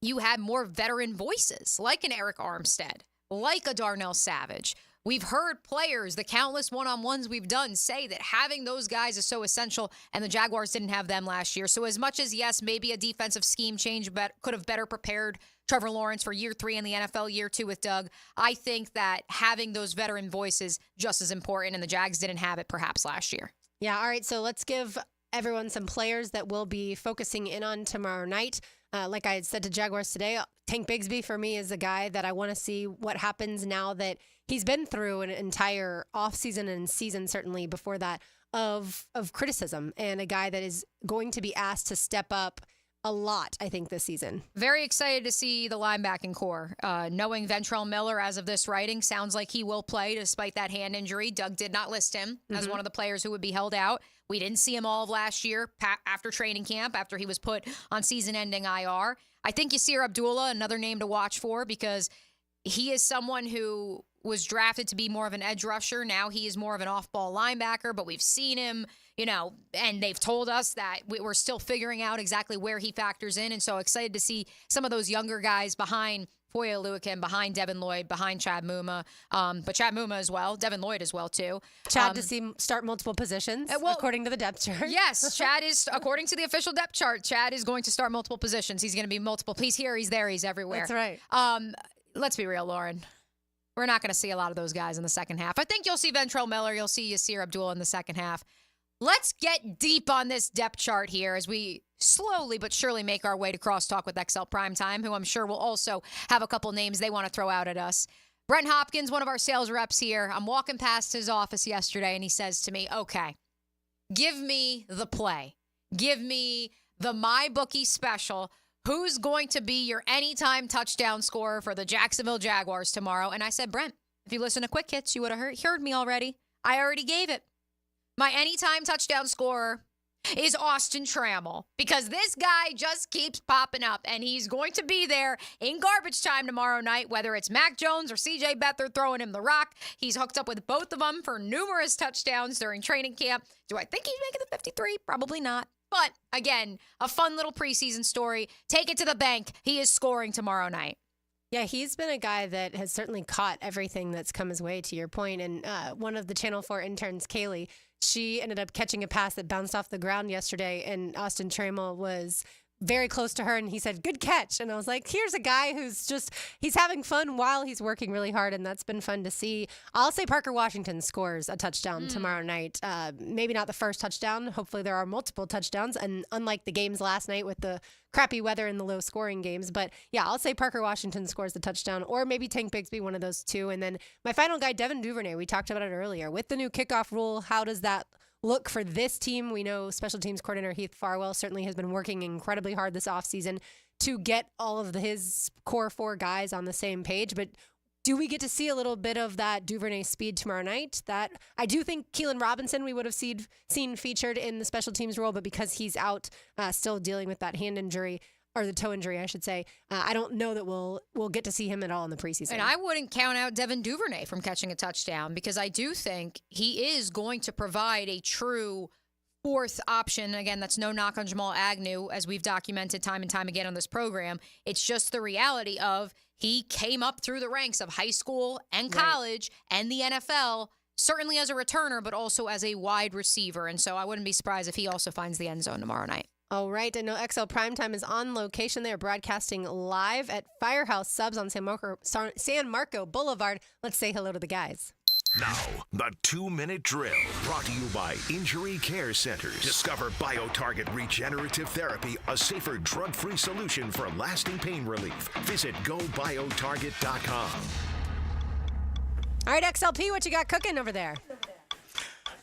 you had more veteran voices, like an Eric Armstead, like a Darnell Savage. We've heard players, the countless one-on-ones we've done, say that having those guys is so essential, and the Jaguars didn't have them last year. So as much as, yes, maybe a defensive scheme change could have better prepared Trevor Lawrence for year 3 in the NFL, year 2 with Doug, I think that having those veteran voices just as important, and the Jags didn't have it perhaps last year. Yeah, all right, so let's give everyone some players that we'll be focusing in on tomorrow night. Like I had said to Jaguars today, Tank Bigsby for me is a guy that I want to see what happens now that he's been through an entire offseason and season, certainly before that, of criticism, and a guy that is going to be asked to step up a lot, I think, this season. Very excited to see the linebacking core. Knowing Ventrell Miller, as of this writing, sounds like he will play despite that hand injury. Doug did not list him as one of the players who would be held out. We didn't see him all of last year after training camp, after he was put on season-ending IR. I think Yasir Abdullah, another name to watch for, because he is someone who was drafted to be more of an edge rusher. Now he is more of an off-ball linebacker, but we've seen him, and they've told us that we're still figuring out exactly where he factors in. And so excited to see some of those younger guys behind Foye Oluokun, behind Devin Lloyd, behind Chad Muma, but Chad Muma as well, Devin Lloyd as well, too. Chad to see start multiple positions, according to the depth chart. Yes, Chad is, according to the official depth chart, Chad is going to start multiple positions. He's going to be multiple. He's here, he's there, he's everywhere. That's right. Let's be real, Lauren. We're not going to see a lot of those guys in the second half. I think you'll see Ventrell Miller, you'll see Yasir Abdullah in the second half. Let's get deep on this depth chart here as we slowly but surely make our way to Crosstalk with XL Primetime, who I'm sure will also have a couple names they want to throw out at us. Brent Hopkins, one of our sales reps here, I'm walking past his office yesterday, and he says to me, okay, give me the play. Give me the MyBookie special. Who's going to be your anytime touchdown scorer for the Jacksonville Jaguars tomorrow? And I said, Brent, if you listen to Quick Hits, you would have heard me already. I already gave it. My anytime touchdown scorer is Austin Trammell, because this guy just keeps popping up, and he's going to be there in garbage time tomorrow night, whether it's Mac Jones or C.J. Beathard throwing him the rock. He's hooked up with both of them for numerous touchdowns during training camp. Do I think he's making the 53? Probably not. But, again, a fun little preseason story. Take it to the bank. He is scoring tomorrow night. Yeah, he's been a guy that has certainly caught everything that's come his way, to your point. And one of the Channel 4 interns, Kaylee, she ended up catching a pass that bounced off the ground yesterday, and Austin Trammell was very close to her, and he said, good catch. And I was like, here's a guy who's he's having fun while he's working really hard, and that's been fun to see. I'll say Parker Washington scores a touchdown tomorrow night. Maybe not the first touchdown. Hopefully there are multiple touchdowns, and unlike the games last night with the crappy weather and the low scoring games. But yeah, I'll say Parker Washington scores the touchdown, or maybe Tank Bigsby, one of those two. And then my final guy, Devin Duvernay, we talked about it earlier. With the new kickoff rule, how does that look for this team? We know special teams coordinator Heath Farwell certainly has been working incredibly hard this offseason to get all of his core 4 guys on the same page. But do we get to see a little bit of that Duvernay speed tomorrow night? That I do think Keelan Robinson we would have seen featured in the special teams role, but because he's out still dealing with that hand injury, or the toe injury, I should say, I don't know that we'll get to see him at all in the preseason. And I wouldn't count out Devin Duvernay from catching a touchdown, because I do think he is going to provide a true fourth option. Again, that's no knock on Jamal Agnew, as we've documented time and time again on this program. It's just the reality of he came up through the ranks of high school and college and the NFL, certainly as a returner, but also as a wide receiver. And so I wouldn't be surprised if he also finds the end zone tomorrow night. All right. I know XL Primetime is on location. They are broadcasting live at Firehouse Subs on San Marco Boulevard. Let's say hello to the guys. Now, the 2-minute drill, brought to you by Injury Care Centers. Discover BioTarget Regenerative Therapy, a safer drug-free solution for lasting pain relief. Visit GoBioTarget.com. All right, XLP, what you got cooking over there?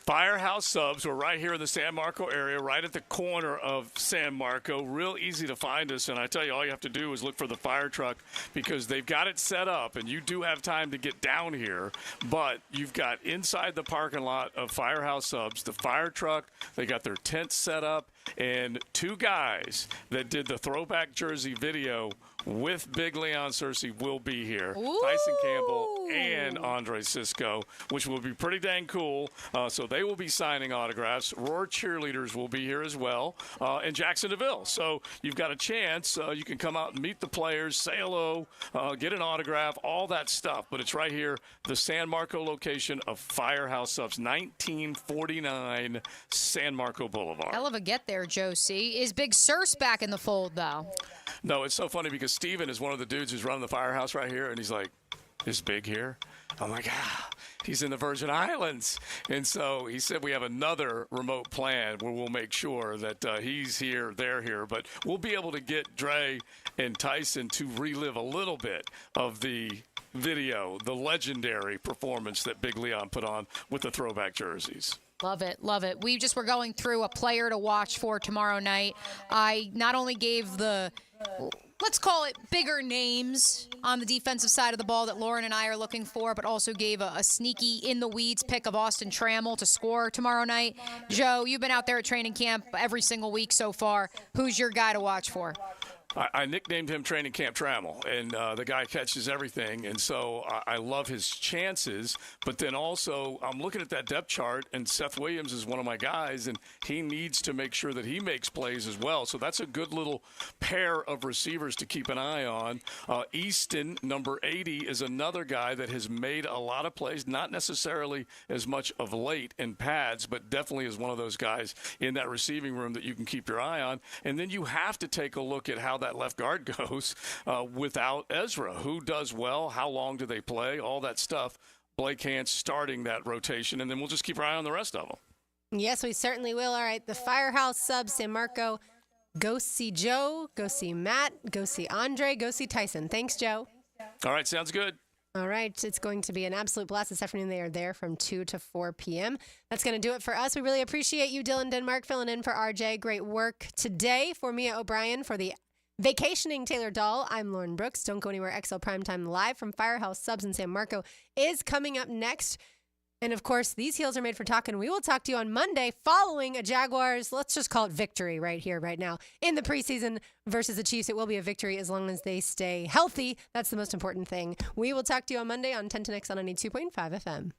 Firehouse Subs. We're right here in the San Marco area, right at the corner of San Marco. Real easy to find us, and I tell you, all you have to do is look for the fire truck because they've got it set up, and you do have time to get down here, but you've got inside the parking lot of Firehouse Subs, the fire truck, they got their tent set up, and two guys that did the throwback jersey video with Big Leon Searcy will be here. Ooh. Tyson Campbell and Andre Sisco, which will be pretty dang cool. So they will be signing autographs. Roar cheerleaders will be here as well, and Jackson DeVille. So you've got a chance. You can come out and meet the players, say hello, get an autograph, all that stuff. But it's right here, the San Marco location of Firehouse Subs, 1949 San Marco Boulevard. Hell of a get there, Joe C. Is Big Surse back in the fold, though? No, it's so funny because Steven is one of the dudes who's running the firehouse right here, and he's like, is Big here? I'm like, he's in the Virgin Islands. And so he said we have another remote plan where we'll make sure that he's here, they're here. But we'll be able to get Dre and Tyson to relive a little bit of the video, the legendary performance that Big Leon put on with the throwback jerseys. Love it, love it. We just were going through a player to watch for tomorrow night. I not only gave the, let's call it bigger names on the defensive side of the ball that Lauren and I are looking for, but also gave a sneaky in-the-weeds pick of Austin Trammell to score tomorrow night. Joe, you've been out there at training camp every single week so far. Who's your guy to watch for? I nicknamed him Training Camp Trammell, and the guy catches everything, and so I love his chances. But then also, I'm looking at that depth chart, and Seth Williams is one of my guys, and he needs to make sure that he makes plays as well. So that's a good little pair of receivers to keep an eye on. Easton, number 80, is another guy that has made a lot of plays, not necessarily as much of late in pads, but definitely is one of those guys in that receiving room that you can keep your eye on. And then you have to take a look at how that left guard goes without Ezra. Who does well? How long do they play? All that stuff. Blake Hance starting that rotation, and then we'll just keep our eye on the rest of them. Yes, we certainly will. All right, the Firehouse Sub, San Marco. Go see Joe. Go see Matt. Go see Andre. Go see Tyson. Thanks, Joe. All right, sounds good. All right, it's going to be an absolute blast this afternoon. They are there from 2 to 4 p.m. That's going to do it for us. We really appreciate you, Dylan Denmark, filling in for RJ. Great work today. For Mia O'Brien, for the Vacationing Taylor Dahl, I'm Lauren Brooks. Don't go anywhere. XL Primetime live from Firehouse Subs in San Marco is coming up next. And, of course, these heels are made for talking. We will talk to you on Monday following a Jaguars, let's just call it victory right here, right now. In the preseason versus the Chiefs, it will be a victory as long as they stay healthy. That's the most important thing. We will talk to you on Monday on 1010X on 92.5 FM.